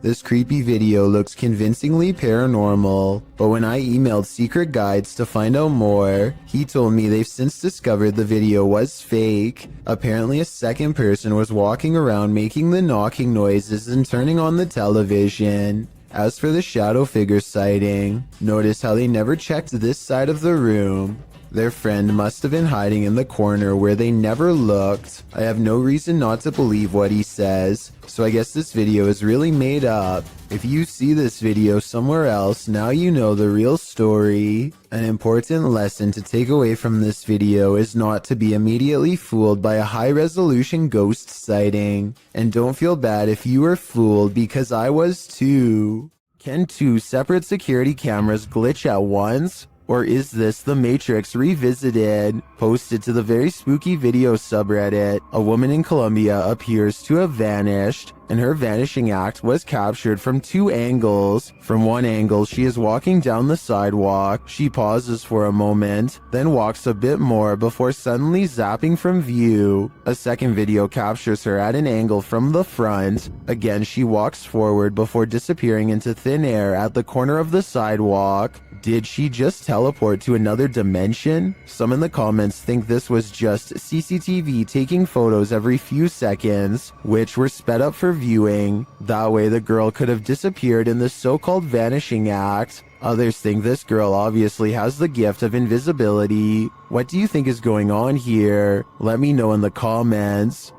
This creepy video looks convincingly paranormal, but when I emailed Secret Guides to find out more, he told me they've since discovered the video was fake. Apparently a second person was walking around making the knocking noises and turning on the television. As for the shadow figure sighting, notice how they never checked this side of the room. Their friend must have been hiding in the corner where they never looked. I have no reason not to believe what he says, so I guess this video is really made up. If you see this video somewhere else, now you know the real story. An important lesson to take away from this video is not to be immediately fooled by a high-resolution ghost sighting. And don't feel bad if you were fooled, because I was too. Can two separate security cameras glitch at once? Or is this The Matrix Revisited? Posted to the very spooky video subreddit, a woman in Colombia appears to have vanished, and her vanishing act was captured from two angles. From one angle, she is walking down the sidewalk. She pauses for a moment, then walks a bit more before suddenly zapping from view. A second video captures her at an angle from the front. Again, she walks forward before disappearing into thin air at the corner of the sidewalk. Did she just teleport to another dimension? Some in the comments think this was just CCTV taking photos every few seconds, which were sped up for viewing. That way the girl could have disappeared in the so-called vanishing act. Others think this girl obviously has the gift of invisibility. What do you think is going on here? Let me know in the comments.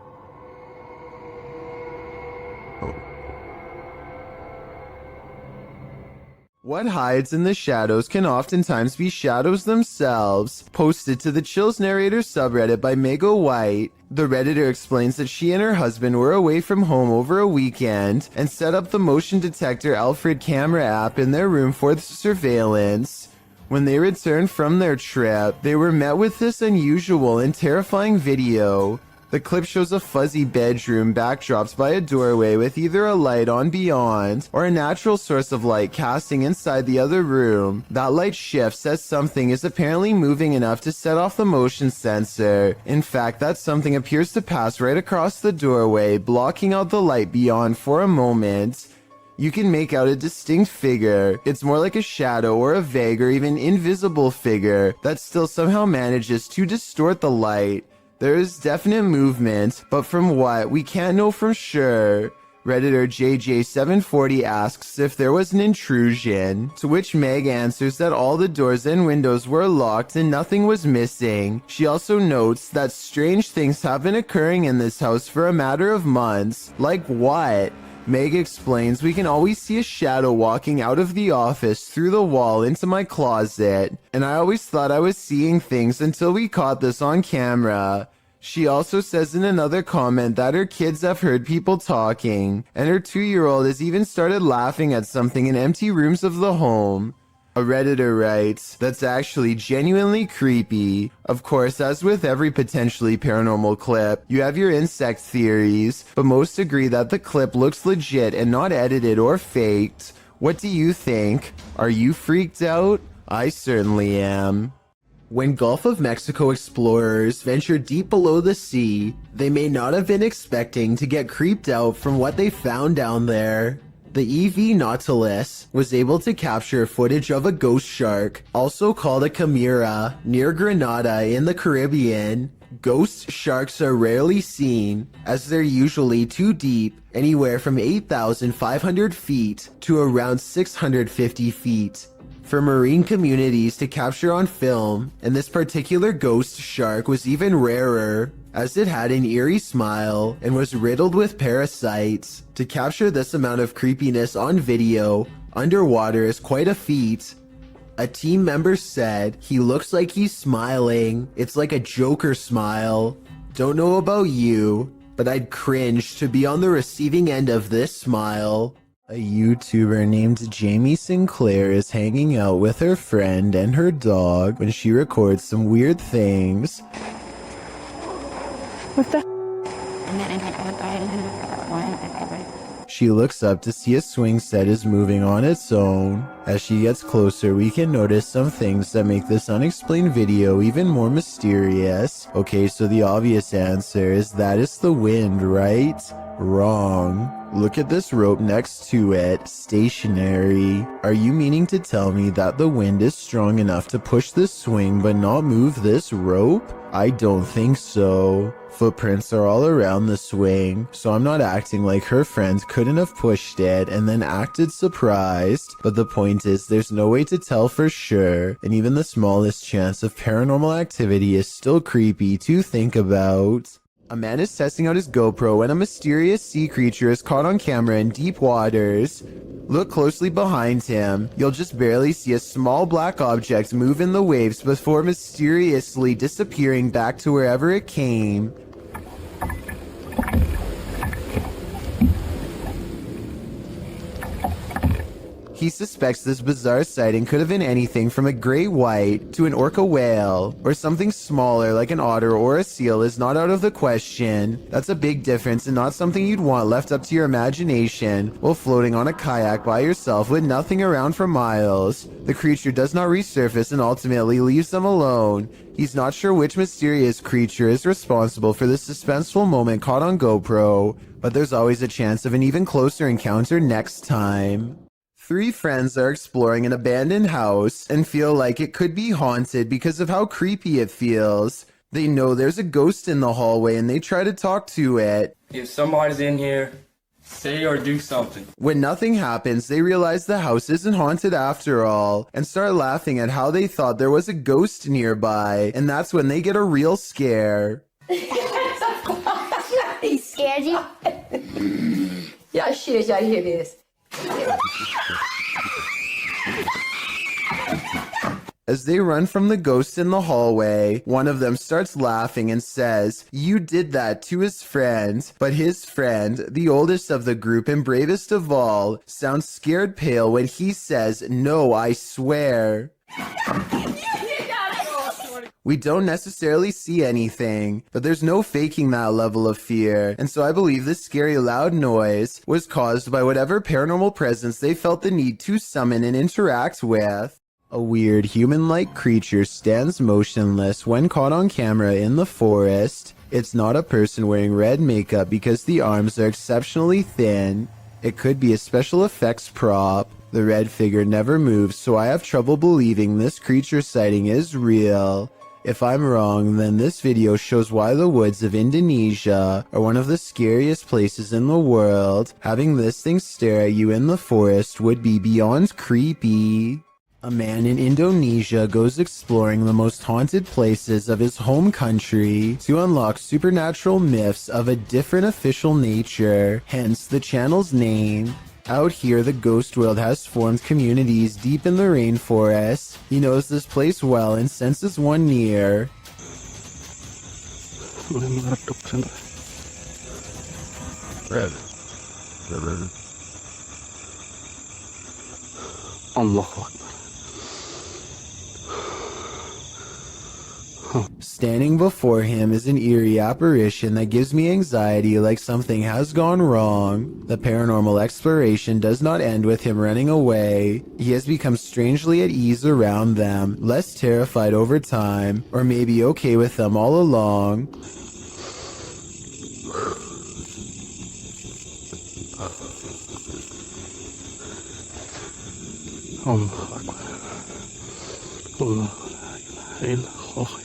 What hides in the shadows can oftentimes be shadows themselves. Posted to the Chills Narrator subreddit by Mego White, the Redditor explains that she and her husband were away from home over a weekend and set up the motion detector Alfred camera app in their room for the surveillance. When they returned from their trip, they were met with this unusual and terrifying video. The clip shows a fuzzy bedroom backdropped by a doorway with either a light on beyond or a natural source of light casting inside the other room. That light shifts as something is apparently moving enough to set off the motion sensor. In fact, that something appears to pass right across the doorway, blocking out the light beyond for a moment. You can make out a distinct figure. It's more like a shadow or a vague or even invisible figure that still somehow manages to distort the light. There is definite movement, but from what, we can't know for sure. Redditor JJ740 asks if there was an intrusion, to which Meg answers that all the doors and windows were locked and nothing was missing. She also notes that strange things have been occurring in this house for a matter of months. Like what? Meg explains we can always see a shadow walking out of the office through the wall into my closet, and I always thought I was seeing things until we caught this on camera. She also says in another comment that her kids have heard people talking, and her 2-year-old has even started laughing at something in empty rooms of the home. A Redditor writes, "That's actually genuinely creepy." Of course, as with every potentially paranormal clip, you have your insect theories, but most agree that the clip looks legit and not edited or faked. What do you think? Are you freaked out? I certainly am. When Gulf of Mexico explorers ventured deep below the sea, they may not have been expecting to get creeped out from what they found down there. The EV Nautilus was able to capture footage of a ghost shark, also called a chimera, near Grenada in the Caribbean. Ghost sharks are rarely seen, as they're usually too deep, anywhere from 8,500 feet to around 650 feet. For marine communities to capture on film, and this particular ghost shark was even rarer, as it had an eerie smile and was riddled with parasites. To capture this amount of creepiness on video, underwater is quite a feat. A team member said, "He looks like he's smiling. It's like a Joker smile." Don't know about you, but I'd cringe to be on the receiving end of this smile. A YouTuber named Jamie Sinclair is hanging out with her friend and her dog when she records some weird things. What the? She looks up to see a swing set is moving on its own. As she gets closer, we can notice some things that make this unexplained video even more mysterious. Okay, so the obvious answer is that it's the wind, right? Wrong. Look at this rope next to it, stationary. Are you meaning to tell me that the wind is strong enough to push this swing but not move this rope? I don't think so. Footprints are all around the swing, so I'm not acting like her friend couldn't have pushed it and then acted surprised. But the point is, there's no way to tell for sure, and even the smallest chance of paranormal activity is still creepy to think about. A man is testing out his GoPro when a mysterious sea creature is caught on camera in deep waters. Look closely behind him. You'll just barely see a small black object move in the waves before mysteriously disappearing back to wherever it came. He suspects this bizarre sighting could have been anything from a great white to an orca whale, or something smaller like an otter or a seal is not out of the question. That's a big difference and not something you'd want left up to your imagination while floating on a kayak by yourself with nothing around for miles. The creature does not resurface and ultimately leaves them alone. He's not sure which mysterious creature is responsible for this suspenseful moment caught on GoPro, but there's always a chance of an even closer encounter next time. 3 friends are exploring an abandoned house and feel like it could be haunted because of how creepy it feels. They know there's a ghost in the hallway and they try to talk to it. If somebody's in here, say or do something. When nothing happens, they realize the house isn't haunted after all and start laughing at how they thought there was a ghost nearby, and that's when they get a real scare. He scared you? Y'all shit, y'all hear this. As they run from the ghost in the hallway, one of them starts laughing and says, "You did that," to his friend. But his friend, the oldest of the group and bravest of all, sounds scared pale when he says, "No, I swear." We don't necessarily see anything, but there's no faking that level of fear, and so I believe this scary loud noise was caused by whatever paranormal presence they felt the need to summon and interact with. A weird human-like creature stands motionless when caught on camera in the forest. It's not a person wearing red makeup because the arms are exceptionally thin. It could be a special effects prop. The red figure never moves, so I have trouble believing this creature sighting is real. If I'm wrong, then this video shows why the woods of Indonesia are one of the scariest places in the world. Having this thing stare at you in the forest would be beyond creepy. A man in Indonesia goes exploring the most haunted places of his home country to unlock supernatural myths of a different official nature, hence the channel's name. Out here, the ghost world has formed communities deep in the rainforest. He knows this place well and senses one near. Allahu Akbar. Standing before him is an eerie apparition that gives me anxiety, like something has gone wrong. The paranormal exploration does not end with him running away. He has become strangely at ease around them, less terrified over time, or maybe okay with them all along. Allahu Akbar. Allahu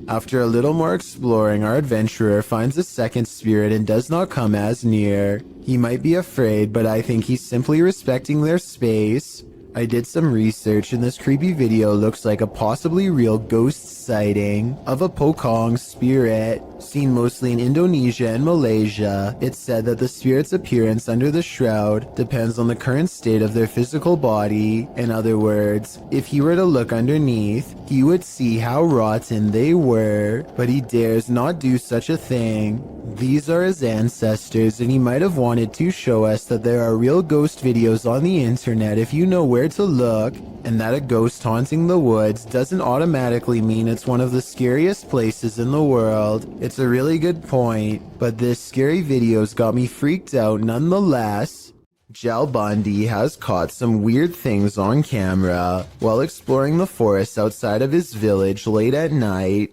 After a little more exploring, our adventurer finds a second spirit and does not come as near. He might be afraid, but I think he's simply respecting their space. I did some research and this creepy video looks like a possibly real ghost sighting of a Pocong spirit, seen mostly in Indonesia and Malaysia. It's said that the spirit's appearance under the shroud depends on the current state of their physical body. In other words, if he were to look underneath, he would see how rotten they were, but he dares not do such a thing. These are his ancestors, and he might have wanted to show us that there are real ghost videos on the internet if you know where to look, and that a ghost haunting the woods doesn't automatically mean it's one of the scariest places in the world. It's a really good point, but this scary video's got me freaked out nonetheless. Jal Bundy has caught some weird things on camera while exploring the forest outside of his village late at night.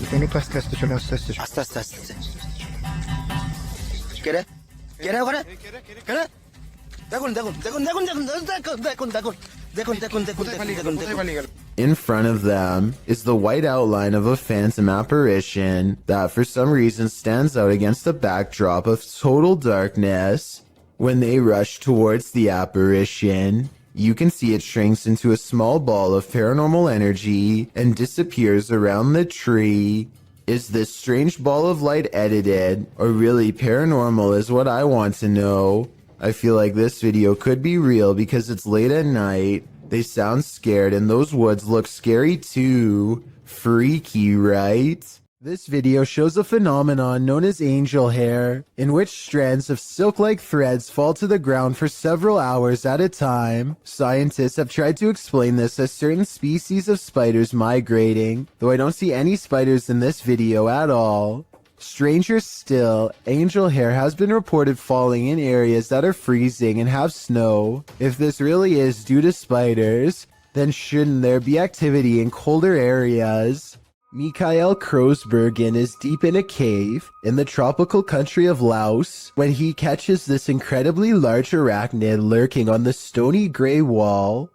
Beni aste aste চলে আস্তে আস্তে আস্তে আস্তে আস্তে আস্তে কে রে কে রে ওখানে কে রে দেখুন দেখুন দেখুন দেখুন দেখুন দেখুন দেখুন দেখুন দেখুন দেখুন দেখুন দেখুন দেখুন In front of them is the white outline of a phantom apparition that for some reason stands out against the backdrop of total darkness. When they rush towards the apparition, you can see it shrinks into a small ball of paranormal energy and disappears around the tree. Is this strange ball of light edited or really paranormal is what I want to know. I feel like this video could be real because it's late at night. They sound scared and those woods look scary too. Freaky, right? This video shows a phenomenon known as angel hair, in which strands of silk-like threads fall to the ground for several hours at a time. Scientists have tried to explain this as certain species of spiders migrating, though I don't see any spiders in this video at all. Stranger still, angel hair has been reported falling in areas that are freezing and have snow. If this really is due to spiders, then shouldn't there be activity in colder areas? Mikhail Krosbergen is deep in a cave in the tropical country of Laos when he catches this incredibly large arachnid lurking on the stony gray wall.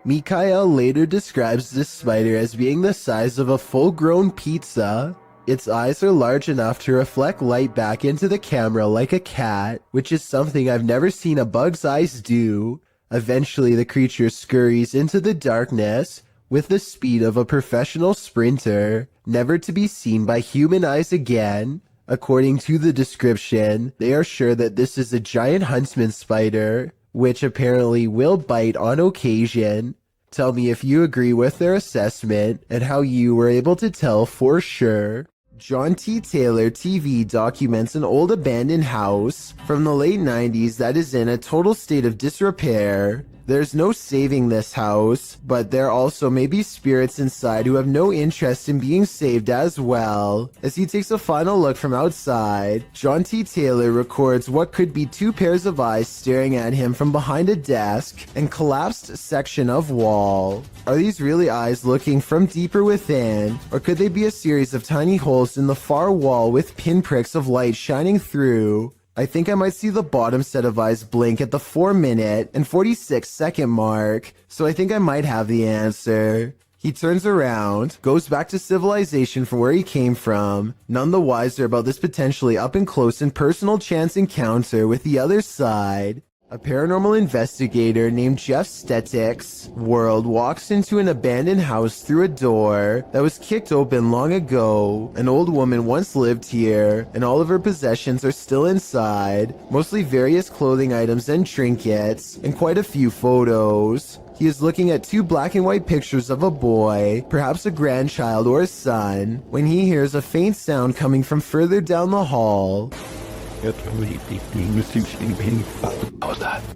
Mikhail later describes this spider as being the size of a full-grown pizza. Its eyes are large enough to reflect light back into the camera like a cat, which is something I've never seen a bug's eyes do. Eventually, the creature scurries into the darkness with the speed of a professional sprinter, never to be seen by human eyes again. According to the description, they are sure that this is a giant huntsman spider, which apparently will bite on occasion. Tell me if you agree with their assessment and how you were able to tell for sure. John T. Taylor TV documents an old abandoned house from the late 90s that is in a total state of disrepair. There's no saving this house, but there also may be spirits inside who have no interest in being saved as well. As he takes a final look from outside, John T. Taylor records what could be two pairs of eyes staring at him from behind a desk and collapsed section of wall. Are these really eyes looking from deeper within, or could they be a series of tiny holes in the far wall with pinpricks of light shining through? I think I might see the bottom set of eyes blink at the 4-minute and 46-second mark, so I think I might have the answer. He turns around, goes back to civilization from where he came from, none the wiser about this potentially up-and-close and personal chance encounter with the other side. A paranormal investigator named Jeff Stetik's world walks into an abandoned house through a door that was kicked open long ago. An old woman once lived here, and all of her possessions are still inside, mostly various clothing items and trinkets, and quite a few photos. He is looking at two black and white pictures of a boy, perhaps a grandchild or a son, when he hears a faint sound coming from further down the hall.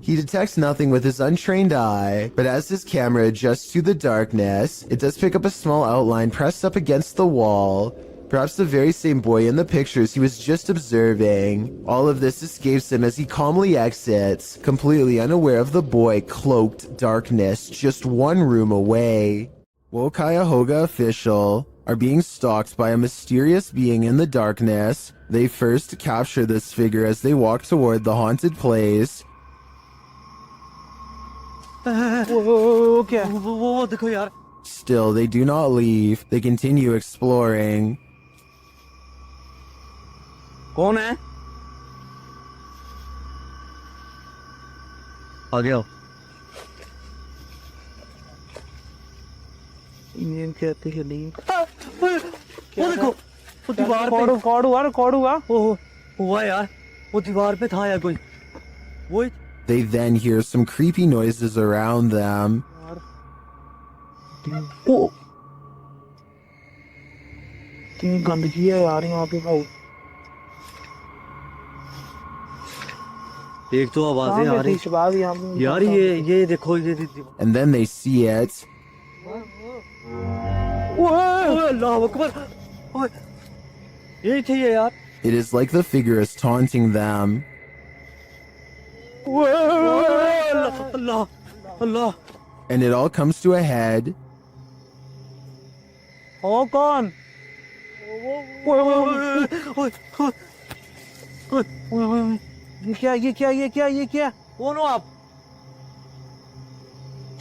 He detects nothing with his untrained eye, but as his camera adjusts to the darkness, it does pick up a small outline pressed up against the wall. Perhaps the very same boy in the pictures he was just observing. All of this escapes him as he calmly exits, completely unaware of the boy cloaked darkness just one room away. Cuyahoga official are being stalked by a mysterious being in the darkness. They first capture this figure as they walk toward the haunted place. Still, they do not leave. They continue exploring. कौन है आ गया Indian कहते हैं नहीं वो देखो वो दीवार पे कौड़ हुआ हुआ यार वो दीवार पे था यार कोई वो They then hear some creepy noises around them. कितनी गंदगी है यार यहाँ पे भाई एक तो आवाजें आ रही यार ये देखो ये And then they see it. अल्लाह अकबर यही थी ये यार It is like the figure is taunting them. Allah Allah and it all comes to a head. Oh, gone. ये क्या कौन हो आप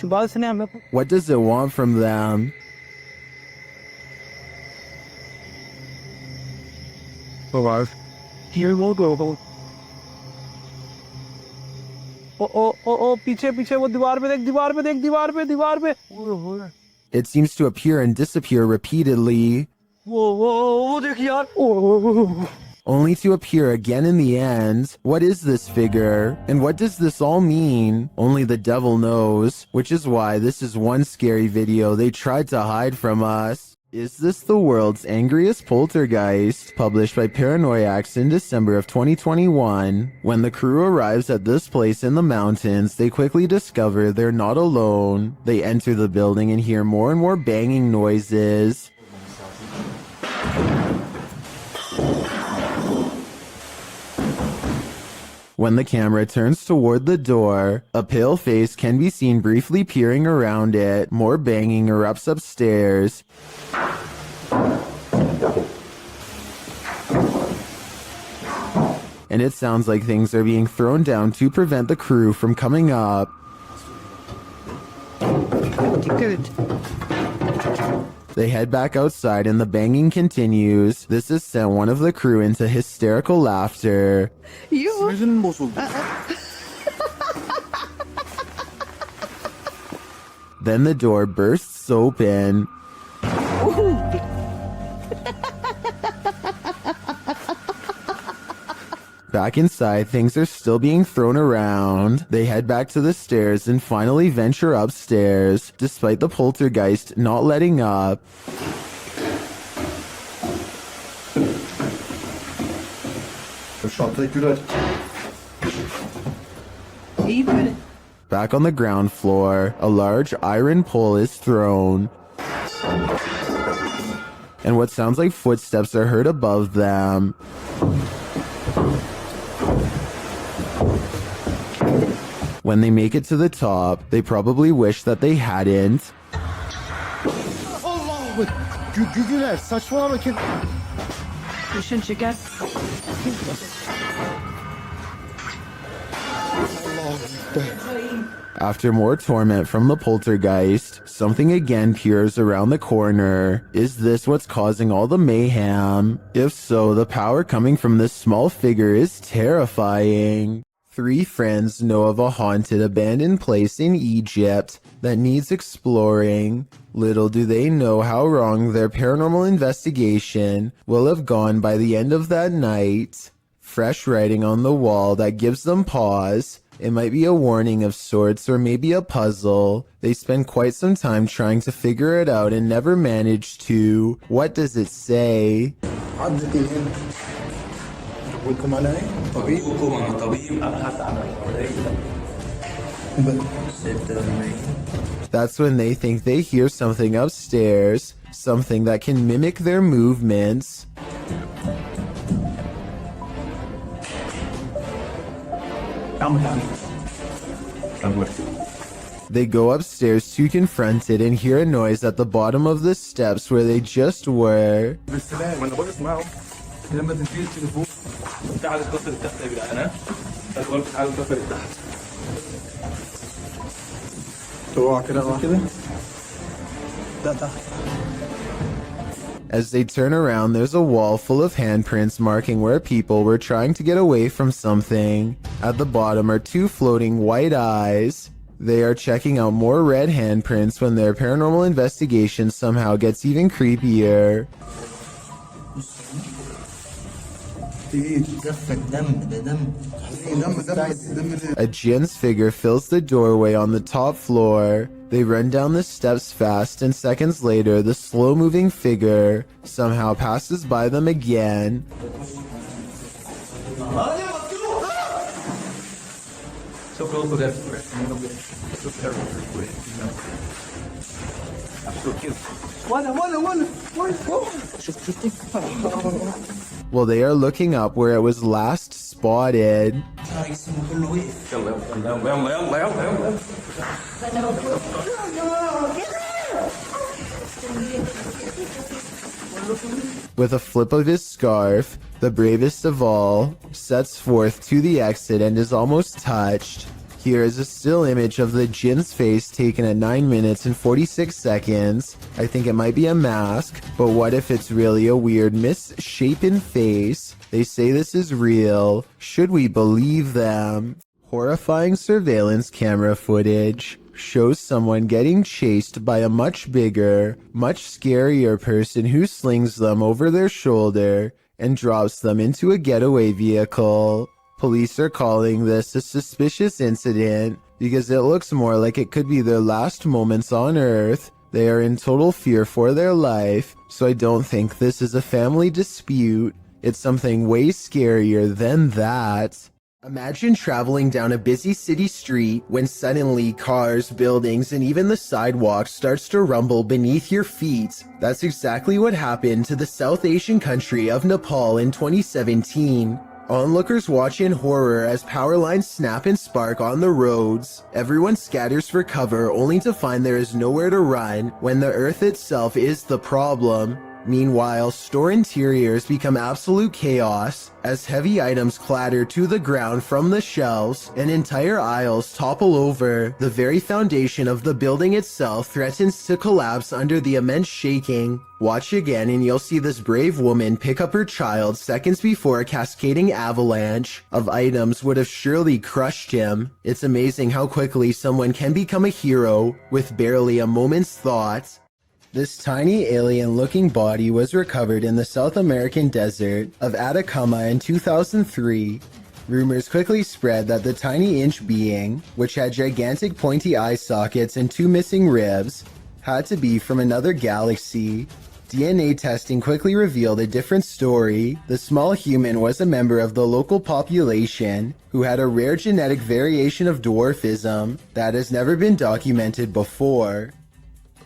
बात सुने हमें What does it want from them? Here we go. ओ पीछे वो दीवार पे It seems to appear and disappear repeatedly, वो देख यार only to appear again in the end. What is this figure? And what does this all mean? Only the devil knows, which is why this is one scary video they tried to hide from us. Is this the world's angriest poltergeist? Published by Paranoiacs in December of 2021. When the crew arrives at this place in the mountains, they quickly discover they're not alone. They enter the building and hear more and more banging noises. When the camera turns toward the door, a pale face can be seen briefly peering around it. More banging erupts upstairs. And it sounds like things are being thrown down to prevent the crew from coming up. They head back outside and the banging continues. This has sent one of the crew into hysterical laughter. Then the door bursts open. Back inside, things are still being thrown around. They head back to the stairs and finally venture upstairs, despite the poltergeist not letting up. Back on the ground floor, a large iron pole is thrown. And what sounds like footsteps are heard above them. When they make it to the top, they probably wish that they hadn't. Güler saçmalama kim? Düşün şeker. After more torment from the poltergeist, something again peers around the corner. Is this what's causing all the mayhem? If so, the power coming from this small figure is terrifying. 3 friends know of a haunted abandoned place in Egypt that needs exploring. Little do they know how wrong their paranormal investigation will have gone by the end of that night. Fresh writing on the wall that gives them pause. It might be a warning of sorts or maybe a puzzle. They spend quite some time trying to figure it out and never manage to. What does it say? That's when they think they hear something upstairs, something that can mimic their movements. They go upstairs to confront it and hear a noise at the bottom of the steps where they just were. As they turn around, there's a wall full of handprints marking where people were trying to get away from something. At the bottom are 2 floating white eyes. They are checking out more red handprints when their paranormal investigation somehow gets even creepier. A jinn's figure fills the doorway on the top floor. They run down the steps fast, and seconds later, the slow-moving figure somehow passes by them again. while they are looking up where it was last spotted. With a flip of his scarf, the bravest of all sets forth to the exit and is almost touched. Here is a still image of the Jin's face taken at 9 minutes and 46 seconds. I think it might be a mask, but what if it's really a weird misshapen face? They say this is real. Should we believe them? Horrifying surveillance camera footage shows someone getting chased by a much bigger, much scarier person who slings them over their shoulder and drops them into a getaway vehicle. Police are calling this a suspicious incident because it looks more like it could be their last moments on Earth. They are in total fear for their life, so I don't think this is a family dispute. It's something way scarier than that. Imagine traveling down a busy city street when suddenly cars, buildings, and even the sidewalk starts to rumble beneath your feet. That's exactly what happened to the South Asian country of Nepal in 2017. Onlookers watch in horror as power lines snap and spark on the roads. Everyone scatters for cover only to find there is nowhere to run when the earth itself is the problem. Meanwhile, store interiors become absolute chaos as heavy items clatter to the ground from the shelves and entire aisles topple over. The very foundation of the building itself threatens to collapse under the immense shaking. Watch again and you'll see this brave woman pick up her child seconds before a cascading avalanche of items would have surely crushed him. It's amazing how quickly someone can become a hero with barely a moment's thought. This tiny alien-looking body was recovered in the South American desert of Atacama in 2003. Rumors quickly spread that the tiny inch being, which had gigantic pointy eye sockets and 2 missing ribs, had to be from another galaxy. DNA testing quickly revealed a different story. The small human was a member of the local population who had a rare genetic variation of dwarfism that has never been documented before.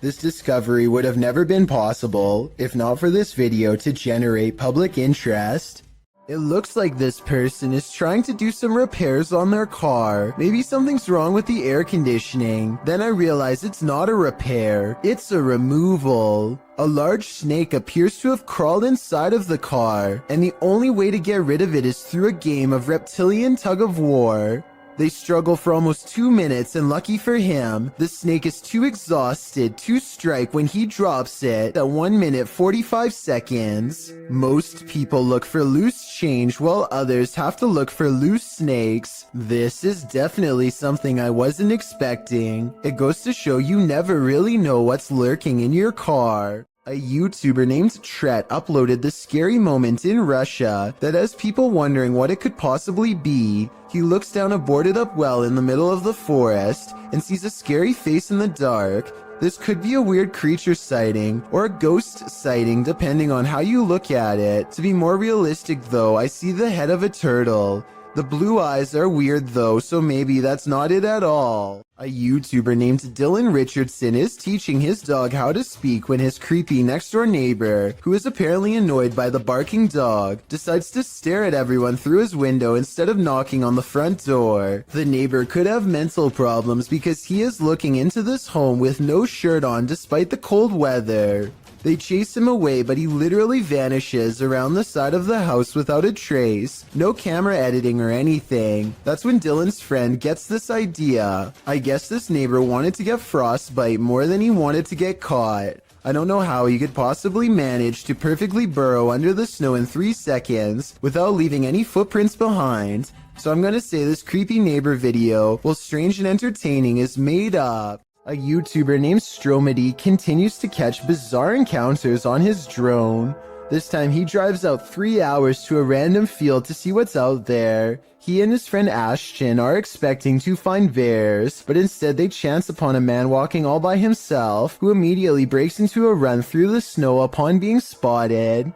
This discovery would have never been possible if not for this video to generate public interest. It looks like this person is trying to do some repairs on their car. Maybe something's wrong with the air conditioning. Then I realize it's not a repair, it's a removal. A large snake appears to have crawled inside of the car, and the only way to get rid of it is through a game of reptilian tug-of-war. They struggle for almost 2 minutes, and lucky for him, the snake is too exhausted to strike when he drops it at 1 minute 45 seconds. Most people look for loose change while others have to look for loose snakes. This is definitely something I wasn't expecting. It goes to show you never really know what's lurking in your car. A YouTuber named Tret uploaded the scary moment in Russia that has people wondering what it could possibly be. He looks down a boarded up well in the middle of the forest and sees a scary face in the dark. This could be a weird creature sighting or a ghost sighting depending on how you look at it. To be more realistic though, I see the head of a turtle. The blue eyes are weird though, so maybe that's not it at all. A YouTuber named Dylan Richardson is teaching his dog how to speak when his creepy next door neighbor, who is apparently annoyed by the barking dog, decides to stare at everyone through his window instead of knocking on the front door. The neighbor could have mental problems because he is looking into this home with no shirt on despite the cold weather. They chase him away, but he literally vanishes around the side of the house without a trace. No camera editing or anything. That's when Dylan's friend gets this idea. I guess this neighbor wanted to get frostbite more than he wanted to get caught. I don't know how he could possibly manage to perfectly burrow under the snow in 3 seconds without leaving any footprints behind. So I'm gonna say this creepy neighbor video, while strange and entertaining, is made up. A YouTuber named Stromedy continues to catch bizarre encounters on his drone. This time he drives out 3 hours to a random field to see what's out there. He and his friend Ashton are expecting to find bears, but instead they chance upon a man walking all by himself, who immediately breaks into a run through the snow upon being spotted.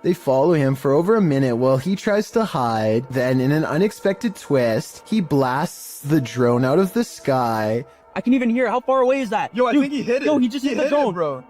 They follow him for over a minute while he tries to hide. Then, in an unexpected twist, he blasts the drone out of the sky. I can even hear. How far away is that? Yo, I think he hit it. Yo, he just hit the drone, bro.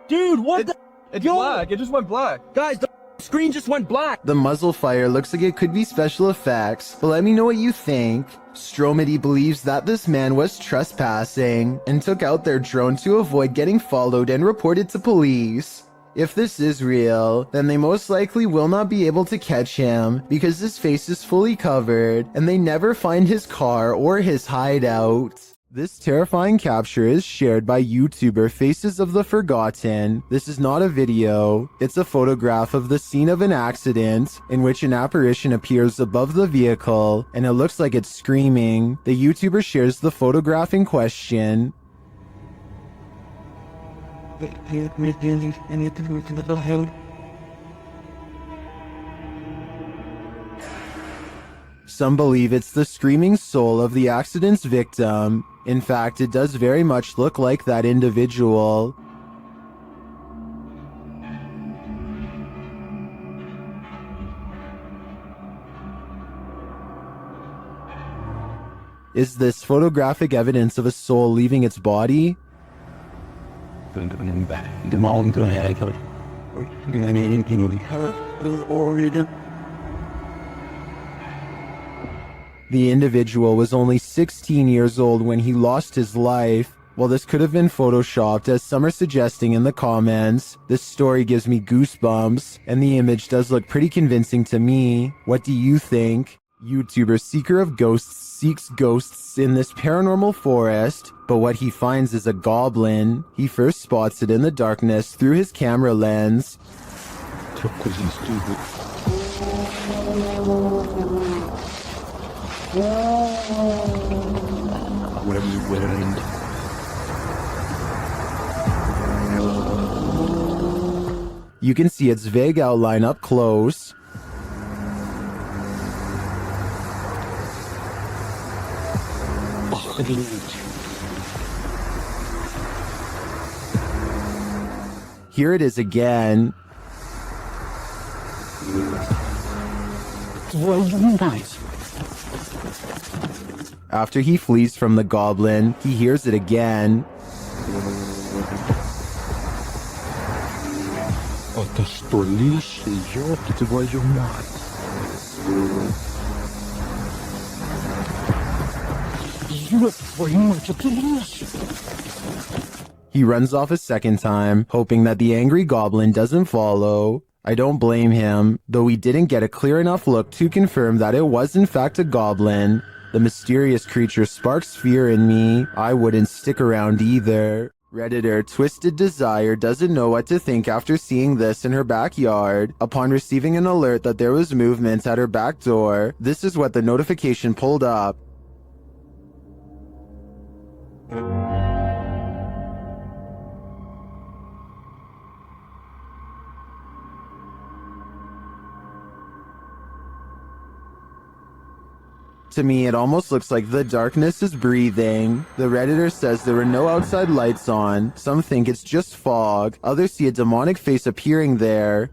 Dude, what the? It's black. It just went black. Guys, the screen just went black. The muzzle fire looks like it could be special effects, but let me know what you think. Stromedy believes that this man was trespassing and took out their drone to avoid getting followed and reported to police. If this is real, then they most likely will not be able to catch him because his face is fully covered and they never find his car or his hideout. This terrifying capture is shared by YouTuber Faces of the Forgotten. This is not a video, it's a photograph of the scene of an accident in which an apparition appears above the vehicle and it looks like it's screaming. The YouTuber shares the photograph in question. Some believe it's the screaming soul of the accident's victim. In fact, it does very much look like that individual. Is this photographic evidence of a soul leaving its body? The individual was only 16 years old when he lost his life. While this could have been photoshopped, as some are suggesting in the comments, this story gives me goosebumps, and the image does look pretty convincing to me. What do you think? YouTuber Seeker of Ghosts seeks ghosts in this paranormal forest, but what he finds is a goblin. He first spots it in the darkness through his camera lens. You can see its vague outline up close. Here it is again. After he flees from the goblin, he hears it again. He runs off a second time, hoping that the angry goblin doesn't follow. I don't blame him, though we didn't get a clear enough look to confirm that it was in fact a goblin. The mysterious creature sparks fear in me. I wouldn't stick around either. Redditor Twisted Desire doesn't know what to think after seeing this in her backyard. Upon receiving an alert that there was movement at her back door, this is what the notification pulled up. To me, it almost looks like the darkness is breathing. The Redditor says there were no outside lights on. Some think it's just fog. Others see a demonic face appearing there.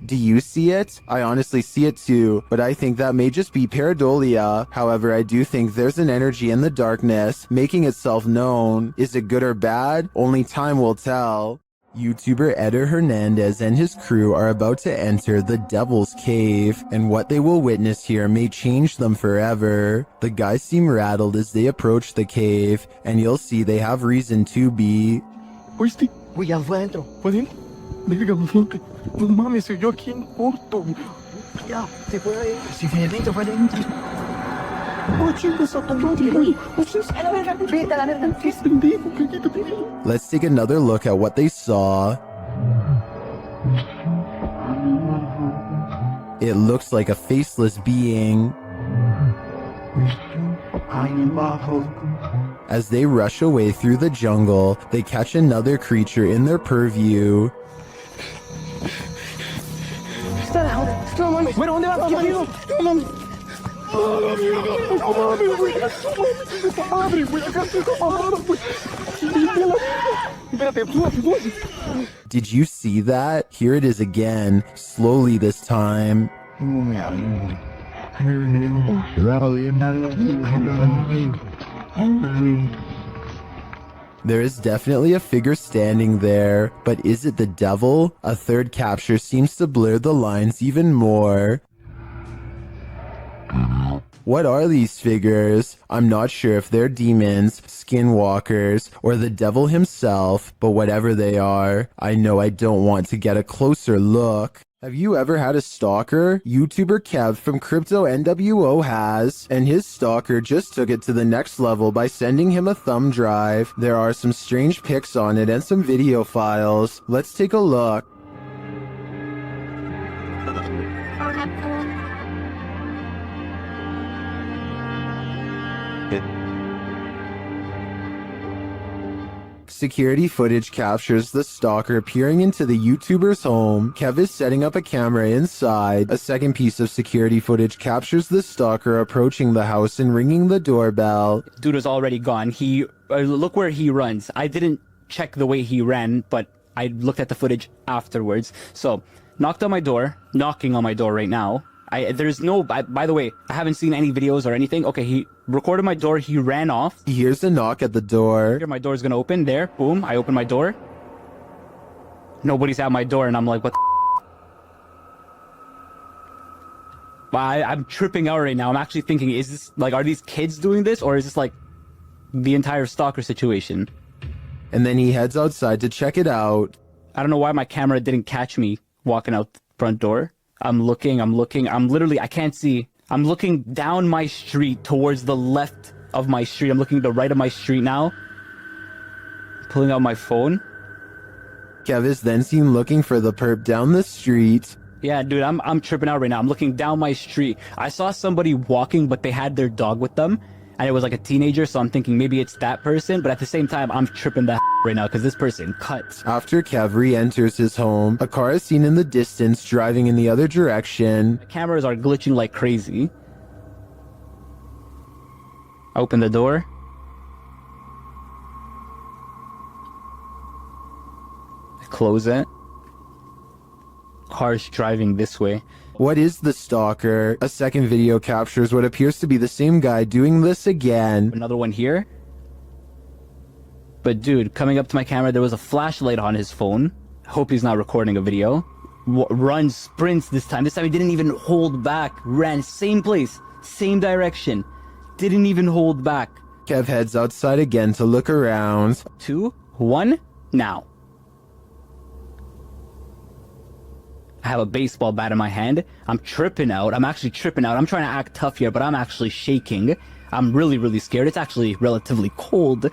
Do you see it? I honestly see it too, but I think that may just be pareidolia. However, I do think there's an energy in the darkness making itself known. Is it good or bad? Only time will tell. YouTuber Eder Hernandez and his crew are about to enter the Devil's Cave, and what they will witness here may change them forever. The guys seem rattled as they approach the cave, and you'll see they have reason to be. Güey, ya fue adentro. ¿Fue adentro? Verga, gente. No mames, soy yo aquí en corto. Ya, se fue adentro. Si fue adentro, fue adentro. Oh, chicos, a tu madre, güey. A la verga, vete a la verga. Es pendejo, cállate, pendejo. Let's take another look at what they saw. It looks like a faceless being. As they rush away through the jungle, they catch another creature in their purview. No mames. Bueno, ¿dónde vas, marido? No mames. No mames, güey. Esta madre, güey. Acá estoy mamada, güey. Espérate, súbate. Did you see that? Here it is again, slowly this time. There is definitely a figure standing there, but is it the devil? A third capture seems to blur the lines even more. What are these figures? I'm not sure if they're demons, skinwalkers, or the devil himself, but whatever they are, I know I don't want to get a closer look. Have you ever had a stalker? YouTuber Kev from Crypto NWO has, and his stalker just took it to the next level by sending him a thumb drive. There are some strange pics on it and some video files. Let's take a look. Security footage captures the stalker peering into the YouTuber's home. Kev is setting up a camera inside. A second piece of security footage captures the stalker approaching the house and ringing the doorbell. Dude was already gone. He look where he runs. I didn't check the way he ran, but I looked at the footage afterwards. So, knocking on my door right now. There's no, by the way, I haven't seen any videos or anything. Okay, he recorded my door, he ran off. He hears a knock at the door. My door's gonna open, there, boom, I open my door. Nobody's at my door, and I'm like, what the I'm tripping out right now. I'm actually thinking, is this, like, are these kids doing this, or is this, like, the entire stalker situation? And then he heads outside to check it out. I don't know why my camera didn't catch me walking out the front door. I'm looking, I'm literally, I can't see. I'm looking down my street towards the left of my street. I'm looking to the right of my street now. Pulling out my phone. Kev is then seen looking for the perp down the street. Yeah, dude, I'm tripping out right now. I'm looking down my street. I saw somebody walking, but they had their dog with them. And it was like a teenager, so I'm thinking maybe it's that person. But at the same time, I'm tripping the right now because this person cuts. After Kev re-enters his home, a car is seen in the distance driving in the other direction. The cameras are glitching like crazy. Open the door. Close it. Car's driving this way. What is the stalker? A second video captures what appears to be the same guy doing this again. Another one here. But dude, coming up to my camera, there was a flashlight on his phone. Hope he's not recording a video. Runs, sprints this time. This time he didn't even hold back. Ran same place, same direction. Didn't even hold back. Kev heads outside again to look around. 2, 1, now. I have a baseball bat in my hand. I'm tripping out. I'm actually tripping out. I'm trying to act tough here, but I'm actually shaking. I'm really, really scared. It's actually relatively cold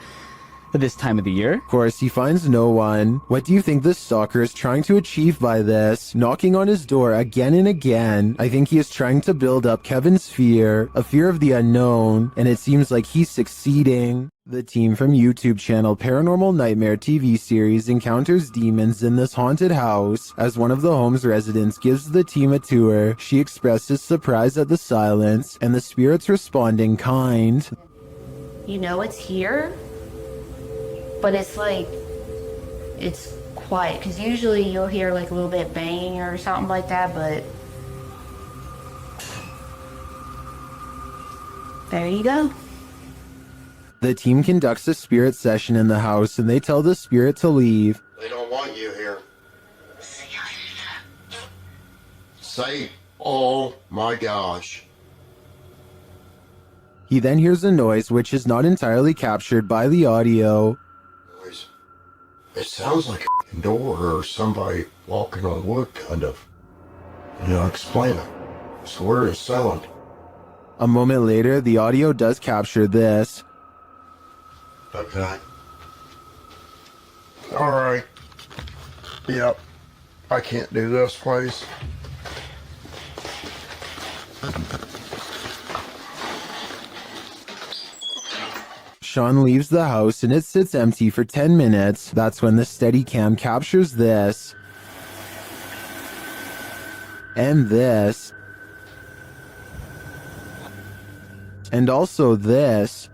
at this time of the year. Of course, he finds no one. What do you think the stalker is trying to achieve by this? Knocking on his door again and again. I think he is trying to build up Kevin's fear, a fear of the unknown, and it seems like he's succeeding. The team from YouTube channel Paranormal Nightmare TV series encounters demons in this haunted house. As one of the home's residents gives the team a tour, she expresses surprise at the silence, and the spirits respond in kind. You know it's here, but it's like, it's quiet, because usually you'll hear like a little bit banging or something like that, but there you go. The team conducts a spirit session in the house and they tell the spirit to leave. They don't want you here. Say, oh my gosh. He then hears a noise which is not entirely captured by the audio. It sounds like a door or somebody walking on wood, kind of. Explain it. So where is sound? A moment later, the audio does capture this. Okay. Alright. Yep. I can't do this, please. Sean leaves the house and it sits empty for 10 minutes. That's when the Steadicam captures this. And this. And also this.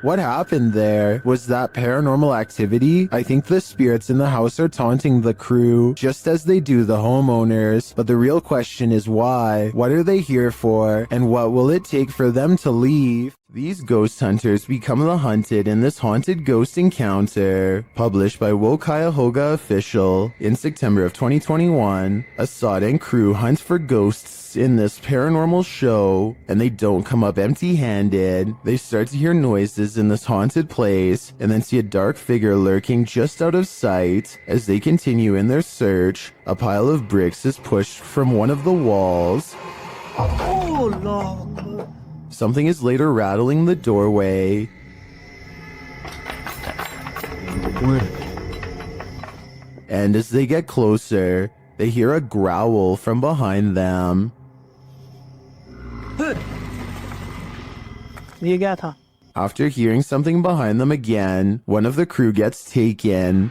What happened there? Was that paranormal activity? I think the spirits in the house are taunting the crew, just as they do the homeowners. But the real question is why? What are they here for? And what will it take for them to leave? These ghost hunters become the hunted in this haunted ghost encounter. Published by Wo Cuyahoga Official in September of 2021, Assad and crew hunt for ghosts in this paranormal show, and they don't come up empty-handed. They start to hear noises in this haunted place, and then see a dark figure lurking just out of sight. As they continue in their search, a pile of bricks is pushed from one of the walls. Oh, no. Something is later rattling the doorway. And as they get closer, they hear a growl from behind them. After hearing something behind them again, one of the crew gets taken.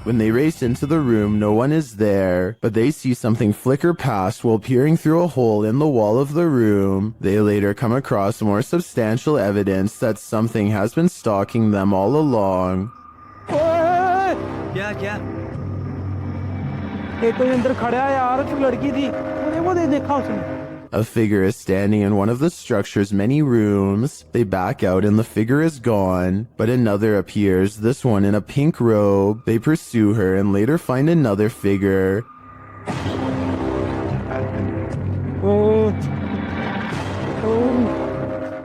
When they race into the room, no one is there, but they see something flicker past while peering through a hole in the wall of the room. They later come across more substantial evidence that something has been stalking them all along. क्या ये कोई अंदर खड़ा है यार जो लड़की थी मैंने वो देखा उसने A figure is standing in one of the structure's many rooms. They back out and the figure is gone, but another appears, this one in a pink robe. They pursue her and later find another figure.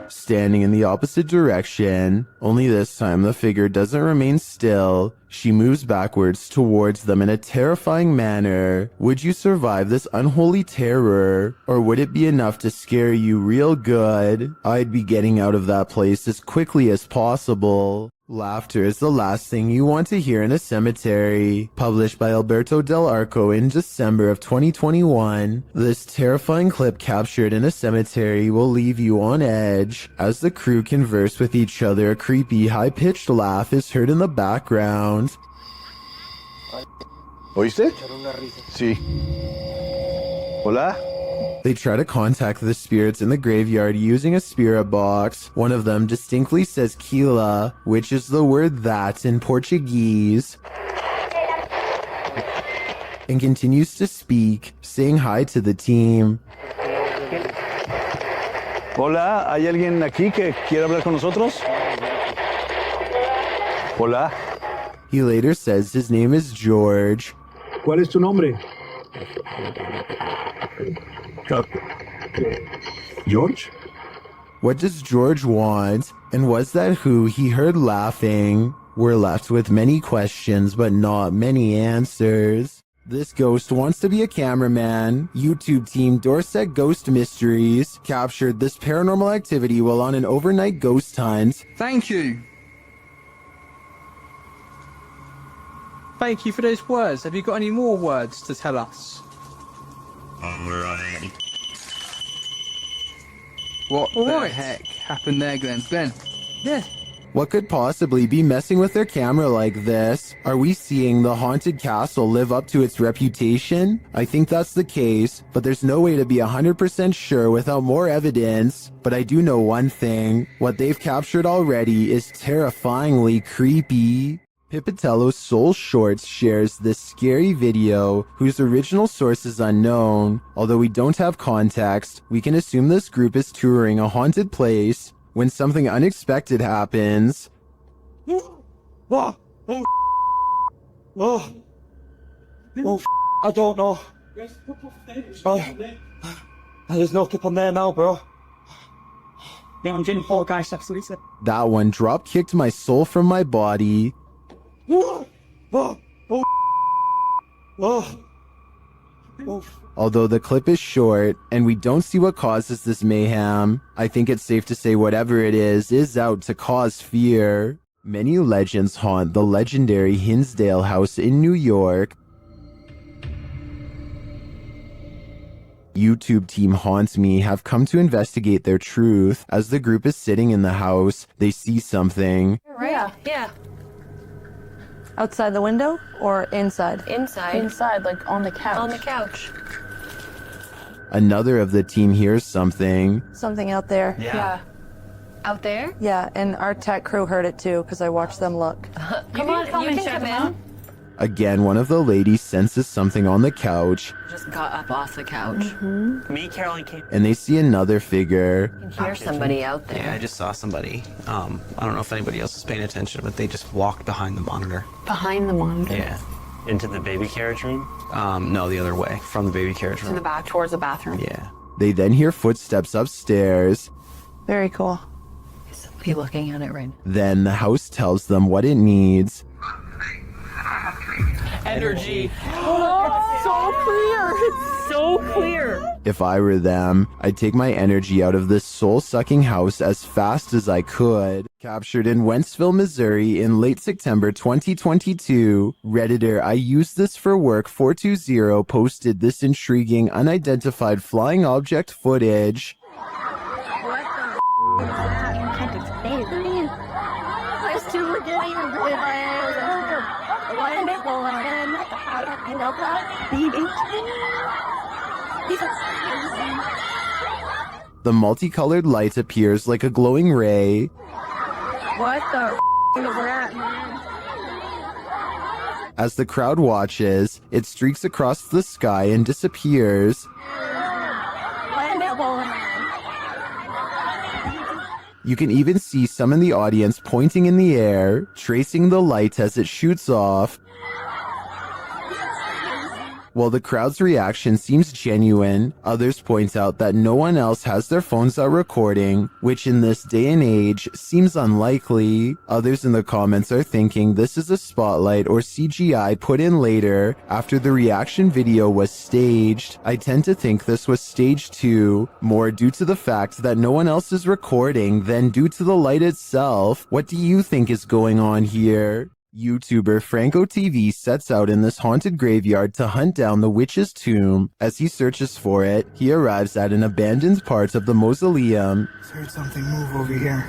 Standing in the opposite direction, only this time the figure doesn't remain still. She moves backwards towards them in a terrifying manner. Would you survive this unholy terror? Or would it be enough to scare you real good? I'd be getting out of that place as quickly as possible. Laughter is the last thing you want to hear in a cemetery. Published by Alberto Del Arco in December of 2021, this terrifying clip captured in a cemetery will leave you on edge. As the crew converse with each other, a creepy, high-pitched laugh is heard in the background. ¿Oíste? Sí. Hola? They try to contact the spirits in the graveyard using a spirit box. One of them distinctly says Kila, which is the word that in Portuguese, and continues to speak, saying hi to the team. Hola, ¿hay alguien aquí que quiere hablar con nosotros? Hola. He later says his name is George. ¿Cuál es tu nombre? George? What does George want? And was that who he heard laughing? We're left with many questions, but not many answers. This ghost wants to be a cameraman. YouTube team Dorset Ghost Mysteries captured this paranormal activity while on an overnight ghost hunt. Thank you. Thank you for those words. Have you got any more words to tell us? What the heck happened there, Glenn? Glenn? Yeah. What could possibly be messing with their camera like this? Are we seeing the haunted castle live up to its reputation? I think that's the case, but there's no way to be 100% sure without more evidence. But I do know one thing. What they've captured already is terrifyingly creepy. Pipitello's Soul Shorts shares this scary video, whose original source is unknown. Although we don't have context, we can assume this group is touring a haunted place when something unexpected happens. I don't know. There's no tip on there now, bro. Yeah, I'm getting 4 guys, that's what he said. That one drop kicked my soul from my body. Although the clip is short and we don't see what causes this mayhem, I think it's safe to say whatever it is out to cause fear. Many legends haunt the legendary Hinsdale House in New York. YouTube team Haunts Me have come to investigate their truth. As the group is sitting in the house, they see something. Right? Yeah. Outside the window or inside? Inside. Inside, like on the couch. On the couch. Another of the team hears something. Something out there. Yeah. Out there? Yeah, and our tech crew heard it too because I watched them look. Come on, you can come in. Again, one of the ladies senses something on the couch, Just got up off the couch. Me, Caroline came. and they see another figure. You can hear somebody out there. Yeah, I just saw somebody. I don't know if anybody else is paying attention, but they just walked behind the monitor. Behind the monitor. Yeah. Into the baby carriage room? No, the other way, from the baby carriage room. To the back, towards the bathroom. Yeah. They then hear footsteps upstairs. Very cool. Is somebody looking at it right now? Then the house tells them what it needs. Energy. Oh, so clear. It's so clear. If I were them, I'd take my energy out of this soul-sucking house as fast as I could. Captured in Wentzville, Missouri in late September 2022, Redditor I Use This For Work 420 posted this intriguing unidentified flying object footage. The multicolored light appears like a glowing ray. What the rat, man? As the crowd watches, it streaks across the sky and disappears. You can even see some in the audience pointing in the air, tracing the light as it shoots off. While the crowd's reaction seems genuine, others point out that no one else has their phones out recording, which in this day and age seems unlikely. Others in the comments are thinking this is a spotlight or CGI put in later after the reaction video was staged. I tend to think this was staged too, more due to the fact that no one else is recording than due to the light itself. What do you think is going on here? YouTuber Franco TV sets out in this haunted graveyard to hunt down the witch's tomb. As he searches for it, he arrives at an abandoned part of the mausoleum. Heard something move over here.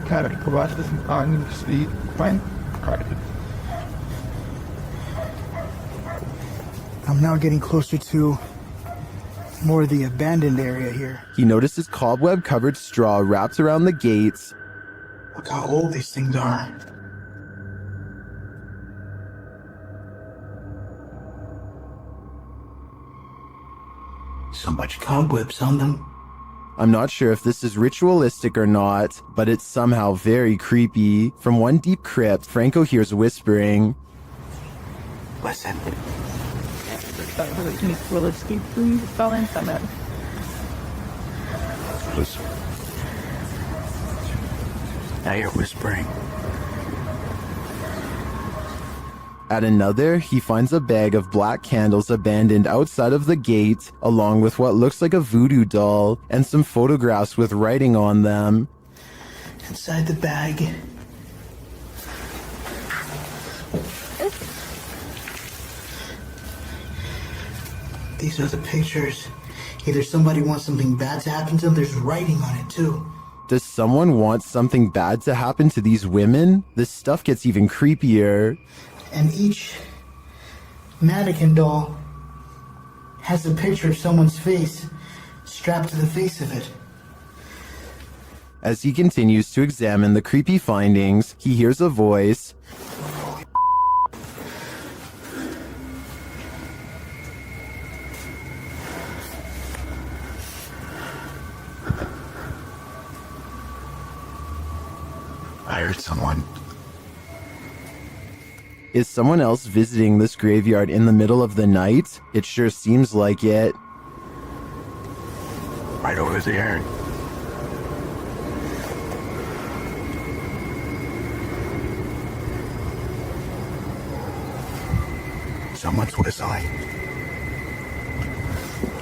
Cara, por baixo desse carro, vai. I'm now getting closer to more of the abandoned area here. He notices cobweb-covered straw wrapped around the gates. Look how old these things are. So much cobwebs on them. I'm not sure if this is ritualistic or not, but it's somehow very creepy. From one deep crypt, Franco hears whispering. Listen. Listen. Now you're whispering. At another, he finds a bag of black candles abandoned outside of the gate, along with what looks like a voodoo doll and some photographs with writing on them. Inside the bag. These are the pictures. Either somebody wants something bad to happen to them, there's writing on it too. Does someone want something bad to happen to these women? This stuff gets even creepier. And each mannequin doll has a picture of someone's face strapped to the face of it. As he continues to examine the creepy findings, he hears a voice. I heard someone. Is someone else visiting this graveyard in the middle of the night? It sure seems like it. Right over there. Someone's whistling.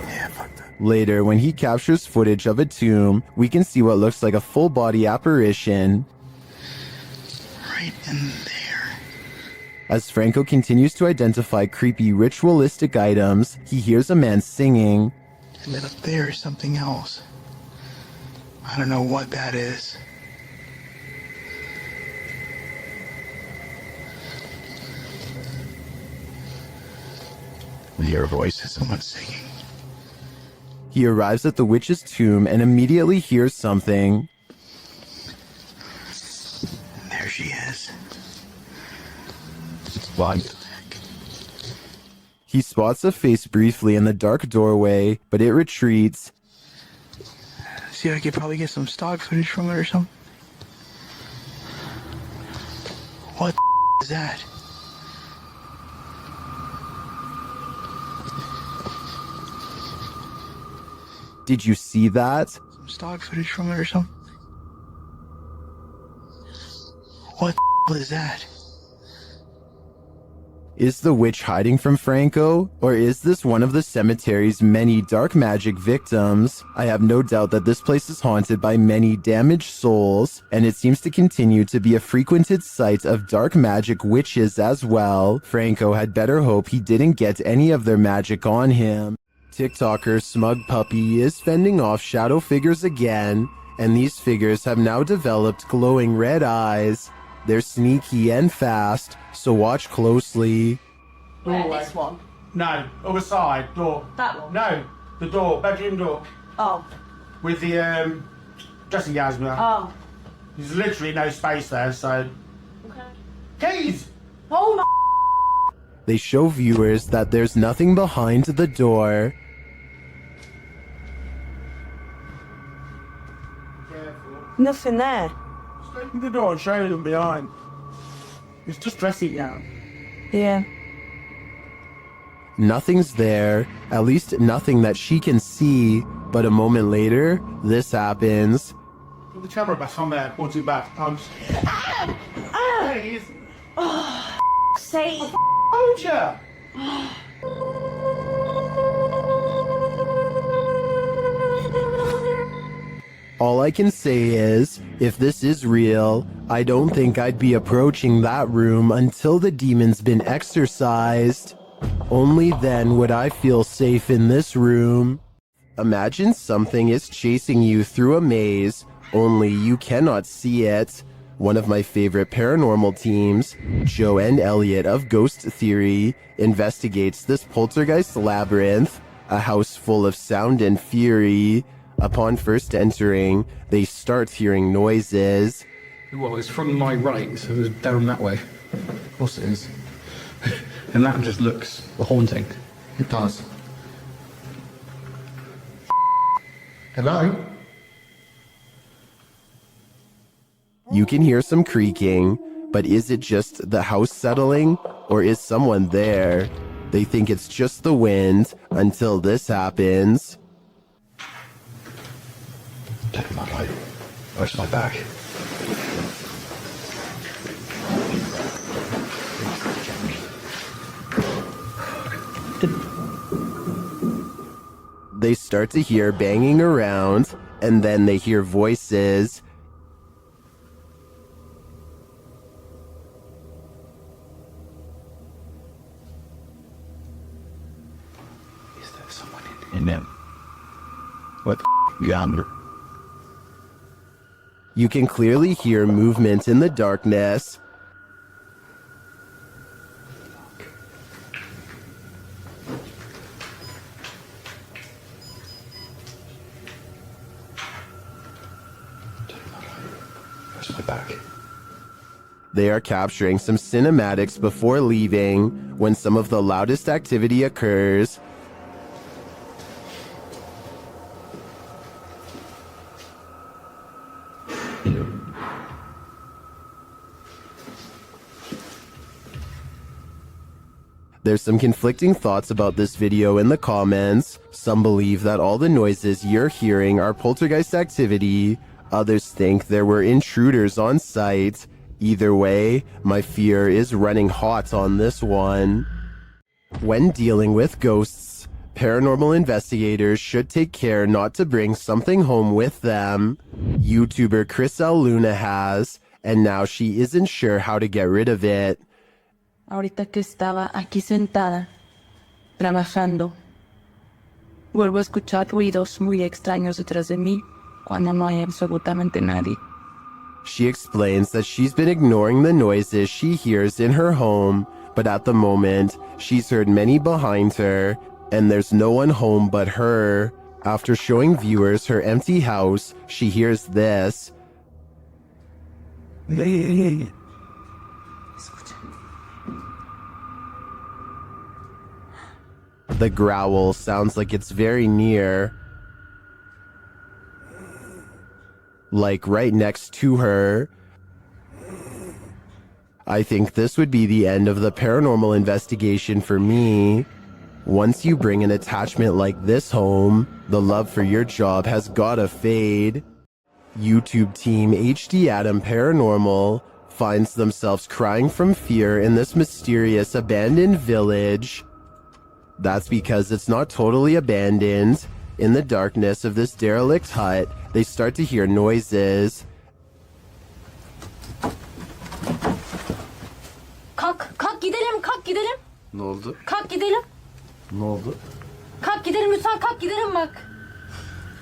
Yeah, fuck that. Later, when he captures footage of a tomb, we can see what looks like a full-body apparition. Right in there. As Franco continues to identify creepy ritualistic items, he hears a man singing. And then up there is something else. I don't know what that is. hear a voice. Someone singing. He arrives at the witch's tomb and immediately hears something. There she is. What? He spots a face briefly in the dark doorway, but it retreats. See, I could probably get some stock footage from it or something. What the is that? Did you see that? Some stock footage from it or something. What the is that? Is the witch hiding from Franco, or is this one of the cemetery's many dark magic victims? I have no doubt that this place is haunted by many damaged souls, and it seems to continue to be a frequented site of dark magic witches as well. Franco had better hope he didn't get any of their magic on him. TikToker Smug Puppy is fending off shadow figures again, and these figures have now developed glowing red eyes. They're sneaky and fast, so watch closely. Where, this one? No, other side, door. That one? No, the door, bedroom door. Oh. With the dressing gowns there. Oh. There's literally no space there, so... Okay. Keys! Oh my... They show viewers that there's nothing behind the door. Nothing there. Just open the door and show them behind. It's just dressing gown. Yeah. Nothing's there, at least nothing that she can see, but a moment later, this happens. Put the camera back on there, point it back. Please. Oh, say. Told ya. All I can say is, if this is real, I don't think I'd be approaching that room until the demon's been exorcised. Only then would I feel safe in this room. Imagine something is chasing you through a maze, only you cannot see it. One of my favorite paranormal teams, Joe and Elliot of Ghost Theory, investigates this poltergeist labyrinth, a house full of sound and fury. Upon first entering, they start hearing noises. Well, it's from my right, so it's down that way. Of course it is. And that just looks haunting. It does. Hello? You can hear some creaking, but is it just the house settling, or is someone there? They think it's just the wind until this happens. Take my light. Where's my bag? They start to hear banging around, and then they hear voices. Is there someone in them? What the yonder? You can clearly hear movement in the darkness. Where's my bag? They are capturing some cinematics before leaving when some of the loudest activity occurs. There's some conflicting thoughts about this video in the comments. Some believe that all the noises you're hearing are poltergeist activity. Others think there were intruders on site. Either way, my fear is running hot on this one. When dealing with ghosts, paranormal investigators should take care not to bring something home with them. YouTuber Chris L. Luna has, and now she isn't sure how to get rid of it. Ahorita que estaba aquí sentada, trabajando, vuelvo a escuchar ruidos muy extraños detrás de mí cuando no hay absolutamente nadie. She explains that she's been ignoring the noises she hears in her home, but at the moment, she's heard many behind her, and there's no one home but her. After showing viewers her empty house, she hears this. The growl sounds like it's very near, like right next to her. I think this would be the end of the paranormal investigation for me. Once you bring an attachment like this home, the love for your job has gotta fade. YouTube team HD Adam Paranormal finds themselves crying from fear in this mysterious abandoned village. That's because it's not totally abandoned. In the darkness of this derelict hut, they start to hear noises. Kalk gidelim, kalk gidelim. Ne oldu? Kalk gidelim. Ne oldu? Kalk gidelim lütfen, kalk gidelim bak.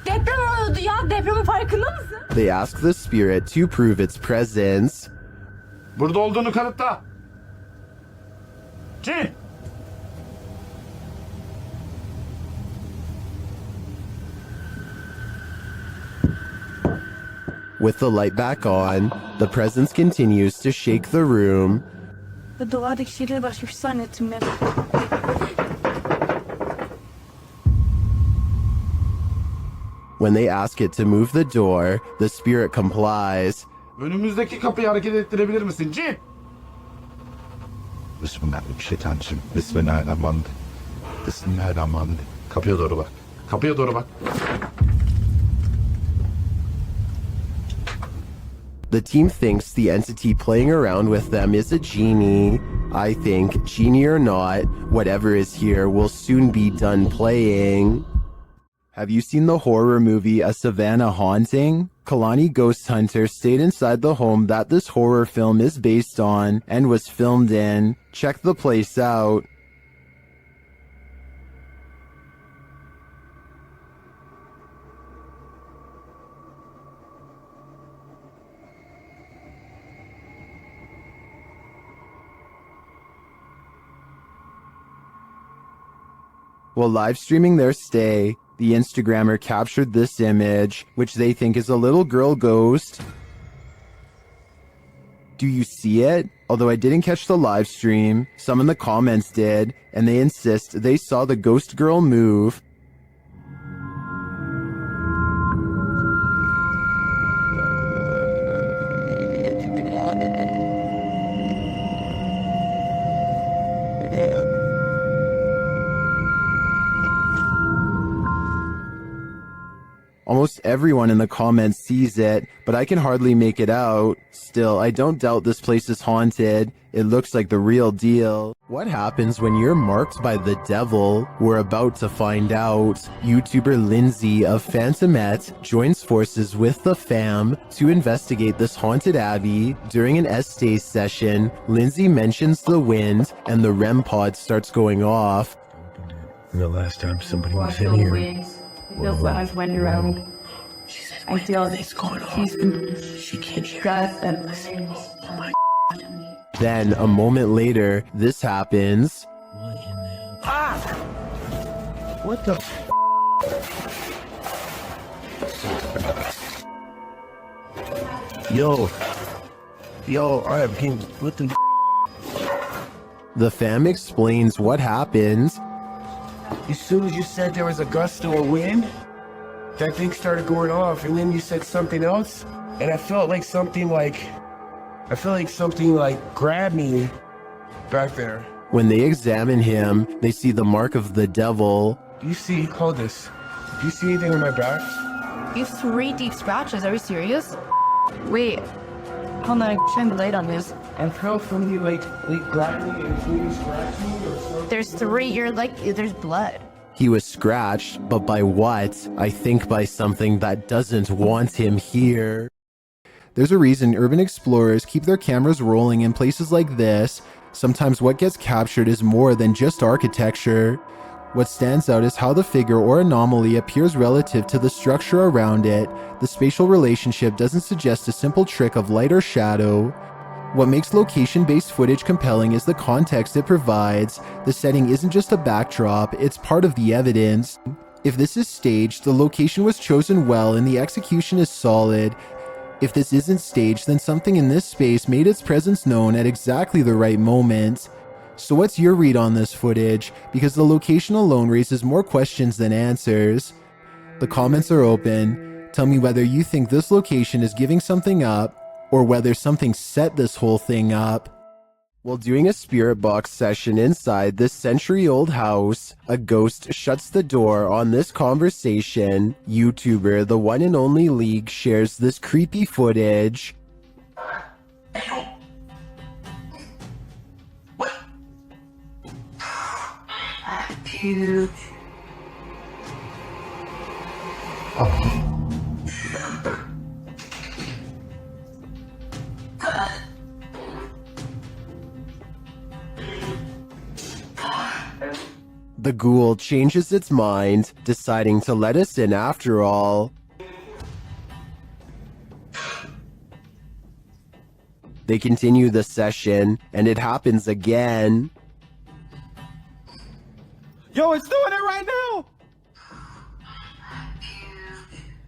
Deprem oluyordu ya, depremin farkında mısın? They ask the spirit to prove its presence. Burada olduğunu kanıtla. Cin! With the light back on, the presence continues to shake the room. Ve duvardaki şeyleri başka bir şey zannettim ben. When they ask it to move the door, the spirit complies. Önümüzdeki kapıyı hareket ettirebilir misin? Cin! Bismillahirrahmanirrahim. Bismillahirrahmanirrahim. Bismillahirrahmanirrahim. Kapıya doğru bak. Kapıya doğru bak. The team thinks the entity playing around with them is a genie. I think, genie or not, whatever is here will soon be done playing. Have you seen the horror movie A Savannah Haunting? Kalani Ghost Hunter stayed inside the home that this horror film is based on and was filmed in. Check the place out. While live streaming their stay, the Instagrammer captured this image, which they think is a little girl ghost. Do you see it? Although I didn't catch the live stream, some in the comments did, and they insist they saw the ghost girl move. Almost everyone in the comments sees it, but I can hardly make it out. Still, I don't doubt this place is haunted. It looks like the real deal. What happens when you're marked by the devil? We're about to find out. YouTuber Lindsay of Phantomette joins forces with the fam to investigate this haunted abbey. During an Estee session, Lindsay mentions the wind and the REM pod starts going off. The last time somebody was in here. Feels like I've went around. I feel this going on. She can't hear us. Oh my God. Then, a moment later, this happens. Ah! What the Yo, alright, what the The fam explains what happens. As soon as you said there was a gust of wind, that thing started going off, and then you said something else, and I felt like something grabbed me back there. When they examine him, they see the mark of the devil. Do you see, hold this, do you see anything on my back? You have 3 deep scratches, are you serious? Wait, hold on, shine the light on this. I felt something like grabbed me and maybe scratched me or something. There's 3, you're like, there's blood. He was scratched, but by what? I think by something that doesn't want him here. There's a reason urban explorers keep their cameras rolling in places like this. Sometimes what gets captured is more than just architecture. What stands out is how the figure or anomaly appears relative to the structure around it. The spatial relationship doesn't suggest a simple trick of light or shadow. What makes location-based footage compelling is the context it provides. The setting isn't just a backdrop, it's part of the evidence. If this is staged, the location was chosen well and the execution is solid. If this isn't staged, then something in this space made its presence known at exactly the right moment. So what's your read on this footage? Because the location alone raises more questions than answers. The comments are open. Tell me whether you think this location is giving something up, or whether something set this whole thing up. While doing a spirit box session inside this century-old house, a ghost shuts the door on this conversation. YouTuber The One and Only League shares this creepy footage. Cute. The ghoul changes its mind, deciding to let us in after all. They continue the session, and it happens again. Yo, it's doing it right now!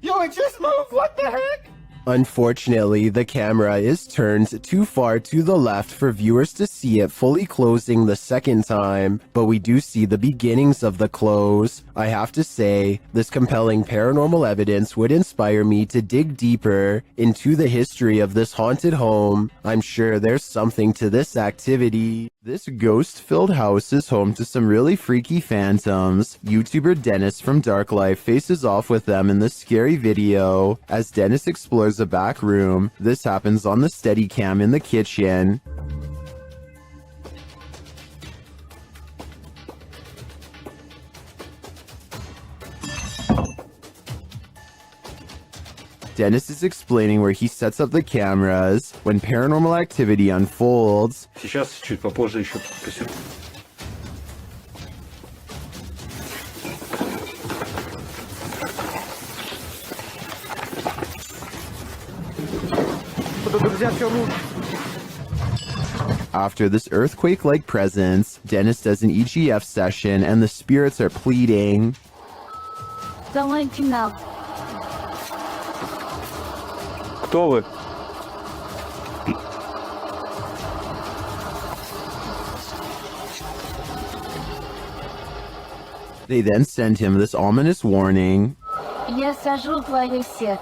Yo, it just moved! What the heck? Unfortunately, the camera is turned too far to the left for viewers to see it fully closing the second time, but we do see the beginnings of the close. I have to say, this compelling paranormal evidence would inspire me to dig deeper into the history of this haunted home. I'm sure there's something to this activity. This ghost-filled house is home to some really freaky phantoms. YouTuber Dennis from Dark Life faces off with them in this scary video. As Dennis explores a back room, this happens on the Steadicam in the kitchen. Dennis is explaining where he sets up the cameras when paranormal activity unfolds. Сейчас, чуть попозже еще посижу. After this earthquake-like presence, Dennis does an EGF session and the spirits are pleading. Давайте нам. Кто вы? They then send him this ominous warning. Я сажу твое сердце.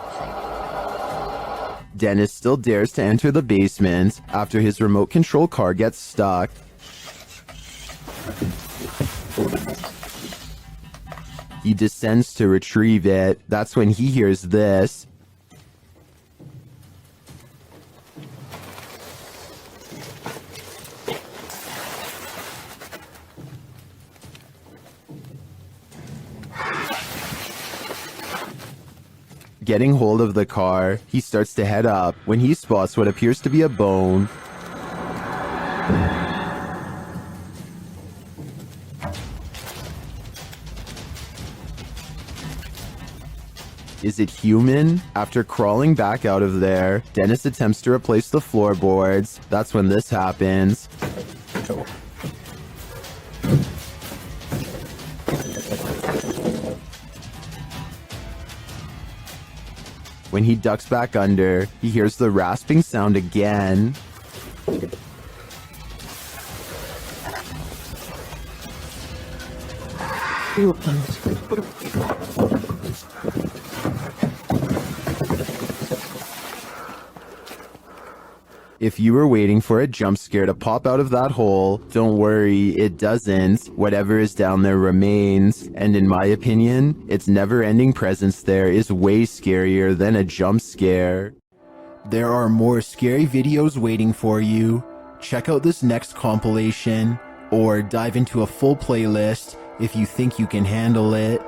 Dennis still dares to enter the basement after his remote control car gets stuck. He descends to retrieve it. That's when he hears this. Getting hold of the car, he starts to head up when he spots what appears to be a bone. Is it human? After crawling back out of there, Dennis attempts to replace the floorboards. That's when this happens. When he ducks back under, he hears the rasping sound again. If you were waiting for a jump scare to pop out of that hole, don't worry, it doesn't. Whatever is down there remains. And in my opinion, its never-ending presence there is way scarier than a jump scare. There are more scary videos waiting for you. Check out this next compilation, or dive into a full playlist if you think you can handle it.